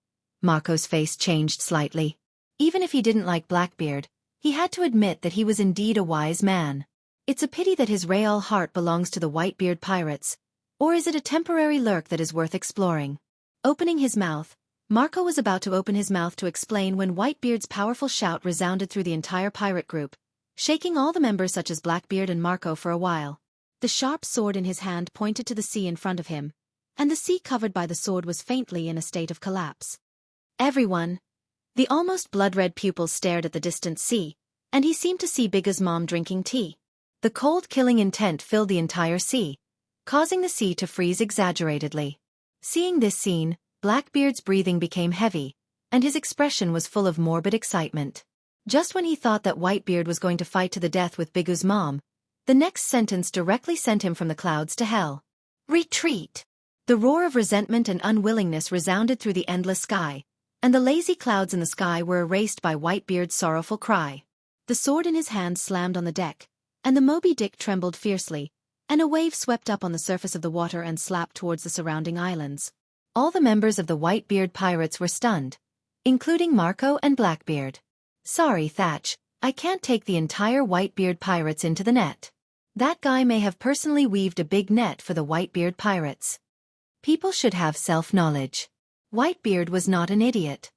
Marco's face changed slightly. Even if he didn't like Blackbeard, he had to admit that he was indeed a wise man. It's a pity that his real heart belongs to the Whitebeard pirates. Or is it a temporary lurk that is worth exploring? Opening his mouth, Marco was about to open his mouth to explain when Whitebeard's powerful shout resounded through the entire pirate group, shaking all the members such as Blackbeard and Marco for a while. The sharp sword in his hand pointed to the sea in front of him, and the sea covered by the sword was faintly in a state of collapse. Everyone. The almost blood-red pupils stared at the distant sea, and he seemed to see Bigu's mom drinking tea. The cold killing intent filled the entire sea, causing the sea to freeze exaggeratedly. Seeing this scene, Blackbeard's breathing became heavy, and his expression was full of morbid excitement. Just when he thought that Whitebeard was going to fight to the death with Bigu's mom, the next sentence directly sent him from the clouds to hell. Retreat! The roar of resentment and unwillingness resounded through the endless sky, and the lazy clouds in the sky were erased by Whitebeard's sorrowful cry. The sword in his hand slammed on the deck, and the Moby Dick trembled fiercely, and a wave swept up on the surface of the water and slapped towards the surrounding islands. All the members of the Whitebeard pirates were stunned, including Marco and Blackbeard. Sorry, Thatch, I can't take the entire Whitebeard pirates into the net. That guy may have personally weaved a big net for the Whitebeard pirates. People should have self-knowledge. Whitebeard was not an idiot.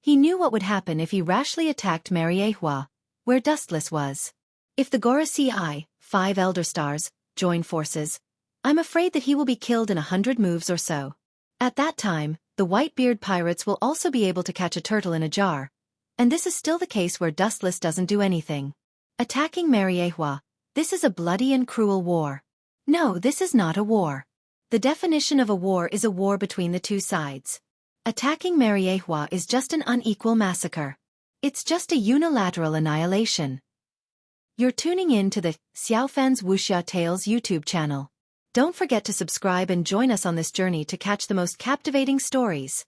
He knew what would happen if he rashly attacked Mariehua, where Dustless was. If the Gorasei, 5 Elder Stars, join forces, I'm afraid that he will be killed in 100 moves or so. At that time, the Whitebeard pirates will also be able to catch a turtle in a jar, and this is still the case where Dustless doesn't do anything. Attacking Mariehua, this is a bloody and cruel war. No, this is not a war. The definition of a war is a war between the 2 sides. Attacking Mariehua is just an unequal massacre. It's just a unilateral annihilation. You're tuning in to the Xiaofan's Wuxia Tales YouTube channel. Don't forget to subscribe and join us on this journey to catch the most captivating stories.